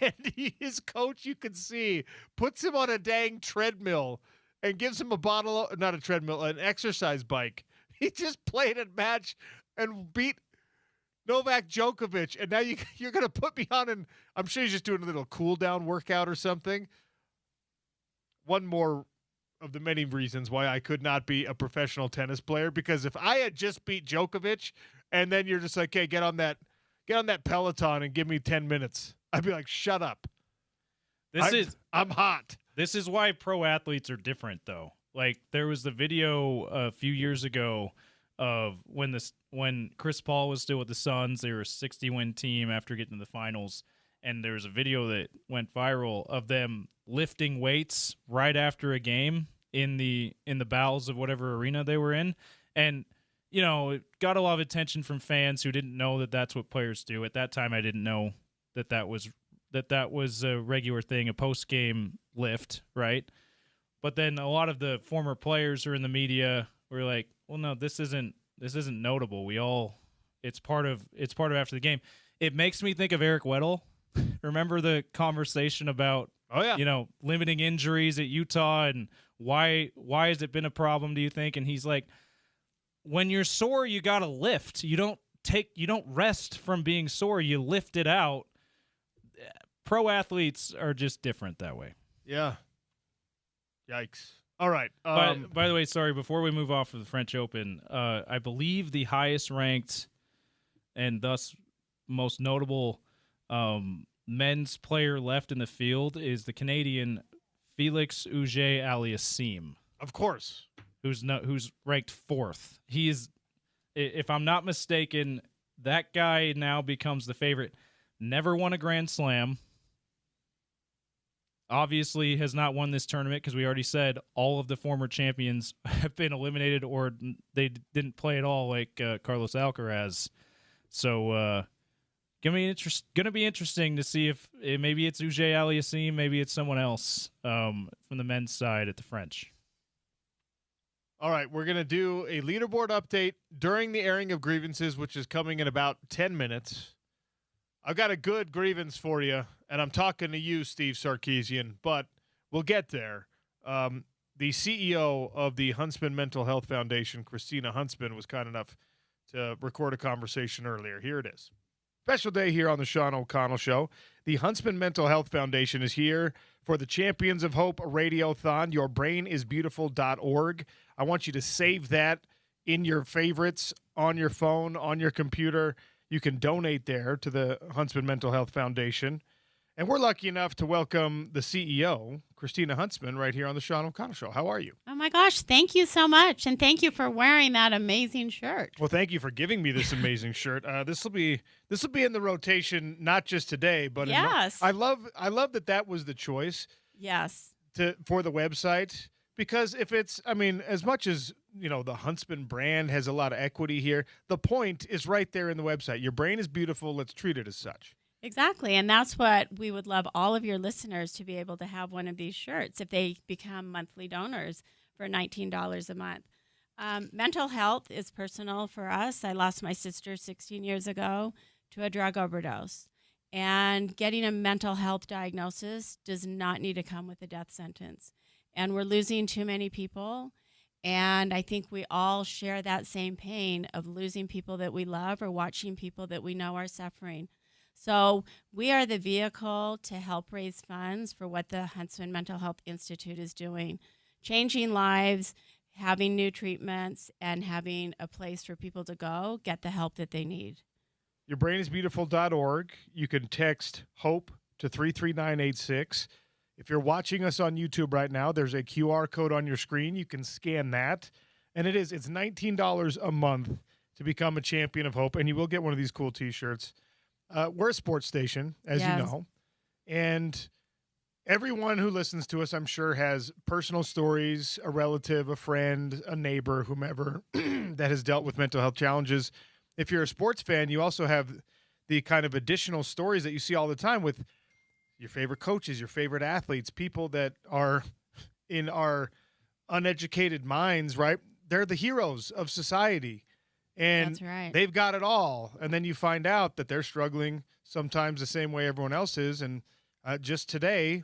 And his coach, you can see, puts him on a dang treadmill and gives him not a treadmill, an exercise bike. He just played a match and beat Novak Djokovic. And now you're going to put me on, and I'm sure he's just doing a little cool down workout or something. One more of the many reasons why I could not be a professional tennis player, because if I had just beat Djokovic and then you're just like, hey, get on that Peloton and give me 10 minutes, I'd be like, shut up. I'm hot. This is why pro athletes are different, though. Like, there was the video a few years ago of when Chris Paul was still with the Suns. They were a 60-win team after getting to the finals, and there was a video that went viral of them lifting weights right after a game in the bowels of whatever arena they were in, and it got a lot of attention from fans who didn't know that that's what players do. At that time, I didn't know that was a regular thing, a post-game lift, right? But then a lot of the former players who are in the media were like, well, no, this isn't notable. It's part of after the game. It makes me think of Eric Weddle. Remember the conversation about limiting injuries at Utah and why has it been a problem, do you think? And he's like, when you're sore, you got to lift. You don't rest from being sore. You lift it out. Pro athletes are just different that way. Yeah. Yikes. All right. By the way, sorry, before we move off of the French Open, I believe the highest ranked and thus most notable men's player left in the field is the Canadian Felix Auger-Aliassime. Of course. Who's ranked 4th. He's, if I'm not mistaken, that guy now becomes the favorite. Never won a Grand Slam. Obviously has not won this tournament because we already said all of the former champions have been eliminated or they didn't play at all, like Carlos Alcaraz. So gonna be interesting to see if maybe it's Auger-Aliassime, maybe it's someone else from the men's side at the French. All right, we're going to do a leaderboard update during the airing of grievances, which is coming in about 10 minutes. I've got a good grievance for you, and I'm talking to you, Steve Sarkisian, but we'll get there. The CEO of the Huntsman Mental Health Foundation, Christina Huntsman, was kind enough to record a conversation earlier. Here it is. Special day here on the Sean O'Connell Show. The Huntsman Mental Health Foundation is here for the Champions of Hope Radiothon, yourbrainisbeautiful.org. I want you to save that in your favorites, on your phone, on your computer. You can donate there to the Huntsman Mental Health Foundation. And we're lucky enough to welcome the CEO, Christina Huntsman, right here on the Sean O'Connell Show. How are you? Oh, my gosh. Thank you so much. And thank you for wearing that amazing shirt. Well, thank you for giving me this amazing shirt. This will be in the rotation, not just today, but yes. I love that was the choice. Yes. For the website, because if it's, as much as, the Huntsman brand has a lot of equity here, the point is right there in the website. Your brain is beautiful. Let's treat it as such. Exactly. And that's what we would love all of your listeners to be able to have one of these shirts if they become monthly donors for $19 a month. Mental health is personal for us. I lost my sister 16 years ago to a drug overdose. And getting a mental health diagnosis does not need to come with a death sentence. And we're losing too many people. And I think we all share that same pain of losing people that we love or watching people that we know are suffering. So we are the vehicle to help raise funds for what the Huntsman Mental Health Institute is doing, changing lives, having new treatments, and having a place for people to go get the help that they need. Yourbrainisbeautiful.org. You can text HOPE to 33986. If you're watching us on YouTube right now, there's a QR code on your screen. You can scan that. And it's $19 a month to become a champion of hope, and you will get one of these cool T-shirts. We're a sports station, as you know, and everyone who listens to us, I'm sure, has personal stories, a relative, a friend, a neighbor, whomever, that has dealt with mental health challenges. If you're a sports fan, you also have the kind of additional stories that you see all the time with your favorite coaches, your favorite athletes, people that are in our uneducated minds, right? They're the heroes of society. And that's right. They've got it all. And then you find out that they're struggling sometimes the same way everyone else is. And just today,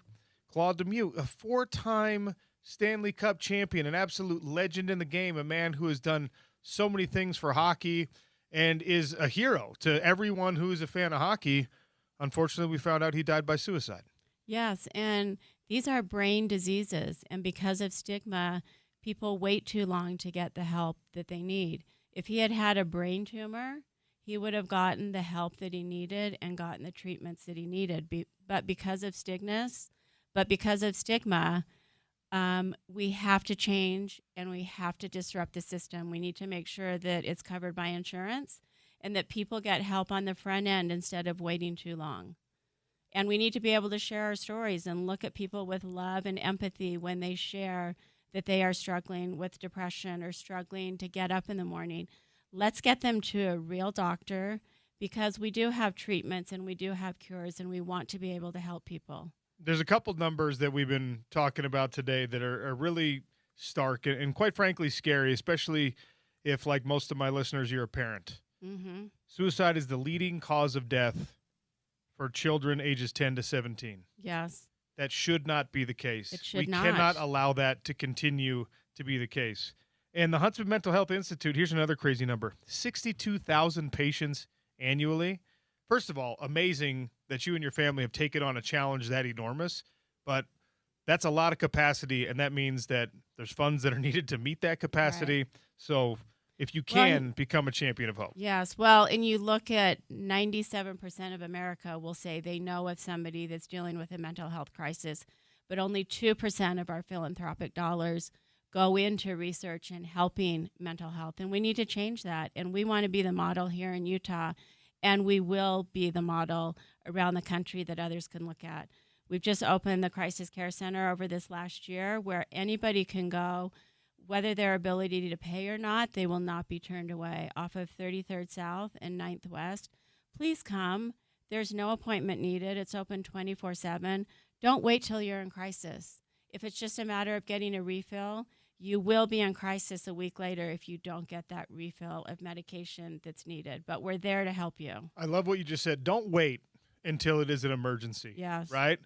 Claude Lemieux, a 4-time Stanley Cup champion, an absolute legend in the game, a man who has done so many things for hockey and is a hero to everyone who is a fan of hockey. Unfortunately, we found out he died by suicide. Yes, and these are brain diseases. And because of stigma, people wait too long to get the help that they need. If he had had a brain tumor, he would have gotten the help that he needed and gotten the treatments that he needed. But because of stigma, But because of stigma, we have to change and we have to disrupt the system. We need to make sure that it's covered by insurance and that people get help on the front end instead of waiting too long. And we need to be able to share our stories and look at people with love and empathy when they share that they are struggling with depression or struggling to get up in the morning. Let's get them to a real doctor, because we do have treatments and we do have cures, and we want to be able to help people. There's a couple numbers that we've been talking about today that are really stark and quite frankly scary, especially if, like most of my listeners, you're a parent. Mm-hmm. Suicide is the leading cause of death for children ages 10 to 17. Yes. That should not be the case. It should we not. cannot allow that to continue to be the case. And the Huntsman Mental Health Institute, here's another crazy number, 62,000 patients annually. First of all, amazing that you and your family have taken on a challenge that enormous, but that's a lot of capacity, and that means that there's funds that are needed to meet that capacity. Right. So if you can, become a champion of hope. Yes. Well, and you look at 97% of America will say they know of somebody that's dealing with a mental health crisis, but only 2% of our philanthropic dollars go into research and helping mental health. And we need to change that. And we want to be the model here in Utah, and we will be the model around the country that others can look at. We've just opened the Crisis Care Center over this last year, where anybody can go, whether their ability to pay or not. They will not be turned away, off of 33rd South and 9th West. Please come. There's no appointment needed. It's open 24/7. Don't wait till you're in crisis. If it's just a matter of getting a refill, you will be in crisis a week later if you don't get that refill of medication that's needed. But we're there to help you. I love what you just said. Don't wait until it is an emergency. Yes. Right?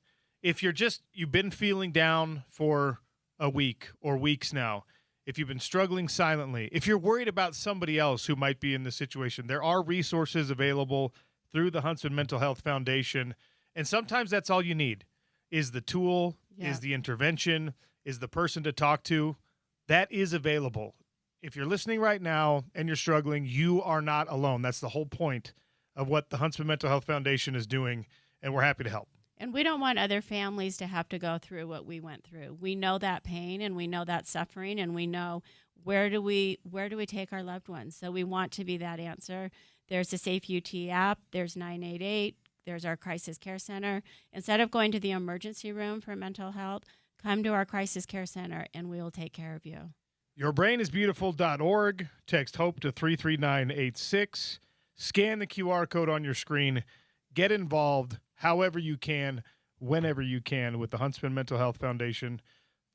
If you've been feeling down for a week or weeks now, if you've been struggling silently, if you're worried about somebody else who might be in this situation, there are resources available through the Huntsman Mental Health Foundation. And sometimes that's all you need is the tool, is the intervention, is the person to talk to. That is available. If you're listening right now and you're struggling, you are not alone. That's the whole point of what the Huntsman Mental Health Foundation is doing, and we're happy to help. And we don't want other families to have to go through what we went through. We know that pain, and we know that suffering, and we know where do we take our loved ones. So we want to be that answer. There's the Safe UT app. There's 988. There's our Crisis Care Center. Instead of going to the emergency room for mental health, come to our Crisis Care Center, and we will take care of you. Yourbrainisbeautiful.org. Text HOPE to 33986. Scan the QR code on your screen. Get involved however you can, whenever you can, with the Huntsman Mental Health Foundation.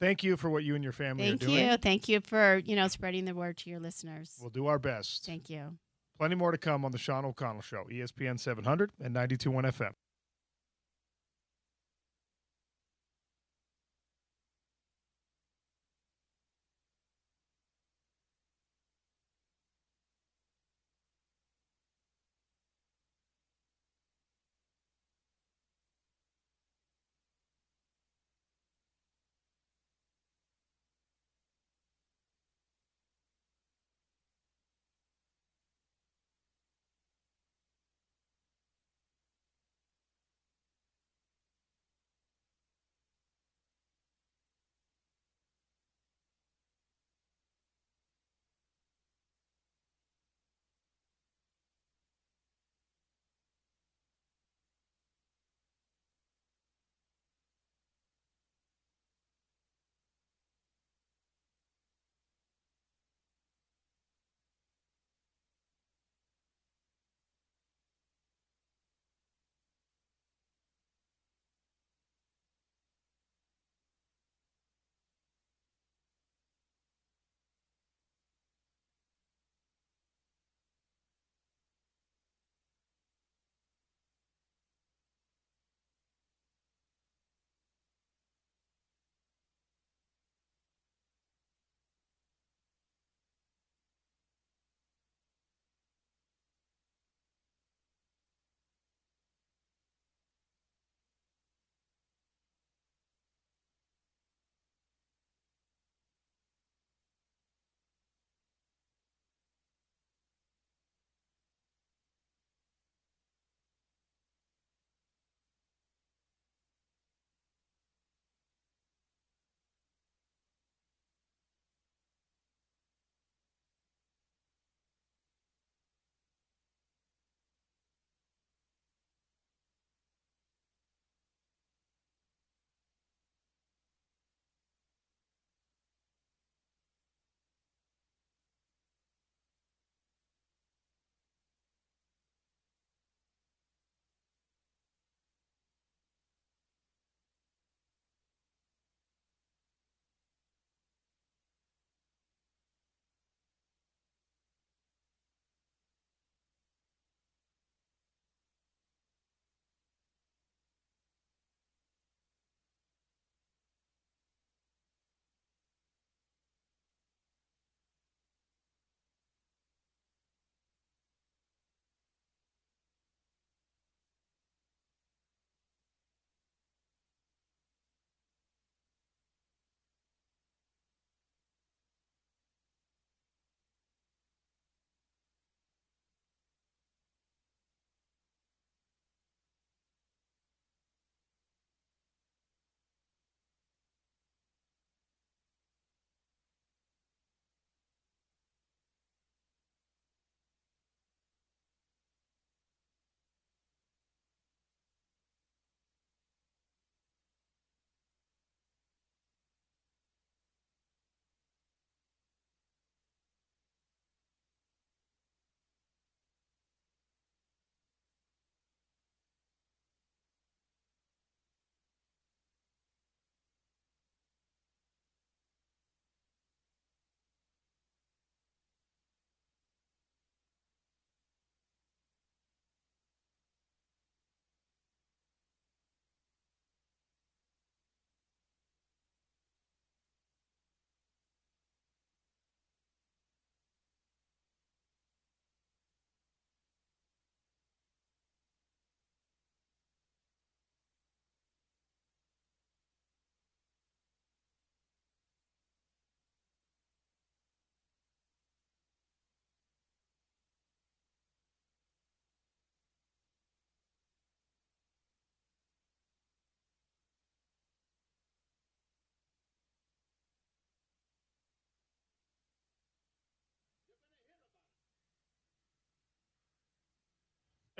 Thank you for what you and your family are doing. Thank you for, spreading the word to your listeners. We'll do our best. Thank you. Plenty more to come on the Sean O'Connell Show, ESPN 700 and 92.1 FM.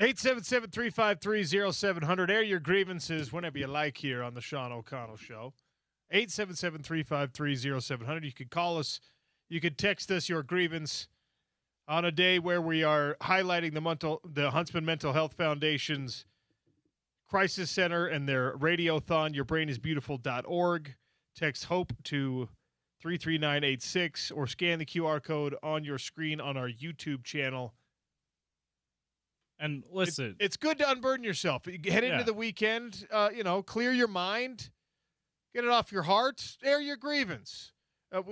877-353-0700. Air your grievances whenever you like here on the Sean O'Connell Show. 877-353-0700. You could call us. You could text us your grievance on a day where we are highlighting the Huntsman Mental Health Foundation's Crisis Center and their radiothon, yourbrainisbeautiful.org. Text HOPE to 33986 or scan the QR code on your screen on our YouTube channel. And listen, it's good to unburden yourself. You head into the weekend, clear your mind, get it off your heart, air your grievance.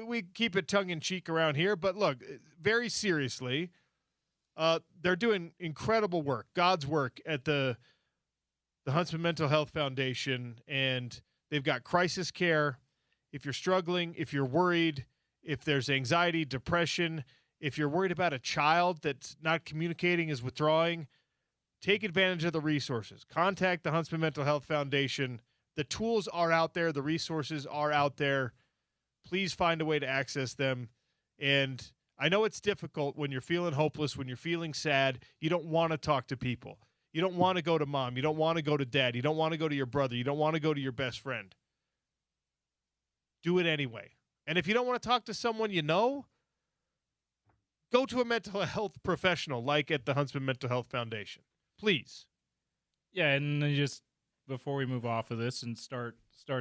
We keep it tongue-in-cheek around here, but look, very seriously, they're doing incredible work, God's work at the Huntsman Mental Health Foundation, and they've got crisis care. If you're struggling, if you're worried, if there's anxiety, depression, if you're worried about a child that's not communicating, is withdrawing, take advantage of the resources. Contact the Huntsman Mental Health Foundation. The tools are out there. The resources are out there. Please find a way to access them. And I know it's difficult when you're feeling hopeless, when you're feeling sad. You don't want to talk to people. You don't want to go to mom. You don't want to go to dad. You don't want to go to your brother. You don't want to go to your best friend. Do it anyway. And if you don't want to talk to someone you know, go to a mental health professional like at the Huntsman Mental Health Foundation. Please. Yeah, and then just before we move off of this and start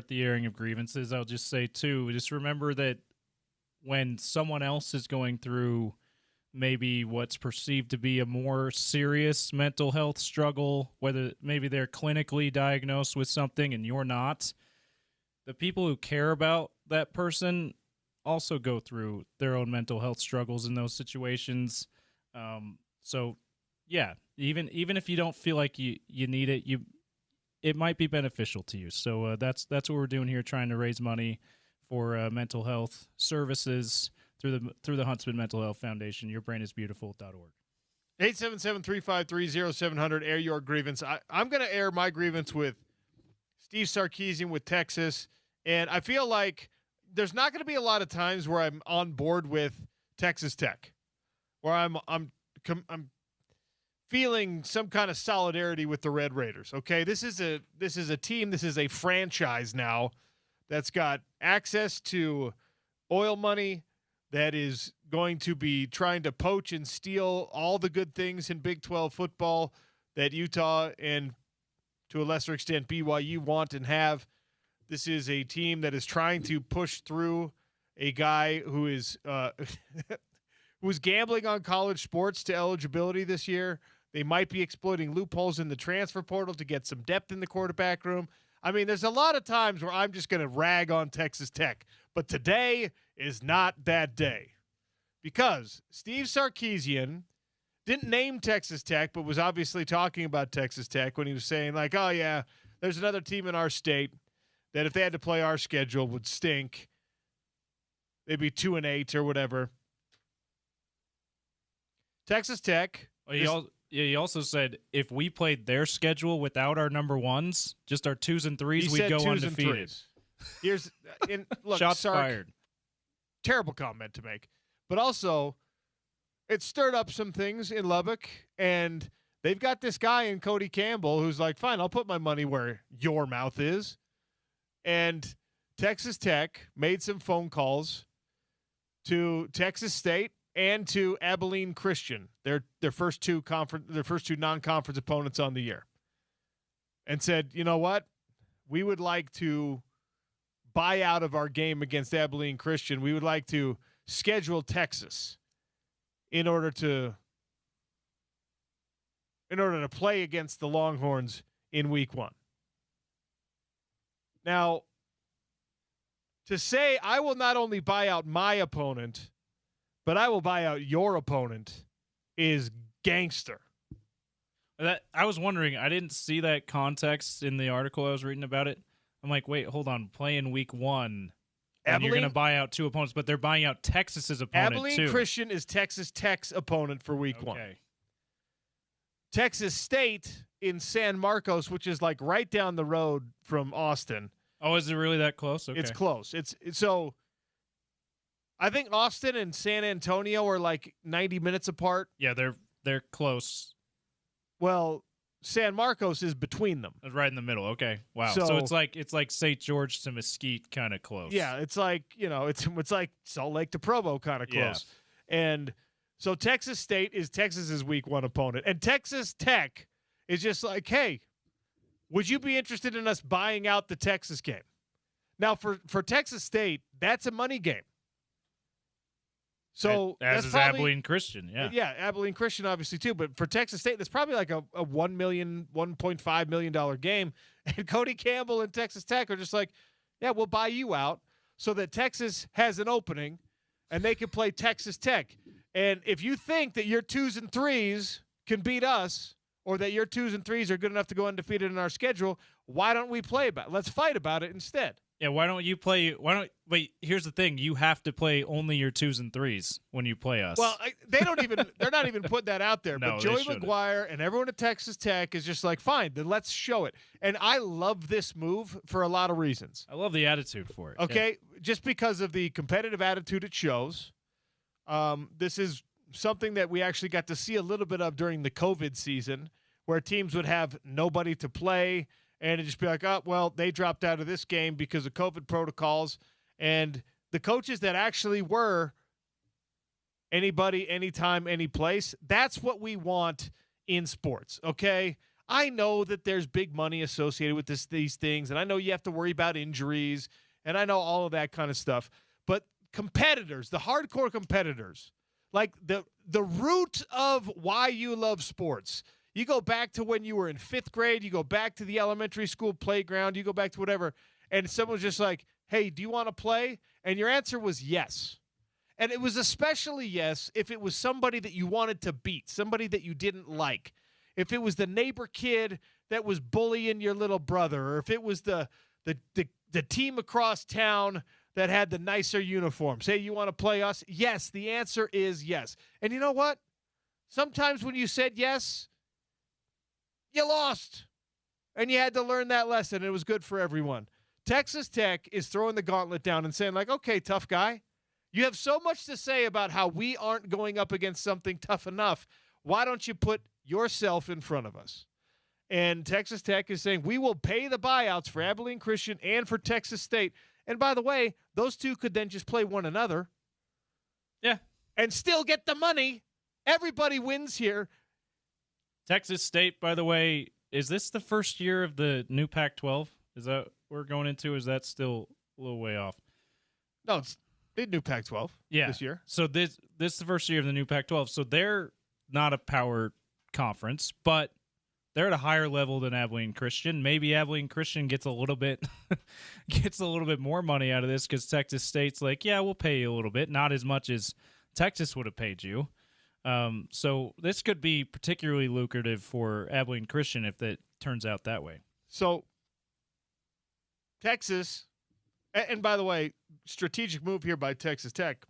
the airing of grievances, I'll just say, too, just remember that when someone else is going through maybe what's perceived to be a more serious mental health struggle, whether maybe they're clinically diagnosed with something and you're not, the people who care about that person also go through their own mental health struggles in those situations. So, yeah, even if you don't feel like you need it, it might be beneficial to you. So that's what we're doing here, trying to raise money for mental health services through the Huntsman Mental Health Foundation. Yourbrainisbeautiful.org. 877-353-0700. Air your grievance. I'm going to air my grievance with Steve Sarkisian with Texas, and I feel like there's not going to be a lot of times where I'm on board with Texas Tech, where I'm feeling some kind of solidarity with the Red Raiders. Okay, this is a team, this is a franchise now that's got access to oil money, that is going to be trying to poach and steal all the good things in Big 12 football that Utah and, to a lesser extent, BYU want and have. This is a team that is trying to push through a guy who is who's gambling on college sports to eligibility this year. They might be exploiting loopholes in the transfer portal to get some depth in the quarterback room. I mean, there's a lot of times where I'm just going to rag on Texas Tech, but today is not that day, because Steve Sarkisian didn't name Texas Tech, but was obviously talking about Texas Tech when he was saying, like, oh, yeah, there's another team in our state that if they had to play our schedule would stink. They'd be 2-8 or whatever. Texas Tech. Well, he also said if we played their schedule without our number ones, just our 2s and 3s, we'd go undefeated. Look, shots Sark, fired. Terrible comment to make, but also it stirred up some things in Lubbock, and they've got this guy in Cody Campbell who's like, fine, I'll put my money where your mouth is. And Texas Tech made some phone calls to Texas State and to Abilene Christian, their first two non-conference opponents on the year, and said, you know what, we would like to buy out of our game against Abilene Christian. We would like to schedule Texas in order to play against the Longhorns in week 1. Now, to say I will not only buy out my opponent, but I will buy out your opponent is gangster. I was wondering, I didn't see that context in the article I was reading about it. I'm like, wait, hold on. Play in week 1, and you're going to buy out 2 opponents, but they're buying out Texas's opponent, Abilene too. Christian is Texas Tech's opponent for week 1. Texas State in San Marcos, which is like right down the road from Austin. Oh, is it really that close? Okay. It's close. It's so I think Austin and San Antonio are like 90 minutes apart. Yeah, they're close. Well, San Marcos is between them. It's right in the middle. Okay, wow. So- So it's like St. George to Mesquite, kind of close. Yeah, it's like, it's like Salt Lake to Provo kind of close. Yeah. And so Texas State is Texas's week 1 opponent. And Texas Tech is just like, hey, would you be interested in us buying out the Texas game? Now, for Texas State, that's a money game. So as that's is probably, Abilene Christian, yeah. Yeah, Abilene Christian obviously too, but for Texas State, that's probably like a $1.5 million game. And Cody Campbell and Texas Tech are just like, yeah, we'll buy you out so that Texas has an opening and they can play Texas Tech. And if you think that your 2s and 3s can beat us, or that your 2s and 3s are good enough to go undefeated in our schedule, why don't we play about it? Let's fight about it instead. Yeah, wait, here's the thing. You have to play only your 2s and 3s when you play us. Well, they're not even putting that out there. No, but they Joey shouldn't. McGuire and everyone at Texas Tech is just like, fine, then let's show it. And I love this move for a lot of reasons. I love the attitude for it. Okay, just because of the competitive attitude it shows. This is something that we actually got to see a little bit of during the COVID season, where teams would have nobody to play, and it'd just be like, oh, well, they dropped out of this game because of COVID protocols. And the coaches that actually were anybody, anytime, any place, that's what we want in sports, okay? I know that there's big money associated with these things, and I know you have to worry about injuries, and I know all of that kind of stuff. But competitors, the hardcore competitors, like the root of why you love sports, you go back to when you were in 5th grade, you go back to the elementary school playground, you go back to whatever, and someone's just like, hey, do you want to play? And your answer was yes. And it was especially yes if it was somebody that you wanted to beat, somebody that you didn't like. If it was the neighbor kid that was bullying your little brother, or if it was the team across town that had the nicer uniforms. Hey, you want to play us? Yes, the answer is yes. And you know what? Sometimes when you said yes, you lost. And you had to learn that lesson. It was good for everyone. Texas Tech is throwing the gauntlet down and saying, like, okay, tough guy, you have so much to say about how we aren't going up against something tough enough. Why don't you put yourself in front of us? And Texas Tech is saying, we will pay the buyouts for Abilene Christian and for Texas State. And by the way, those two could then just play one another. Yeah. And still get the money. Everybody wins here. Texas State, by the way, is this the first year of the new Pac-12? Is that we're going into? Is that still a little way off? No, it's the new Pac-12 this year. So this is the first year of the new Pac-12. So they're not a power conference, but they're at a higher level than Abilene Christian. Maybe Abilene Christian gets a little bit more money out of this because Texas State's like, yeah, we'll pay you a little bit, not as much as Texas would have paid you. So this could be particularly lucrative for Abilene Christian if that turns out that way. So Texas, and by the way, strategic move here by Texas Tech,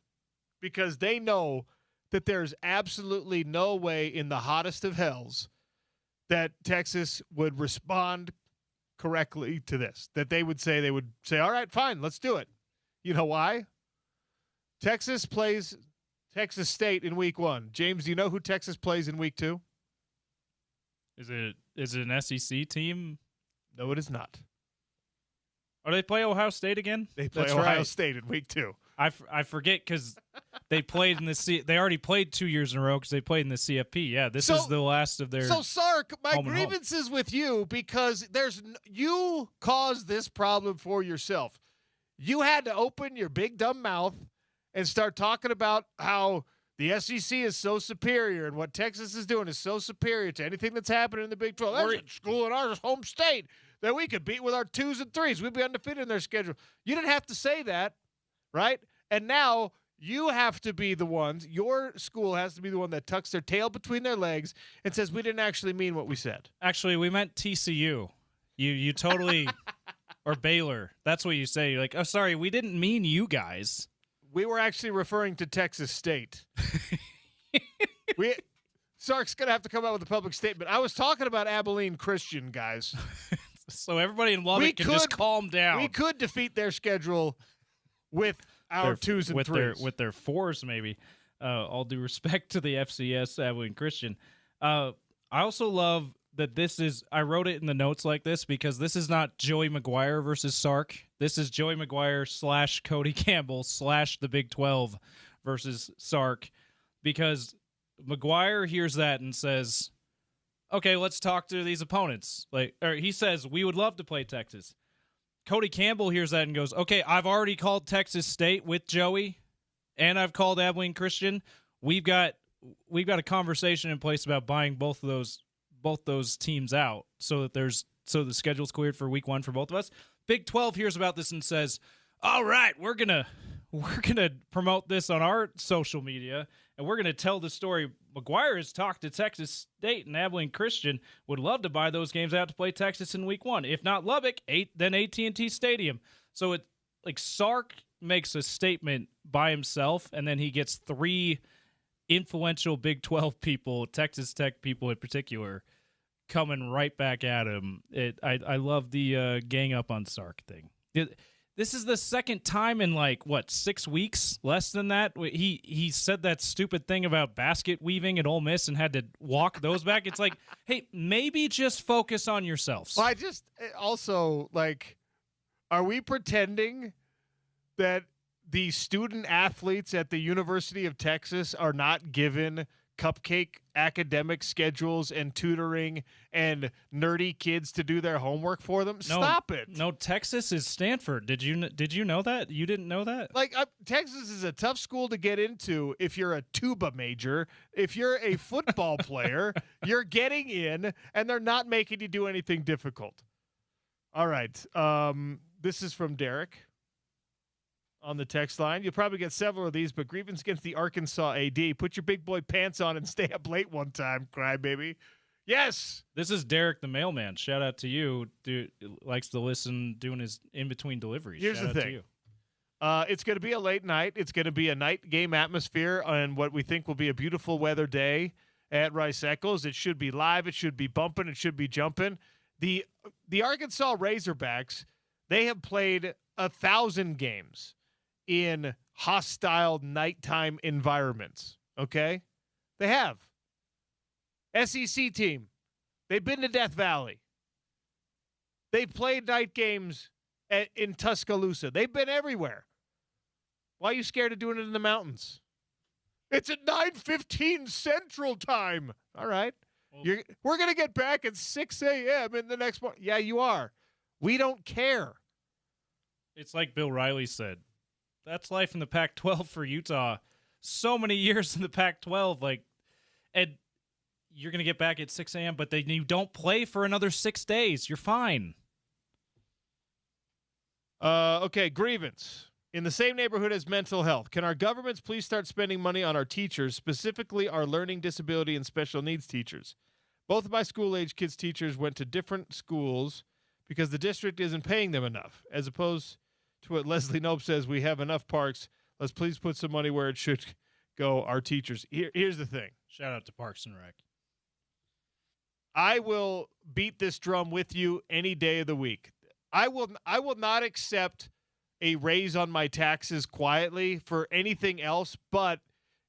because they know that there's absolutely no way in the hottest of hells that Texas would respond correctly to this, that they would say, all right, fine, let's do it. You know why? Texas plays Texas State in week 1. James, do you know who Texas plays in week 2? Is it an SEC team? No, it is not. Or they play Ohio State again? They play Ohio State in week 2. I forget because they played in they already played 2 years in a row because they played in the CFP. Yeah, this is the last of their. So Sark, my home and home. grievance is with you because you caused this problem for yourself. You had to open your big dumb mouth and start talking about how the SEC is so superior and what Texas is doing is so superior to anything that's happening in the Big 12. There's a school in our home state that we could beat with our 2s and 3s. We'd be undefeated in their schedule. You didn't have to say that, right? And now you have to be the ones, your school has to be the one that tucks their tail between their legs and says, we didn't actually mean what we said. Actually, we meant TCU. You totally, or Baylor. That's what you say. You're like, oh, sorry, we didn't mean you guys. We were actually referring to Texas State. Sark's going to have to come out with a public statement. I was talking about Abilene Christian, guys. So everybody in Lubbock can just calm down. We could defeat their schedule with our 2s and 3s. With their 4s, maybe. All due respect to the FCS Abilene Christian. I I also love that this is, I wrote it in the notes like this because this is not Joey McGuire versus Sark. This is Joey McGuire / Cody Campbell / the Big 12 versus Sark, because McGuire hears that and says, okay, let's talk to these opponents. Or he says, we would love to play Texas. Cody Campbell hears that and goes, okay, I've already called Texas State with Joey, and I've called Abilene Christian. We've got a conversation in place about buying both those teams out so that the schedule's cleared for week 1 for both of us. Big 12 hears about this and says, all right, we're gonna promote this on our social media, and we're gonna tell the story. McGuire has talked to Texas State, and Abilene Christian would love to buy those games out to play Texas in week 1. If not Lubbock, then AT&T Stadium. So it, like, Sark makes a statement by himself, and then he gets 3 influential Big 12 people, Texas Tech people in particular, coming right back at him. I love the gang up on Sark thing. This is the second time in 6 weeks, less than that. He said that stupid thing about basket weaving at Ole Miss and had to walk those back. It's like, hey, maybe just focus on yourselves. Well, I just also, are we pretending that the student athletes at the University of Texas are not given cupcake academic schedules and tutoring and nerdy kids to do their homework for them? No, Stop it. No, Texas is Stanford. Did you know that? You didn't know that? Texas is a tough school to get into if you're a tuba major. If you're a football player, you're getting in, and they're not making you do anything difficult. All right. This is from Derek on the text line. You'll probably get several of these, but grievance against the Arkansas AD. Put your big boy pants on and stay up late one time, crybaby. Yes. This is Derek the mailman. Shout out to you. Dude likes to listen, doing his in-between deliveries. Here's Shout the out thing. To you. It's going to be a late night. It's going to be a night game atmosphere on what we think will be a beautiful weather day at Rice Eccles. It should be live. It should be bumping. It should be jumping. The Arkansas Razorbacks, they have played 1,000 games in hostile nighttime environments, okay? They have. SEC team, they've been to Death Valley. They played night games in Tuscaloosa. They've been everywhere. Why are you scared of doing it in the mountains? It's at 9:15 Central Time. All right. Well, We're going to get back at 6 a.m. in the next morning. Yeah, you are. We don't care. It's like Bill Riley said. That's life in the Pac-12 for Utah. So many years in the Pac-12, and you're going to get back at 6 a.m., but then you don't play for another 6 days. You're fine. Okay, grievance. In the same neighborhood as mental health, can our governments please start spending money on our teachers, specifically our learning disability and special needs teachers? Both of my school-age kids' teachers went to different schools because the district isn't paying them enough, as opposed to what Leslie Knope says, we have enough parks. Let's please put some money where it should go, our teachers. Here's the thing. Shout out to Parks and Rec. I will beat this drum with you any day of the week. I will not accept a raise on my taxes quietly for anything else, but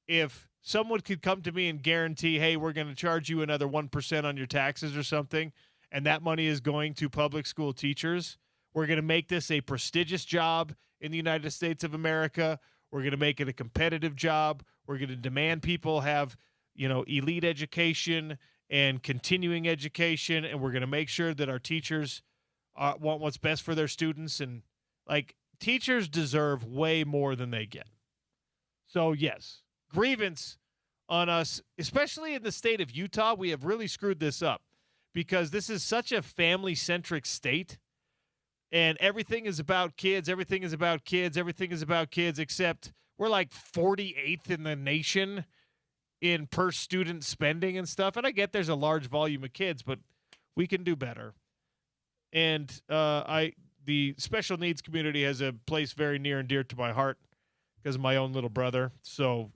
if someone could come to me and guarantee, hey, we're going to charge you another 1% on your taxes or something, and that money is going to public school teachers, we're going to make this a prestigious job in the United States of America. We're going to make it a competitive job. We're going to demand people have, elite education and continuing education, and we're going to make sure that our teachers want what's best for their students. And, teachers deserve way more than they get. So, yes, grievance on us, especially in the state of Utah. We have really screwed this up because this is such a family-centric state. And everything is about kids. Everything is about kids. Everything is about kids, except we're 48th in the nation in per student spending and stuff. And I get there's a large volume of kids, but we can do better. And the special needs community has a place very near and dear to my heart because of my own little brother. So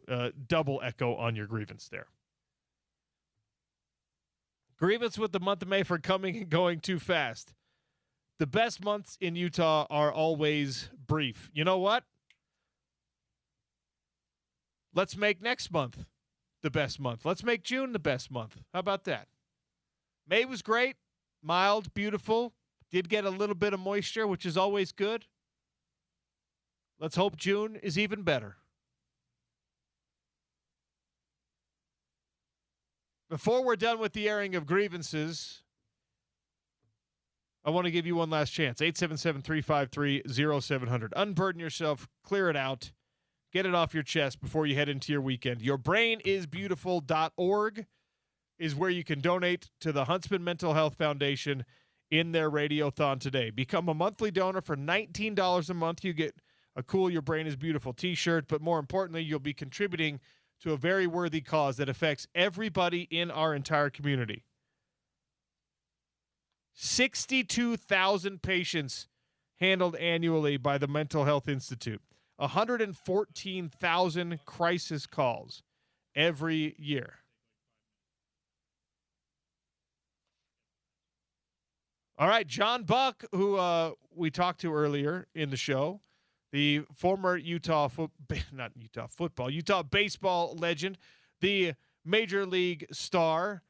double echo on your grievance there. Grievance with the month of May for coming and going too fast. The best months in Utah are always brief. You know what? Let's make next month the best month. Let's make June the best month. How about that? May was great, mild, beautiful. Did get a little bit of moisture, which is always good. Let's hope June is even better. Before we're done with the airing of grievances, I want to give you one last chance. 877-353-0700. Unburden yourself. Clear it out. Get it off your chest before you head into your weekend. Yourbrainisbeautiful.org is where you can donate to the Huntsman Mental Health Foundation in their Radiothon today. Become a monthly donor for $19 a month. You get a cool Your Brain is Beautiful t-shirt, but more importantly, you'll be contributing to a very worthy cause that affects everybody in our entire community. 62,000 patients handled annually by the Mental Health Institute. 114,000 crisis calls every year. All right, John Buck, who we talked to earlier in the show, the former Utah baseball legend, the Major League star,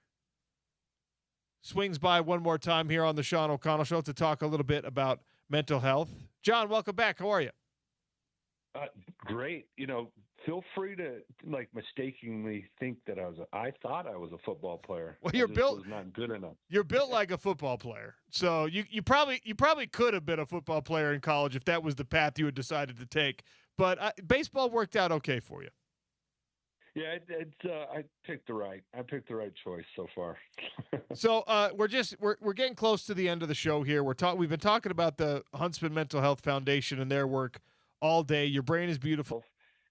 swings by one more time here on the Sean O'Connell Show to talk a little bit about mental health. John, welcome back. How are you? Great. Feel free to mistakenly think that I thought I was a football player. Well, was not good enough. You're built like a football player. So you probably could have been a football player in college if that was the path you had decided to take. But baseball worked out okay for you. Yeah, I picked the right choice so far. So we're getting close to the end of the show here. We've been talking about the Huntsman Mental Health Foundation and their work all day. Your Brain is Beautiful.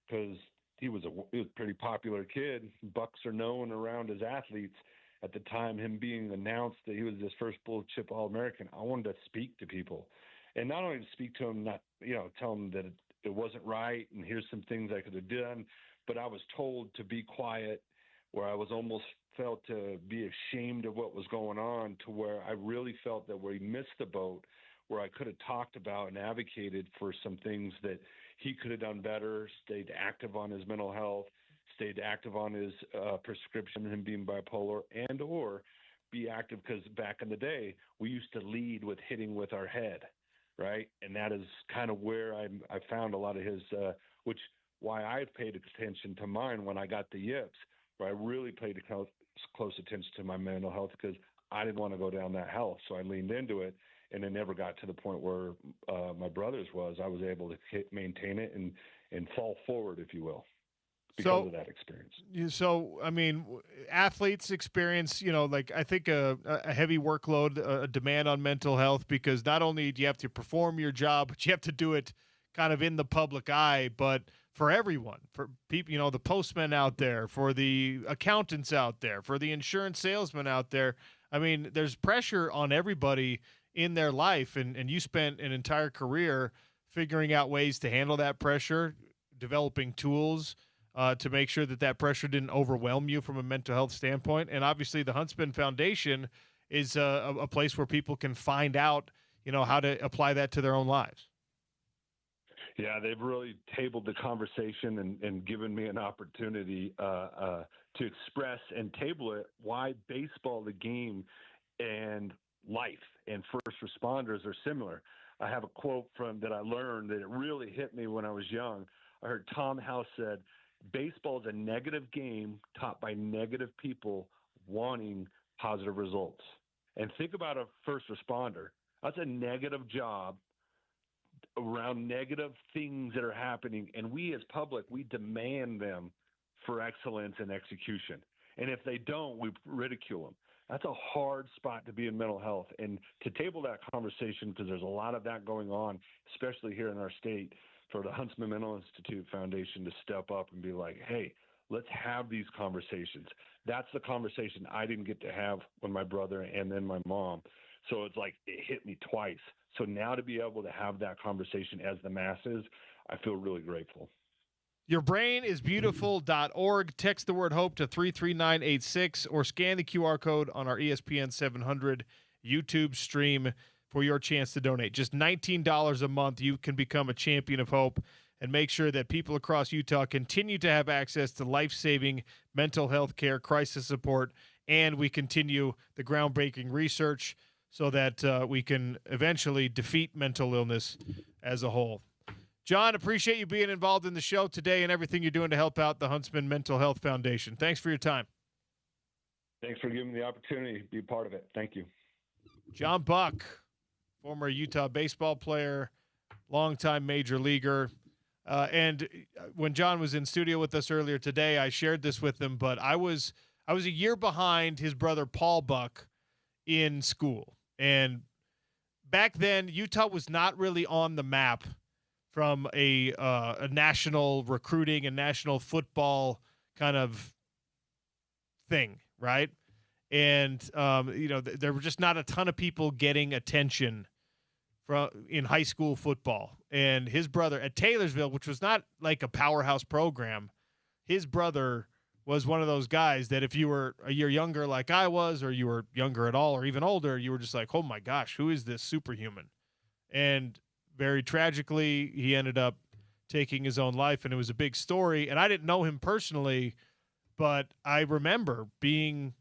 Because he was a pretty popular kid. Bucks are known around as athletes. At the time, him being announced that he was this first blue chip All-American, I wanted to speak to people. And not only to speak to him, tell him that it wasn't right and here's some things I could have done, but I was told to be quiet, where I was almost felt to be ashamed of what was going on, to where I really felt that where he missed the boat, where I could have talked about and advocated for some things that he could have done better, stayed active on his mental health, stayed active on his prescription, him being bipolar, and or be active, because back in the day, we used to lead with hitting with our head, right? And that is kind of where I found a lot of his, why I paid attention to mine when I got the yips, where I really paid close attention to my mental health, because I didn't want to go down that hell. So I leaned into it. And it never got to the point where my brother's was. I was able to maintain it and fall forward, if you will, because of that experience. So, I mean, athletes experience, I think a heavy workload, a demand on mental health, because not only do you have to perform your job, but you have to do it kind of in the public eye, but for everyone, for people, the postmen out there, for the accountants out there, for the insurance salesmen out there. I mean, there's pressure on everybody in their life, and you spent an entire career figuring out ways to handle that pressure, developing tools to make sure that pressure didn't overwhelm you from a mental health standpoint. And obviously the Huntsman Foundation is a place where people can find out, how to apply that to their own lives. Yeah, they've really tabled the conversation and given me an opportunity to express and table it, why baseball, the game, and life and first responders are similar. I have a quote that I learned that it really hit me when I was young. I heard Tom House said, baseball is a negative game taught by negative people wanting positive results. And think about a first responder. That's a negative job around negative things that are happening. And we as public, we demand them for excellence and execution. And if they don't, we ridicule them. That's a hard spot to be in mental health. And to table that conversation, because there's a lot of that going on, especially here in our state, for the Huntsman Mental Institute Foundation to step up and be like, hey, let's have these conversations. That's the conversation I didn't get to have with my brother and then my mom. So it's like it hit me twice. So now to be able to have that conversation as the masses, I feel really grateful. Yourbrainisbeautiful.org. Text the word HOPE to 33986 or scan the QR code on our ESPN 700 YouTube stream for your chance to donate. Just $19 a month, you can become a champion of hope and make sure that people across Utah continue to have access to life-saving mental health care, crisis support, and we continue the groundbreaking research so that we can eventually defeat mental illness as a whole. John, appreciate you being involved in the show today and everything you're doing to help out the Huntsman Mental Health Foundation. Thanks for your time. Thanks for giving me the opportunity to be part of it. Thank you. John Buck, former Utah baseball player, longtime major leaguer. And when John was in studio with us earlier today, I shared this with him, but I was a year behind his brother Paul Buck in school. And back then, Utah was not really on the map from a national recruiting and national football kind of thing, right? And, there were just not a ton of people getting attention in high school football. And his brother at Taylorsville, which was not like a powerhouse program, his brother was one of those guys that if you were a year younger like I was, or you were younger at all, or even older, you were just like, oh my gosh, who is this superhuman? And very tragically, he ended up taking his own life, and it was a big story. And I didn't know him personally, but I remember being,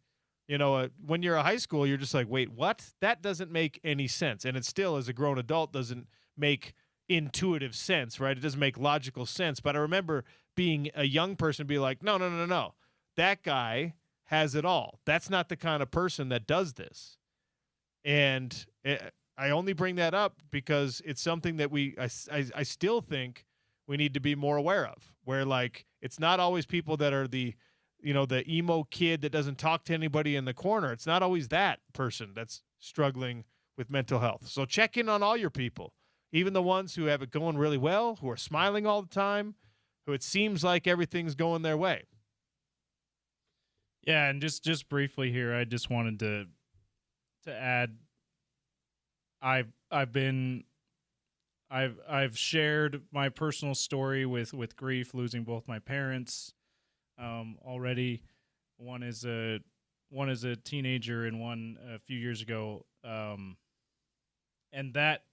when you're a high school, you're just like, wait, what? That doesn't make any sense. And it still, as a grown adult, doesn't make intuitive sense, right? It doesn't make logical sense. But I remember being a young person be like, no. That guy has it all. That's not the kind of person that does this. And I only bring that up because it's something that I still think we need to be more aware of, where like it's not always people that are the emo kid that doesn't talk to anybody in the corner. It's not always that person that's struggling with mental health. So check in on all your people, even the ones who have it going really well, who are smiling all the time, who it seems like everything's going their way. Yeah, and just briefly here, I just wanted to add, I've shared my personal story with grief, losing both my parents already. One is a teenager and one a few years ago, and that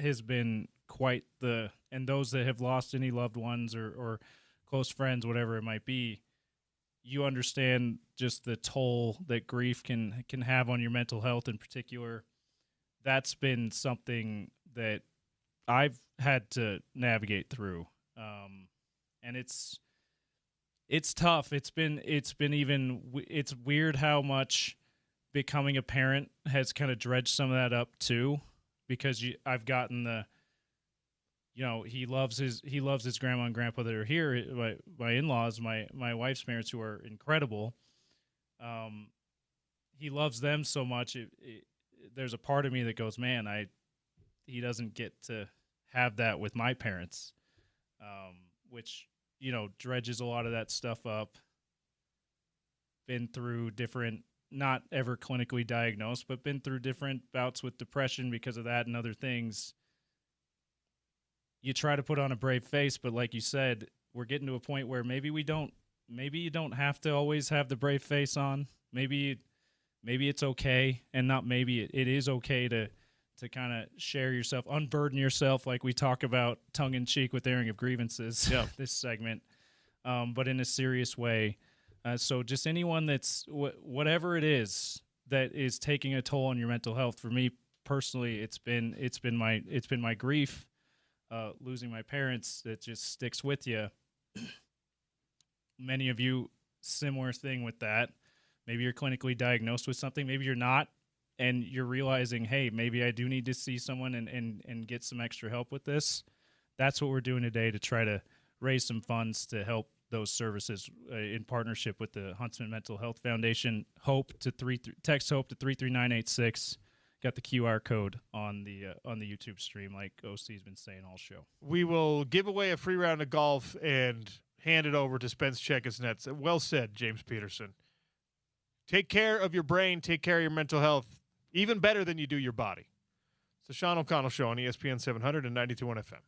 has been quite and those that have lost any loved ones or close friends, whatever it might be, you understand just the toll that grief can have on your mental health in particular. That's been something that I've had to navigate through, and it's tough. It's weird how much becoming a parent has kind of dredged some of that up too, because I've gotten he loves his grandma and grandpa that are here, my in-laws, my wife's parents, who are incredible. He loves them so much. There's a part of me that goes, man, he doesn't get to have that with my parents, which, dredges a lot of that stuff up. Been through different, not ever clinically diagnosed, but been through different bouts with depression because of that and other things. You try to put on a brave face, but like you said, we're getting to a point where maybe you don't have to always have the brave face on. Maybe it's okay, and not maybe it is okay to kind of share yourself, unburden yourself, like we talk about tongue-in-cheek with airing of grievances, this segment, but in a serious way. So just anyone that's whatever it is that is taking a toll on your mental health. For me personally, it's been my grief, losing my parents, that just sticks with you. Many of you, similar thing with that. Maybe you're clinically diagnosed with something. Maybe you're not, and you're realizing, hey, maybe I do need to see someone and get some extra help with this. That's what we're doing today to try to raise some funds to help those services in partnership with the Huntsman Mental Health Foundation. Text HOPE to 33986. Got the QR code on the YouTube stream, like OC's been saying all show. We will give away a free round of golf and hand it over to Spence Checketts Nets. Well said, James Peterson. Take care of your brain. Take care of your mental health, even better than you do your body. It's the Sean O'Connell Show on ESPN 700 and 92.1 FM.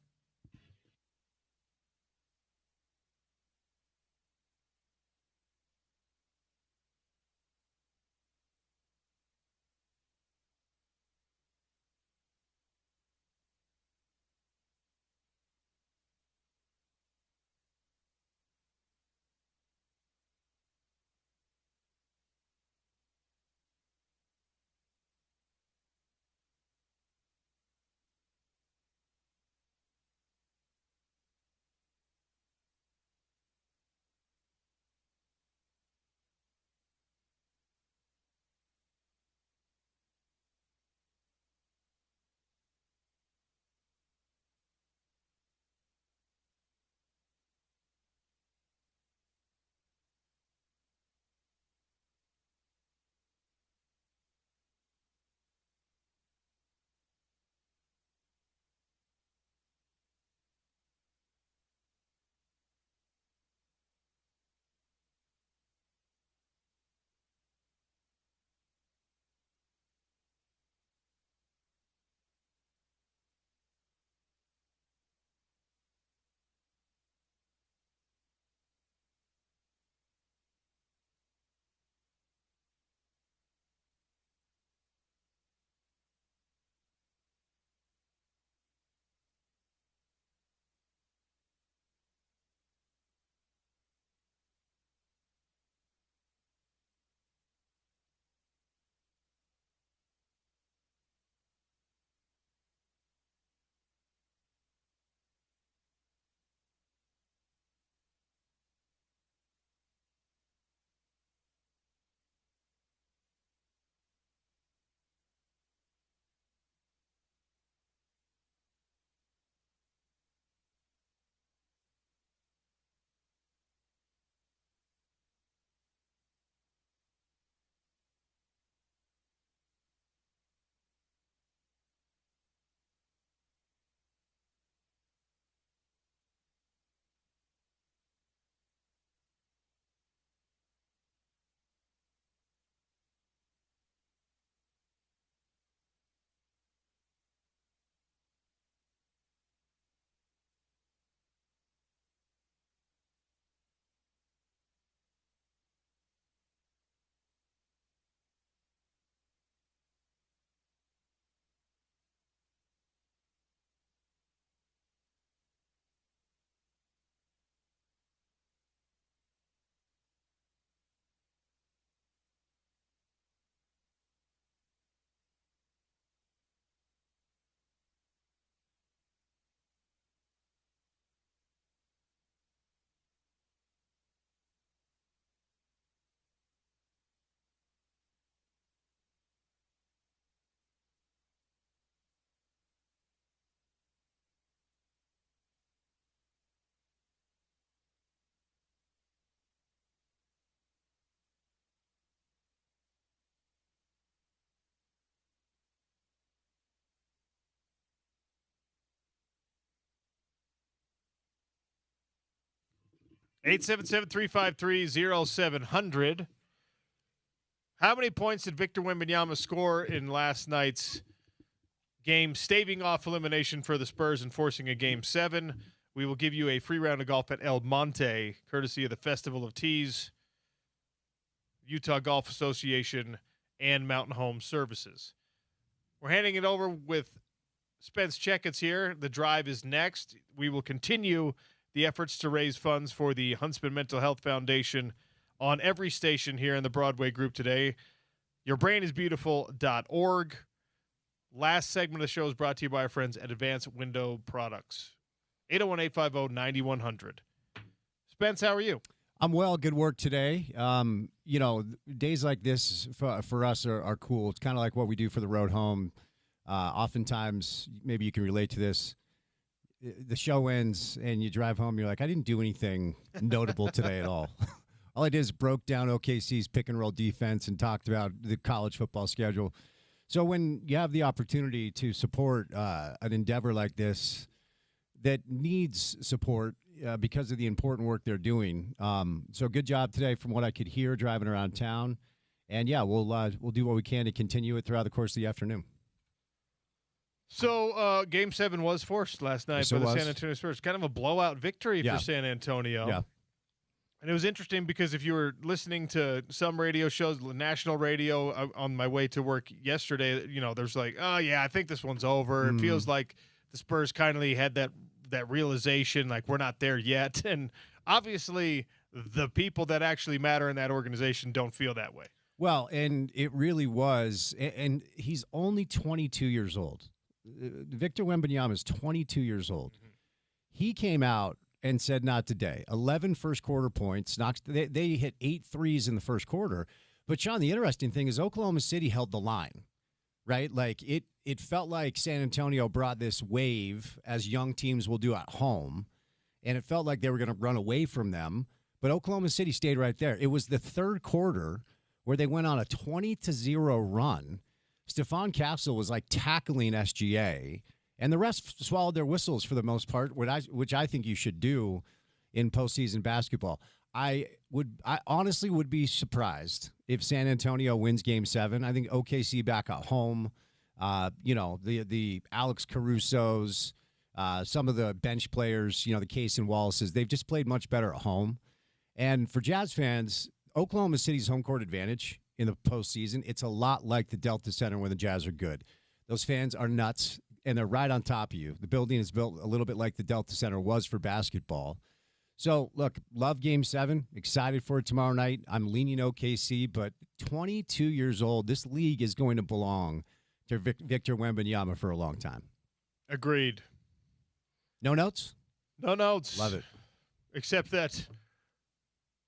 877-353-0700. How many points did Victor Wembanyama score in last night's game, staving off elimination for the Spurs and forcing a Game 7? We will give you a free round of golf at El Monte, courtesy of the Festival of Tees, Utah Golf Association, and Mountain Home Services. We're handing it over with Spence Checketts here. The drive is next. We will continue the efforts to raise funds for the Huntsman Mental Health Foundation on every station here in the Broadway group today. YourBrainIsBeautiful.org. Last segment of the show is brought to you by our friends at Advanced Window Products. 801-850-9100. Spence, how are you? I'm well. Good work today. Days like this for us are cool. It's kind of like what we do for the road home. Oftentimes, maybe you can relate to this. The show ends and you drive home. You're like, I didn't do anything notable today at all. All I did is broke down OKC's pick and roll defense and talked about the college football schedule. So when you have the opportunity to support an endeavor like this that needs support because of the important work they're doing. So good job today from what I could hear driving around town. And, yeah, we'll do what we can to continue it throughout the course of the afternoon. So Game 7 was forced last night by the San Antonio Spurs. Kind of a blowout victory for San Antonio. Yeah. And it was interesting because if you were listening to some radio shows, national radio, on my way to work yesterday, there's like, oh, yeah, I think this one's over. It feels like the Spurs kindly had that realization, like we're not there yet. And obviously the people that actually matter in that organization don't feel that way. Well, and it really was. And he's only 22 years old. Victor Wembanyama is 22 years old. Mm-hmm. He came out and said, not today. 11 first-quarter points. They hit 8 threes in the first quarter. But, Sean, the interesting thing is Oklahoma City held the line, right? Like, it felt like San Antonio brought this wave, as young teams will do at home, and it felt like they were going to run away from them. But Oklahoma City stayed right there. It was the third quarter where they went on a 20-0 run. Stephon Castle was like tackling SGA, and the rest swallowed their whistles for the most part, which I think you should do in postseason basketball. I honestly would be surprised if San Antonio wins Game 7. I think OKC back at home, the Alex Carusos, some of the bench players, the Case and Wallaces, they've just played much better at home. And for Jazz fans, Oklahoma City's home court advantage in the postseason, it's a lot like the Delta Center when the Jazz are good. Those fans are nuts, and they're right on top of you. The building is built a little bit like the Delta Center was for basketball. So, look, love Game 7. Excited for it tomorrow night. I'm leaning OKC, but 22 years old, this league is going to belong to Victor Wembanyama for a long time. Agreed. No notes? No notes. Love it. Except that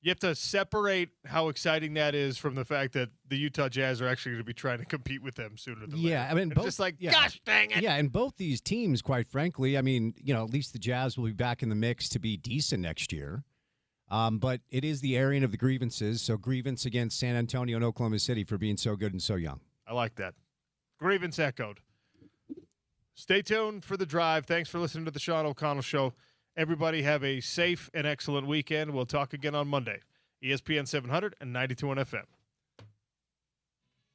you have to separate how exciting that is from the fact that the Utah Jazz are actually going to be trying to compete with them sooner than later. Yeah, I mean, gosh dang it. Yeah, and both these teams, quite frankly, I mean, at least the Jazz will be back in the mix to be decent next year. But it is the airing of the grievances, so grievance against San Antonio and Oklahoma City for being so good and so young. I like that. Grievance echoed. Stay tuned for the drive. Thanks for listening to the Sean O'Connell Show. Everybody have a safe and excellent weekend. We'll talk again on Monday. ESPN 700 and 92.1 FM.